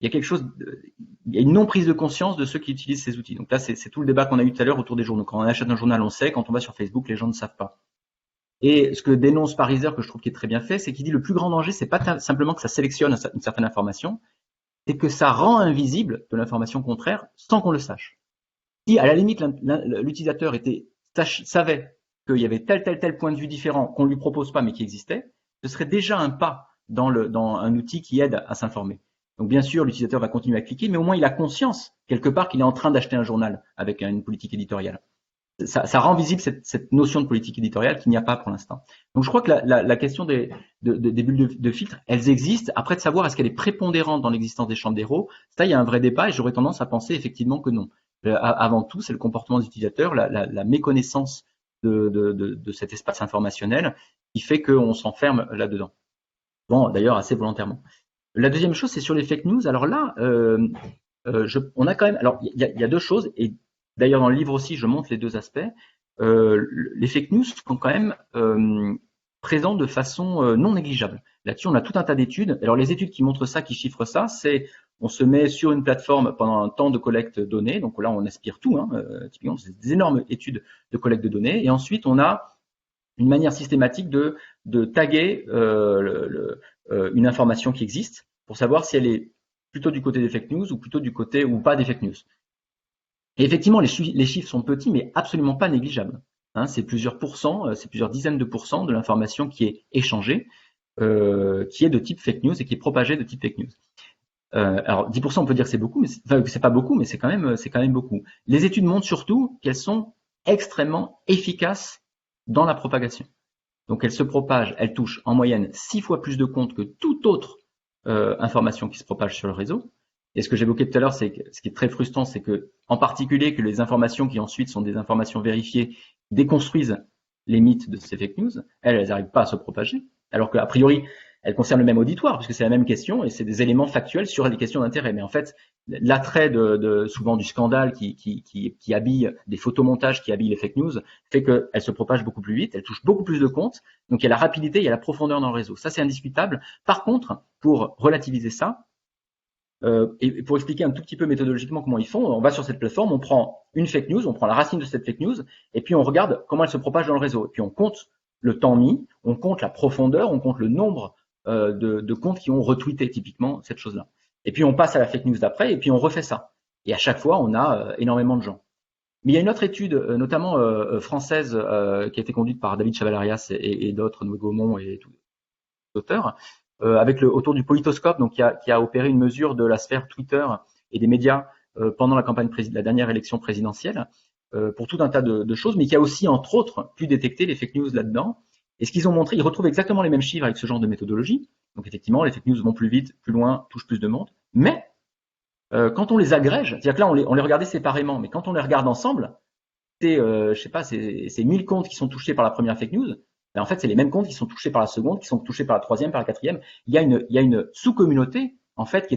il y a quelque chose, il y a une non prise de conscience de ceux qui utilisent ces outils. Donc là, c'est tout le débat qu'on a eu tout à l'heure autour des journaux. Quand on achète un journal, on sait. Quand on va sur Facebook, les gens ne savent pas. Et ce que dénonce Pariser, que je trouve qui est très bien fait, c'est qu'il dit le plus grand danger, c'est pas simplement que ça sélectionne une certaine information, c'est que ça rend invisible de l'information contraire sans qu'on le sache. Si à la limite l'utilisateur savait qu'il y avait tel point de vue différent qu'on ne lui propose pas mais qui existait, ce serait déjà un pas dans un outil qui aide à s'informer. Donc bien sûr, l'utilisateur va continuer à cliquer, mais au moins il a conscience quelque part qu'il est en train d'acheter un journal avec une politique éditoriale. Ça rend visible cette notion de politique éditoriale qu'il n'y a pas pour l'instant. Donc je crois que la question des bulles de filtre, elles existent. Après de savoir est-ce qu'elle est prépondérante dans l'existence des chambres d'héros, ça il y a un vrai débat et j'aurais tendance à penser effectivement que non. Avant tout, c'est le comportement des utilisateurs, la méconnaissance de cet espace informationnel qui fait qu'on s'enferme là-dedans. Bon, d'ailleurs assez volontairement. La deuxième chose, c'est sur les fake news. Alors là, on a quand même. Alors il y a deux choses et d'ailleurs, dans le livre aussi, je montre les deux aspects. Les fake news sont quand même présents de façon non négligeable. Là-dessus, on a tout un tas d'études. Alors, les études qui montrent ça, qui chiffrent ça, c'est on se met sur une plateforme pendant un temps de collecte de données. Donc là, on aspire tout. Typiquement, c'est des énormes études de collecte de données. Et ensuite, on a une manière systématique de taguer une information qui existe pour savoir si elle est plutôt du côté des fake news ou plutôt du côté ou pas des fake news. Et effectivement, les chiffres sont petits, mais absolument pas négligeables. C'est plusieurs pourcents, c'est plusieurs dizaines de pourcents de l'information qui est échangée, qui est de type fake news et qui est propagée de type fake news. Alors 10%, on peut dire que c'est beaucoup, mais c'est pas beaucoup, mais c'est quand même beaucoup. Les études montrent surtout qu'elles sont extrêmement efficaces dans la propagation. Donc elles se propagent, elles touchent en moyenne 6 fois plus de comptes que toute autre information qui se propage sur le réseau. Et ce que j'évoquais tout à l'heure, c'est que ce qui est très frustrant, c'est que, en particulier, que les informations qui ensuite sont des informations vérifiées déconstruisent les mythes de ces fake news, elles n'arrivent pas à se propager, alors qu'a priori, elles concernent le même auditoire, puisque c'est la même question et c'est des éléments factuels sur des questions d'intérêt. Mais en fait, l'attrait souvent du scandale qui habille des photomontages qui habillent les fake news fait qu'elles se propagent beaucoup plus vite, elles touchent beaucoup plus de comptes. Donc il y a la rapidité, il y a la profondeur dans le réseau. Ça, c'est indiscutable. Par contre, pour relativiser ça, et pour expliquer un tout petit peu méthodologiquement comment ils font, on va sur cette plateforme, on prend une fake news, on prend la racine de cette fake news, et puis on regarde comment elle se propage dans le réseau. Et puis on compte le temps mis, on compte la profondeur, on compte le nombre de comptes qui ont retweeté typiquement cette chose-là. Et puis on passe à la fake news d'après, et puis on refait ça. Et à chaque fois, on a énormément de gens. Mais il y a une autre étude, notamment française, qui a été conduite par David Chavalarias et d'autres, Noé Gaumont et tous les auteurs, avec autour du politoscope, donc qui a opéré une mesure de la sphère Twitter et des médias pendant la dernière élection présidentielle, pour tout un tas de choses, mais qui a aussi, entre autres, pu détecter les fake news là-dedans. Et ce qu'ils ont montré, ils retrouvent exactement les mêmes chiffres avec ce genre de méthodologie. Donc effectivement, les fake news vont plus vite, plus loin, touchent plus de monde. Mais quand on les agrège, c'est-à-dire que là, on les regardait séparément, mais quand on les regarde ensemble, c'est, je sais pas, c'est 1000 comptes qui sont touchés par la première fake news. En fait, c'est les mêmes comptes qui sont touchés par la seconde, qui sont touchés par la troisième, par la quatrième. Il y a une sous-communauté, en fait,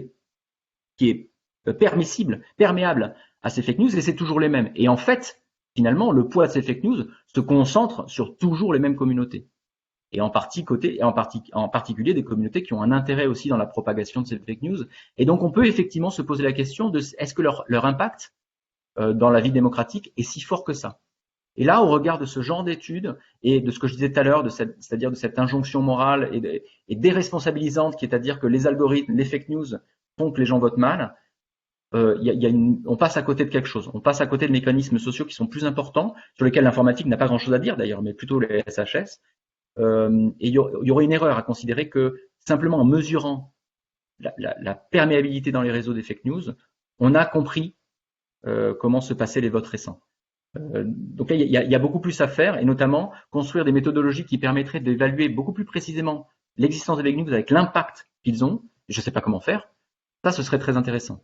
qui est permissible, perméable à ces fake news, et c'est toujours les mêmes. Et en fait, finalement, le poids de ces fake news se concentre sur toujours les mêmes communautés. Et en particulier des communautés qui ont un intérêt aussi dans la propagation de ces fake news. Et donc, on peut effectivement se poser la question de est-ce que leur impact dans la vie démocratique est si fort que ça? Et là, au regard de ce genre d'études et de ce que je disais tout à l'heure, c'est-à-dire de cette injonction morale et déresponsabilisante, qui est à dire que les algorithmes, les fake news font que les gens votent mal, on passe à côté de quelque chose. On passe à côté de mécanismes sociaux qui sont plus importants, sur lesquels l'informatique n'a pas grand-chose à dire d'ailleurs, mais plutôt les SHS. Et il y aurait une erreur à considérer que simplement en mesurant la perméabilité dans les réseaux des fake news, on a compris comment se passaient les votes récents. Donc là, il y a beaucoup plus à faire, et notamment construire des méthodologies qui permettraient d'évaluer beaucoup plus précisément l'existence des fake news avec l'impact qu'ils ont. Je ne sais pas comment faire. Ça, ce serait très intéressant.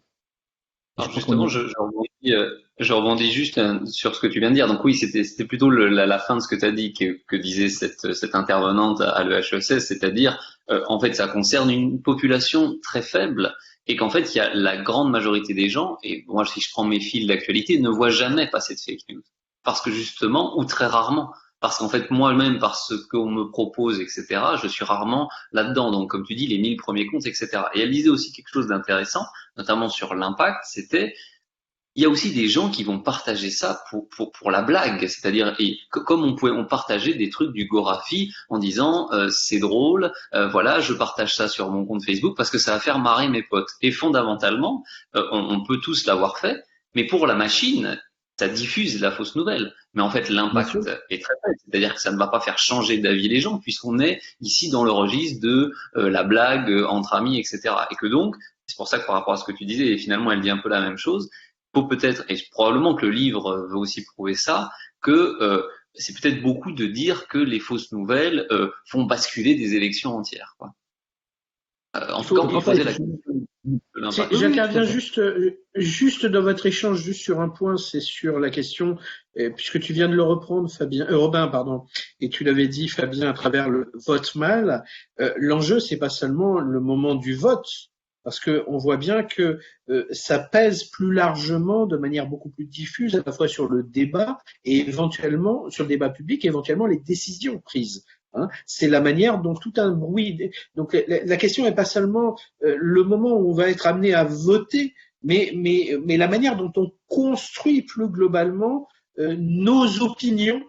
Alors justement, je rebondis juste sur ce que tu viens de dire. Donc oui, c'était plutôt la fin de ce que tu as dit que disait cette intervenante à l'EHESS, c'est-à-dire en fait ça concerne une population très faible et qu'en fait il y a la grande majorité des gens, et moi si je prends mes fils d'actualité, ne voient jamais passer de fake news. Parce que justement, ou très rarement, parce qu'en fait moi-même, par ce qu'on me propose, etc., je suis rarement là-dedans. Donc comme tu dis, les 1000 premiers comptes, etc. Et elle disait aussi quelque chose d'intéressant, notamment sur l'impact, c'était il y a aussi des gens qui vont partager ça pour la blague, c'est-à-dire comme on partageait des trucs du Gorafi en disant c'est drôle, voilà, je partage ça sur mon compte Facebook parce que ça va faire marrer mes potes. Et fondamentalement, on peut tous l'avoir fait, mais pour la machine, ça diffuse la fausse nouvelle. Mais en fait, l'impact est très faible, c'est-à-dire que ça ne va pas faire changer d'avis les gens puisqu'on est ici dans le registre de la blague entre amis, etc. Et que donc, c'est pour ça que par rapport à ce que tu disais, et finalement elle dit un peu la même chose, faut peut-être, et probablement que le livre veut aussi prouver ça, que c'est peut-être beaucoup de dire que les fausses nouvelles font basculer des élections entières, quoi. En tout cas, on peut poser la question de l'impact.
J'interviens juste dans votre échange, juste sur un point, c'est sur la question, puisque tu viens de le reprendre, Robin, pardon, et tu l'avais dit, Fabien, à travers le vote mal. L'enjeu, c'est pas seulement le moment du vote, parce que on voit bien que ça pèse plus largement, de manière beaucoup plus diffuse, à la fois sur le débat et éventuellement sur le débat public, et éventuellement les décisions prises. Hein. C'est la manière dont tout un bruit. Donc la question n'est pas seulement le moment où on va être amené à voter, mais la manière dont on construit plus globalement nos opinions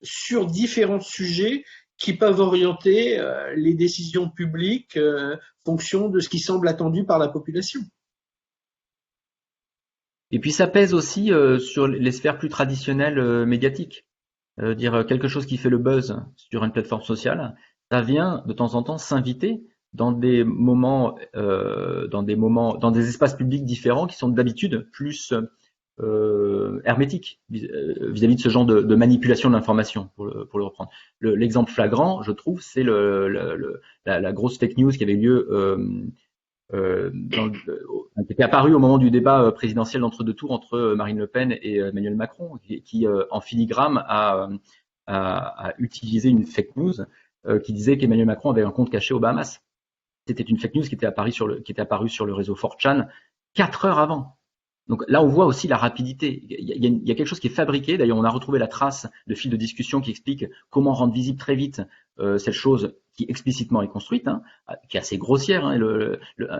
sur différents sujets qui peuvent orienter les décisions publiques fonction de ce qui semble attendu par la population.
Et puis ça pèse aussi sur les sphères plus traditionnelles médiatiques. Dire quelque chose qui fait le buzz sur une plateforme sociale, ça vient de temps en temps s'inviter dans des moments, dans des espaces publics différents qui sont d'habitude plus hermétiques vis-à-vis de ce genre de manipulation de l'information, pour le reprendre. L'exemple flagrant, je trouve, c'est la grosse fake news qui avait eu lieu qui était apparu au moment du débat présidentiel d'entre-deux tours entre Marine Le Pen et Emmanuel Macron, qui en filigrane a utilisé une fake news qui disait qu'Emmanuel Macron avait un compte caché aux Bahamas. C'était une fake news qui était apparue sur le réseau 4chan 4 heures avant. Donc là, on voit aussi la rapidité. Il y a quelque chose qui est fabriqué. D'ailleurs, on a retrouvé la trace de fil de discussion qui explique comment rendre visible très vite cette chose qui explicitement est construite, hein, qui est assez grossière. Hein,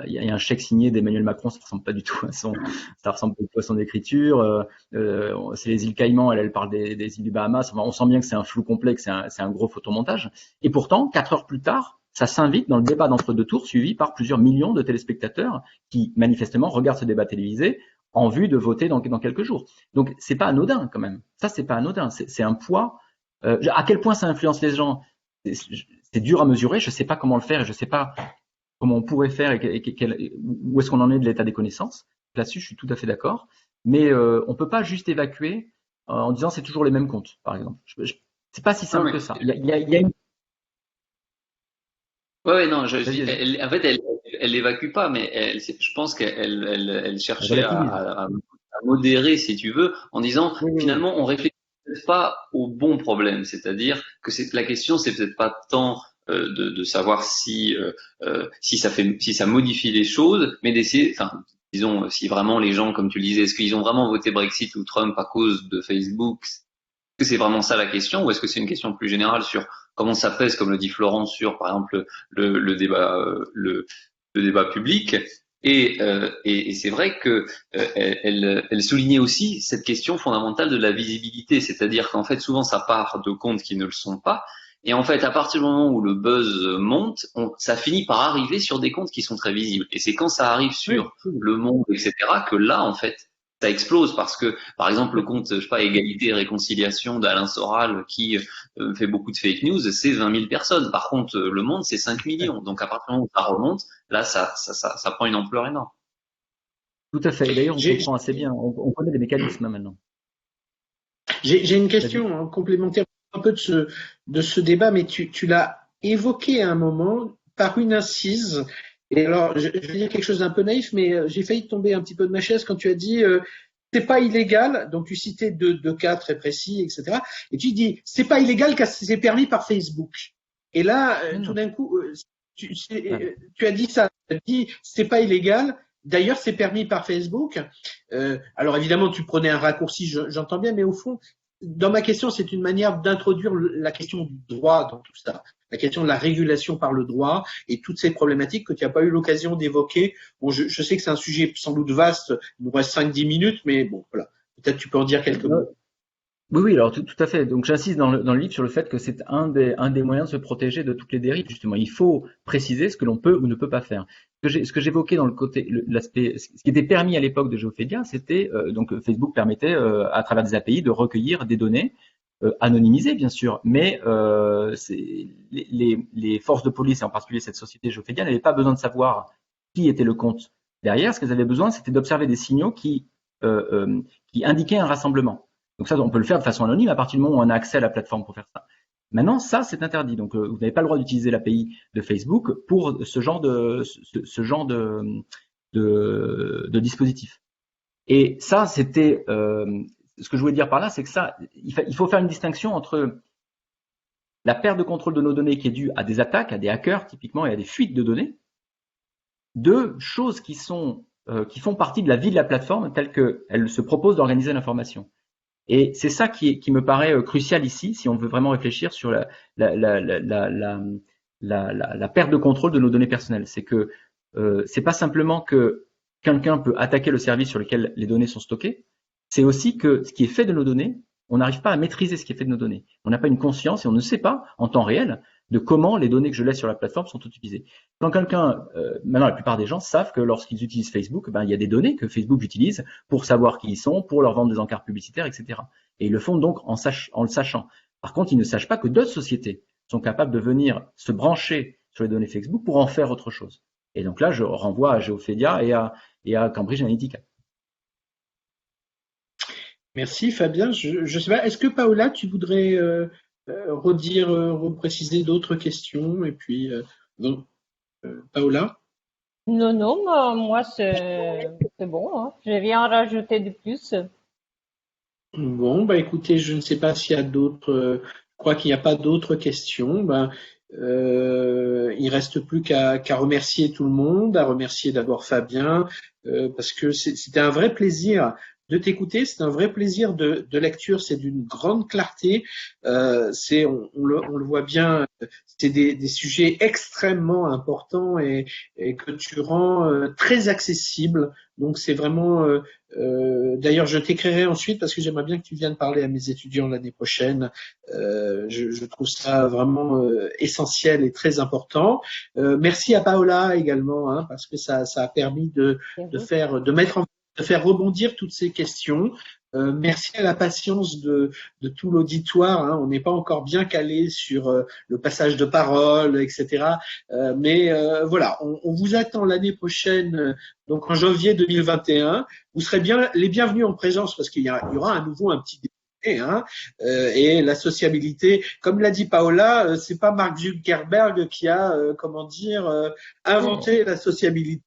il y a un chèque signé d'Emmanuel Macron, ça ressemble pas du tout à son écriture. C'est les îles Caïmans, elle parle des îles du Bahamas. Enfin, on sent bien que c'est un flou complet, que c'est un gros photomontage. Et pourtant, 4 heures plus tard, ça s'invite dans le débat d'entre-deux tours suivi par plusieurs millions de téléspectateurs qui manifestement regardent ce débat télévisé en vue de voter dans quelques jours. Donc c'est pas anodin quand même. Ça c'est pas anodin. C'est un poids. À quel point ça influence les gens, c'est dur à mesurer. Je sais pas comment le faire et je sais pas comment on pourrait faire et où est-ce qu'on en est de l'état des connaissances. Là-dessus, je suis tout à fait d'accord. Mais on peut pas juste évacuer en disant c'est toujours les mêmes comptes, par exemple. C'est pas si simple que ça. Il y a une.
Ouais, non, en fait, elle l'évacue pas, mais je pense qu'elle cherchait à modérer, si tu veux, en disant, finalement, on réfléchit peut-être pas au bon problème, c'est-à-dire que la question, c'est peut-être pas tant de savoir si ça modifie les choses, mais d'essayer, enfin, disons, si vraiment les gens, comme tu le disais, est-ce qu'ils ont vraiment voté Brexit ou Trump à cause de Facebook? Est-ce que c'est vraiment ça la question, ou est-ce que c'est une question plus générale sur comment ça pèse, comme le dit Florent, sur par exemple le débat public? Et c'est vrai que elle soulignait aussi cette question fondamentale de la visibilité, c'est-à-dire qu'en fait souvent ça part de comptes qui ne le sont pas, et en fait à partir du moment où le buzz monte, ça finit par arriver sur des comptes qui sont très visibles. Et c'est quand ça arrive sur Le Monde, etc., que là en fait ça explose, parce que, par exemple, le compte, je sais pas, Égalité et Réconciliation d'Alain Soral, qui fait beaucoup de fake news, c'est 20 000 personnes. Par contre, Le Monde, c'est 5 millions. Donc, à partir du moment où ça remonte, là, ça prend une ampleur énorme.
Tout à fait. D'ailleurs, on comprend assez bien. On connaît les mécanismes maintenant.
J'ai une question complémentaire un peu de ce débat, mais tu l'as évoqué à un moment par une incise. Et alors, je vais dire quelque chose d'un peu naïf, mais j'ai failli tomber un petit peu de ma chaise quand tu as dit c'est pas illégal. Donc tu citais deux cas très précis, etc. Et tu dis c'est pas illégal car c'est permis par Facebook. Et là, tout d'un coup, tu as dit ça. Tu as dit c'est pas illégal. D'ailleurs, c'est permis par Facebook. Alors évidemment, tu prenais un raccourci, j'entends bien, mais au fond, dans ma question, c'est une manière d'introduire la question du droit dans tout ça, la question de la régulation par le droit et toutes ces problématiques que tu n'as pas eu l'occasion d'évoquer. Bon, je sais que c'est un sujet sans doute vaste, il nous reste 5-10 minutes, mais bon, voilà. Peut-être tu peux en dire quelques mots.
Oui, alors tout à fait. Donc j'insiste dans le livre sur le fait que c'est un des moyens de se protéger de toutes les dérives. Justement, il faut préciser ce que l'on peut ou ne peut pas faire. Ce que j'évoquais dans le côté, l'aspect, ce qui était permis à l'époque de Geoffedia, c'était donc Facebook permettait à travers des API de recueillir des données anonymisées, bien sûr, mais les forces de police, et en particulier cette société Geoffedia, n'avaient pas besoin de savoir qui était le compte derrière. Ce qu'elles avaient besoin, c'était d'observer des signaux qui indiquaient un rassemblement. Donc ça, on peut le faire de façon anonyme à partir du moment où on a accès à la plateforme pour faire ça. Maintenant, ça, c'est interdit. Donc, vous n'avez pas le droit d'utiliser l'API de Facebook pour ce genre de dispositif. Et ça, c'était ce que je voulais dire par là, c'est que ça, il faut faire une distinction entre la perte de contrôle de nos données qui est due à des attaques, à des hackers typiquement, et à des fuites de données, deux choses qui font partie de la vie de la plateforme telle qu'elle se propose d'organiser l'information. Et c'est ça qui me paraît crucial ici, si on veut vraiment réfléchir sur la perte de contrôle de nos données personnelles. C'est que c'est pas simplement que quelqu'un peut attaquer le service sur lequel les données sont stockées, c'est aussi que ce qui est fait de nos données, on n'arrive pas à maîtriser ce qui est fait de nos données. On n'a pas une conscience et on ne sait pas en temps réel de comment les données que je laisse sur la plateforme sont utilisées. Quand maintenant la plupart des gens savent que lorsqu'ils utilisent Facebook, il y a des données que Facebook utilise pour savoir qui ils sont, pour leur vendre des encarts publicitaires, etc. Et ils le font donc en le sachant. Par contre, ils ne sachent pas que d'autres sociétés sont capables de venir se brancher sur les données Facebook pour en faire autre chose. Et donc là, je renvoie à Geoffedia et à Cambridge Analytica.
Merci Fabien. Je sais pas, est-ce que Paola, tu voudrais repréciser d'autres questions et puis Paola?
Non, non, moi c'est bon, hein. J'ai rien rajouté de plus.
Bon, bah écoutez, je ne sais pas s'il y a d'autres. Je crois qu'il n'y a pas d'autres questions. Ben, il reste plus qu'à remercier tout le monde, à remercier d'abord Fabien, parce que c'était un vrai plaisir de t'écouter. C'est un vrai plaisir de lecture. C'est d'une grande clarté. On le voit bien. C'est des sujets extrêmement importants et que tu rends très accessibles. Donc c'est vraiment d'ailleurs, je t'écrirai ensuite parce que j'aimerais bien que tu viennes parler à mes étudiants l'année prochaine. Je trouve ça vraiment essentiel et très important. Merci à Paola également, hein, parce que ça a permis de faire rebondir toutes ces questions. Merci à la patience de tout l'auditoire. Hein. On n'est pas encore bien calé sur le passage de parole, etc. Mais voilà, on vous attend l'année prochaine, donc en janvier 2021. Vous serez bien les bienvenus en présence parce qu'il y aura à nouveau un petit déjeuner, hein, et la sociabilité, comme l'a dit Paola, c'est pas Mark Zuckerberg qui a, inventé la sociabilité.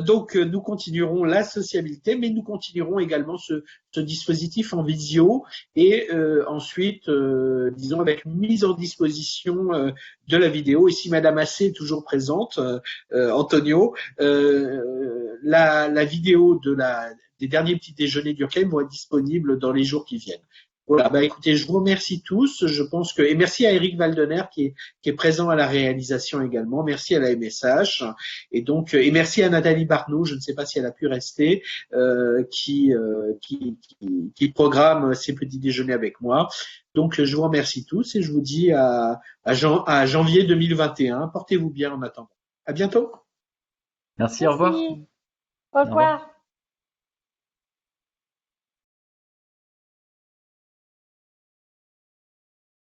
Donc nous continuerons la sociabilité, mais nous continuerons également ce dispositif en visio et ensuite, disons, avec mise en disposition de la vidéo. Et si Madame Assé est toujours présente, Antonio, la vidéo des derniers petits déjeuners d'Urkheim vont être disponibles dans les jours qui viennent. Voilà, bah écoutez, je vous remercie tous. Je pense et merci à Eric Valdener qui est présent à la réalisation également. Merci à la MSH et merci à Nathalie Barneau. Je ne sais pas si elle a pu rester, qui programme ces petits déjeuners avec moi. Donc je vous remercie tous et je vous dis à janvier 2021. Portez-vous bien en attendant. À bientôt.
Merci, au revoir.
Au revoir.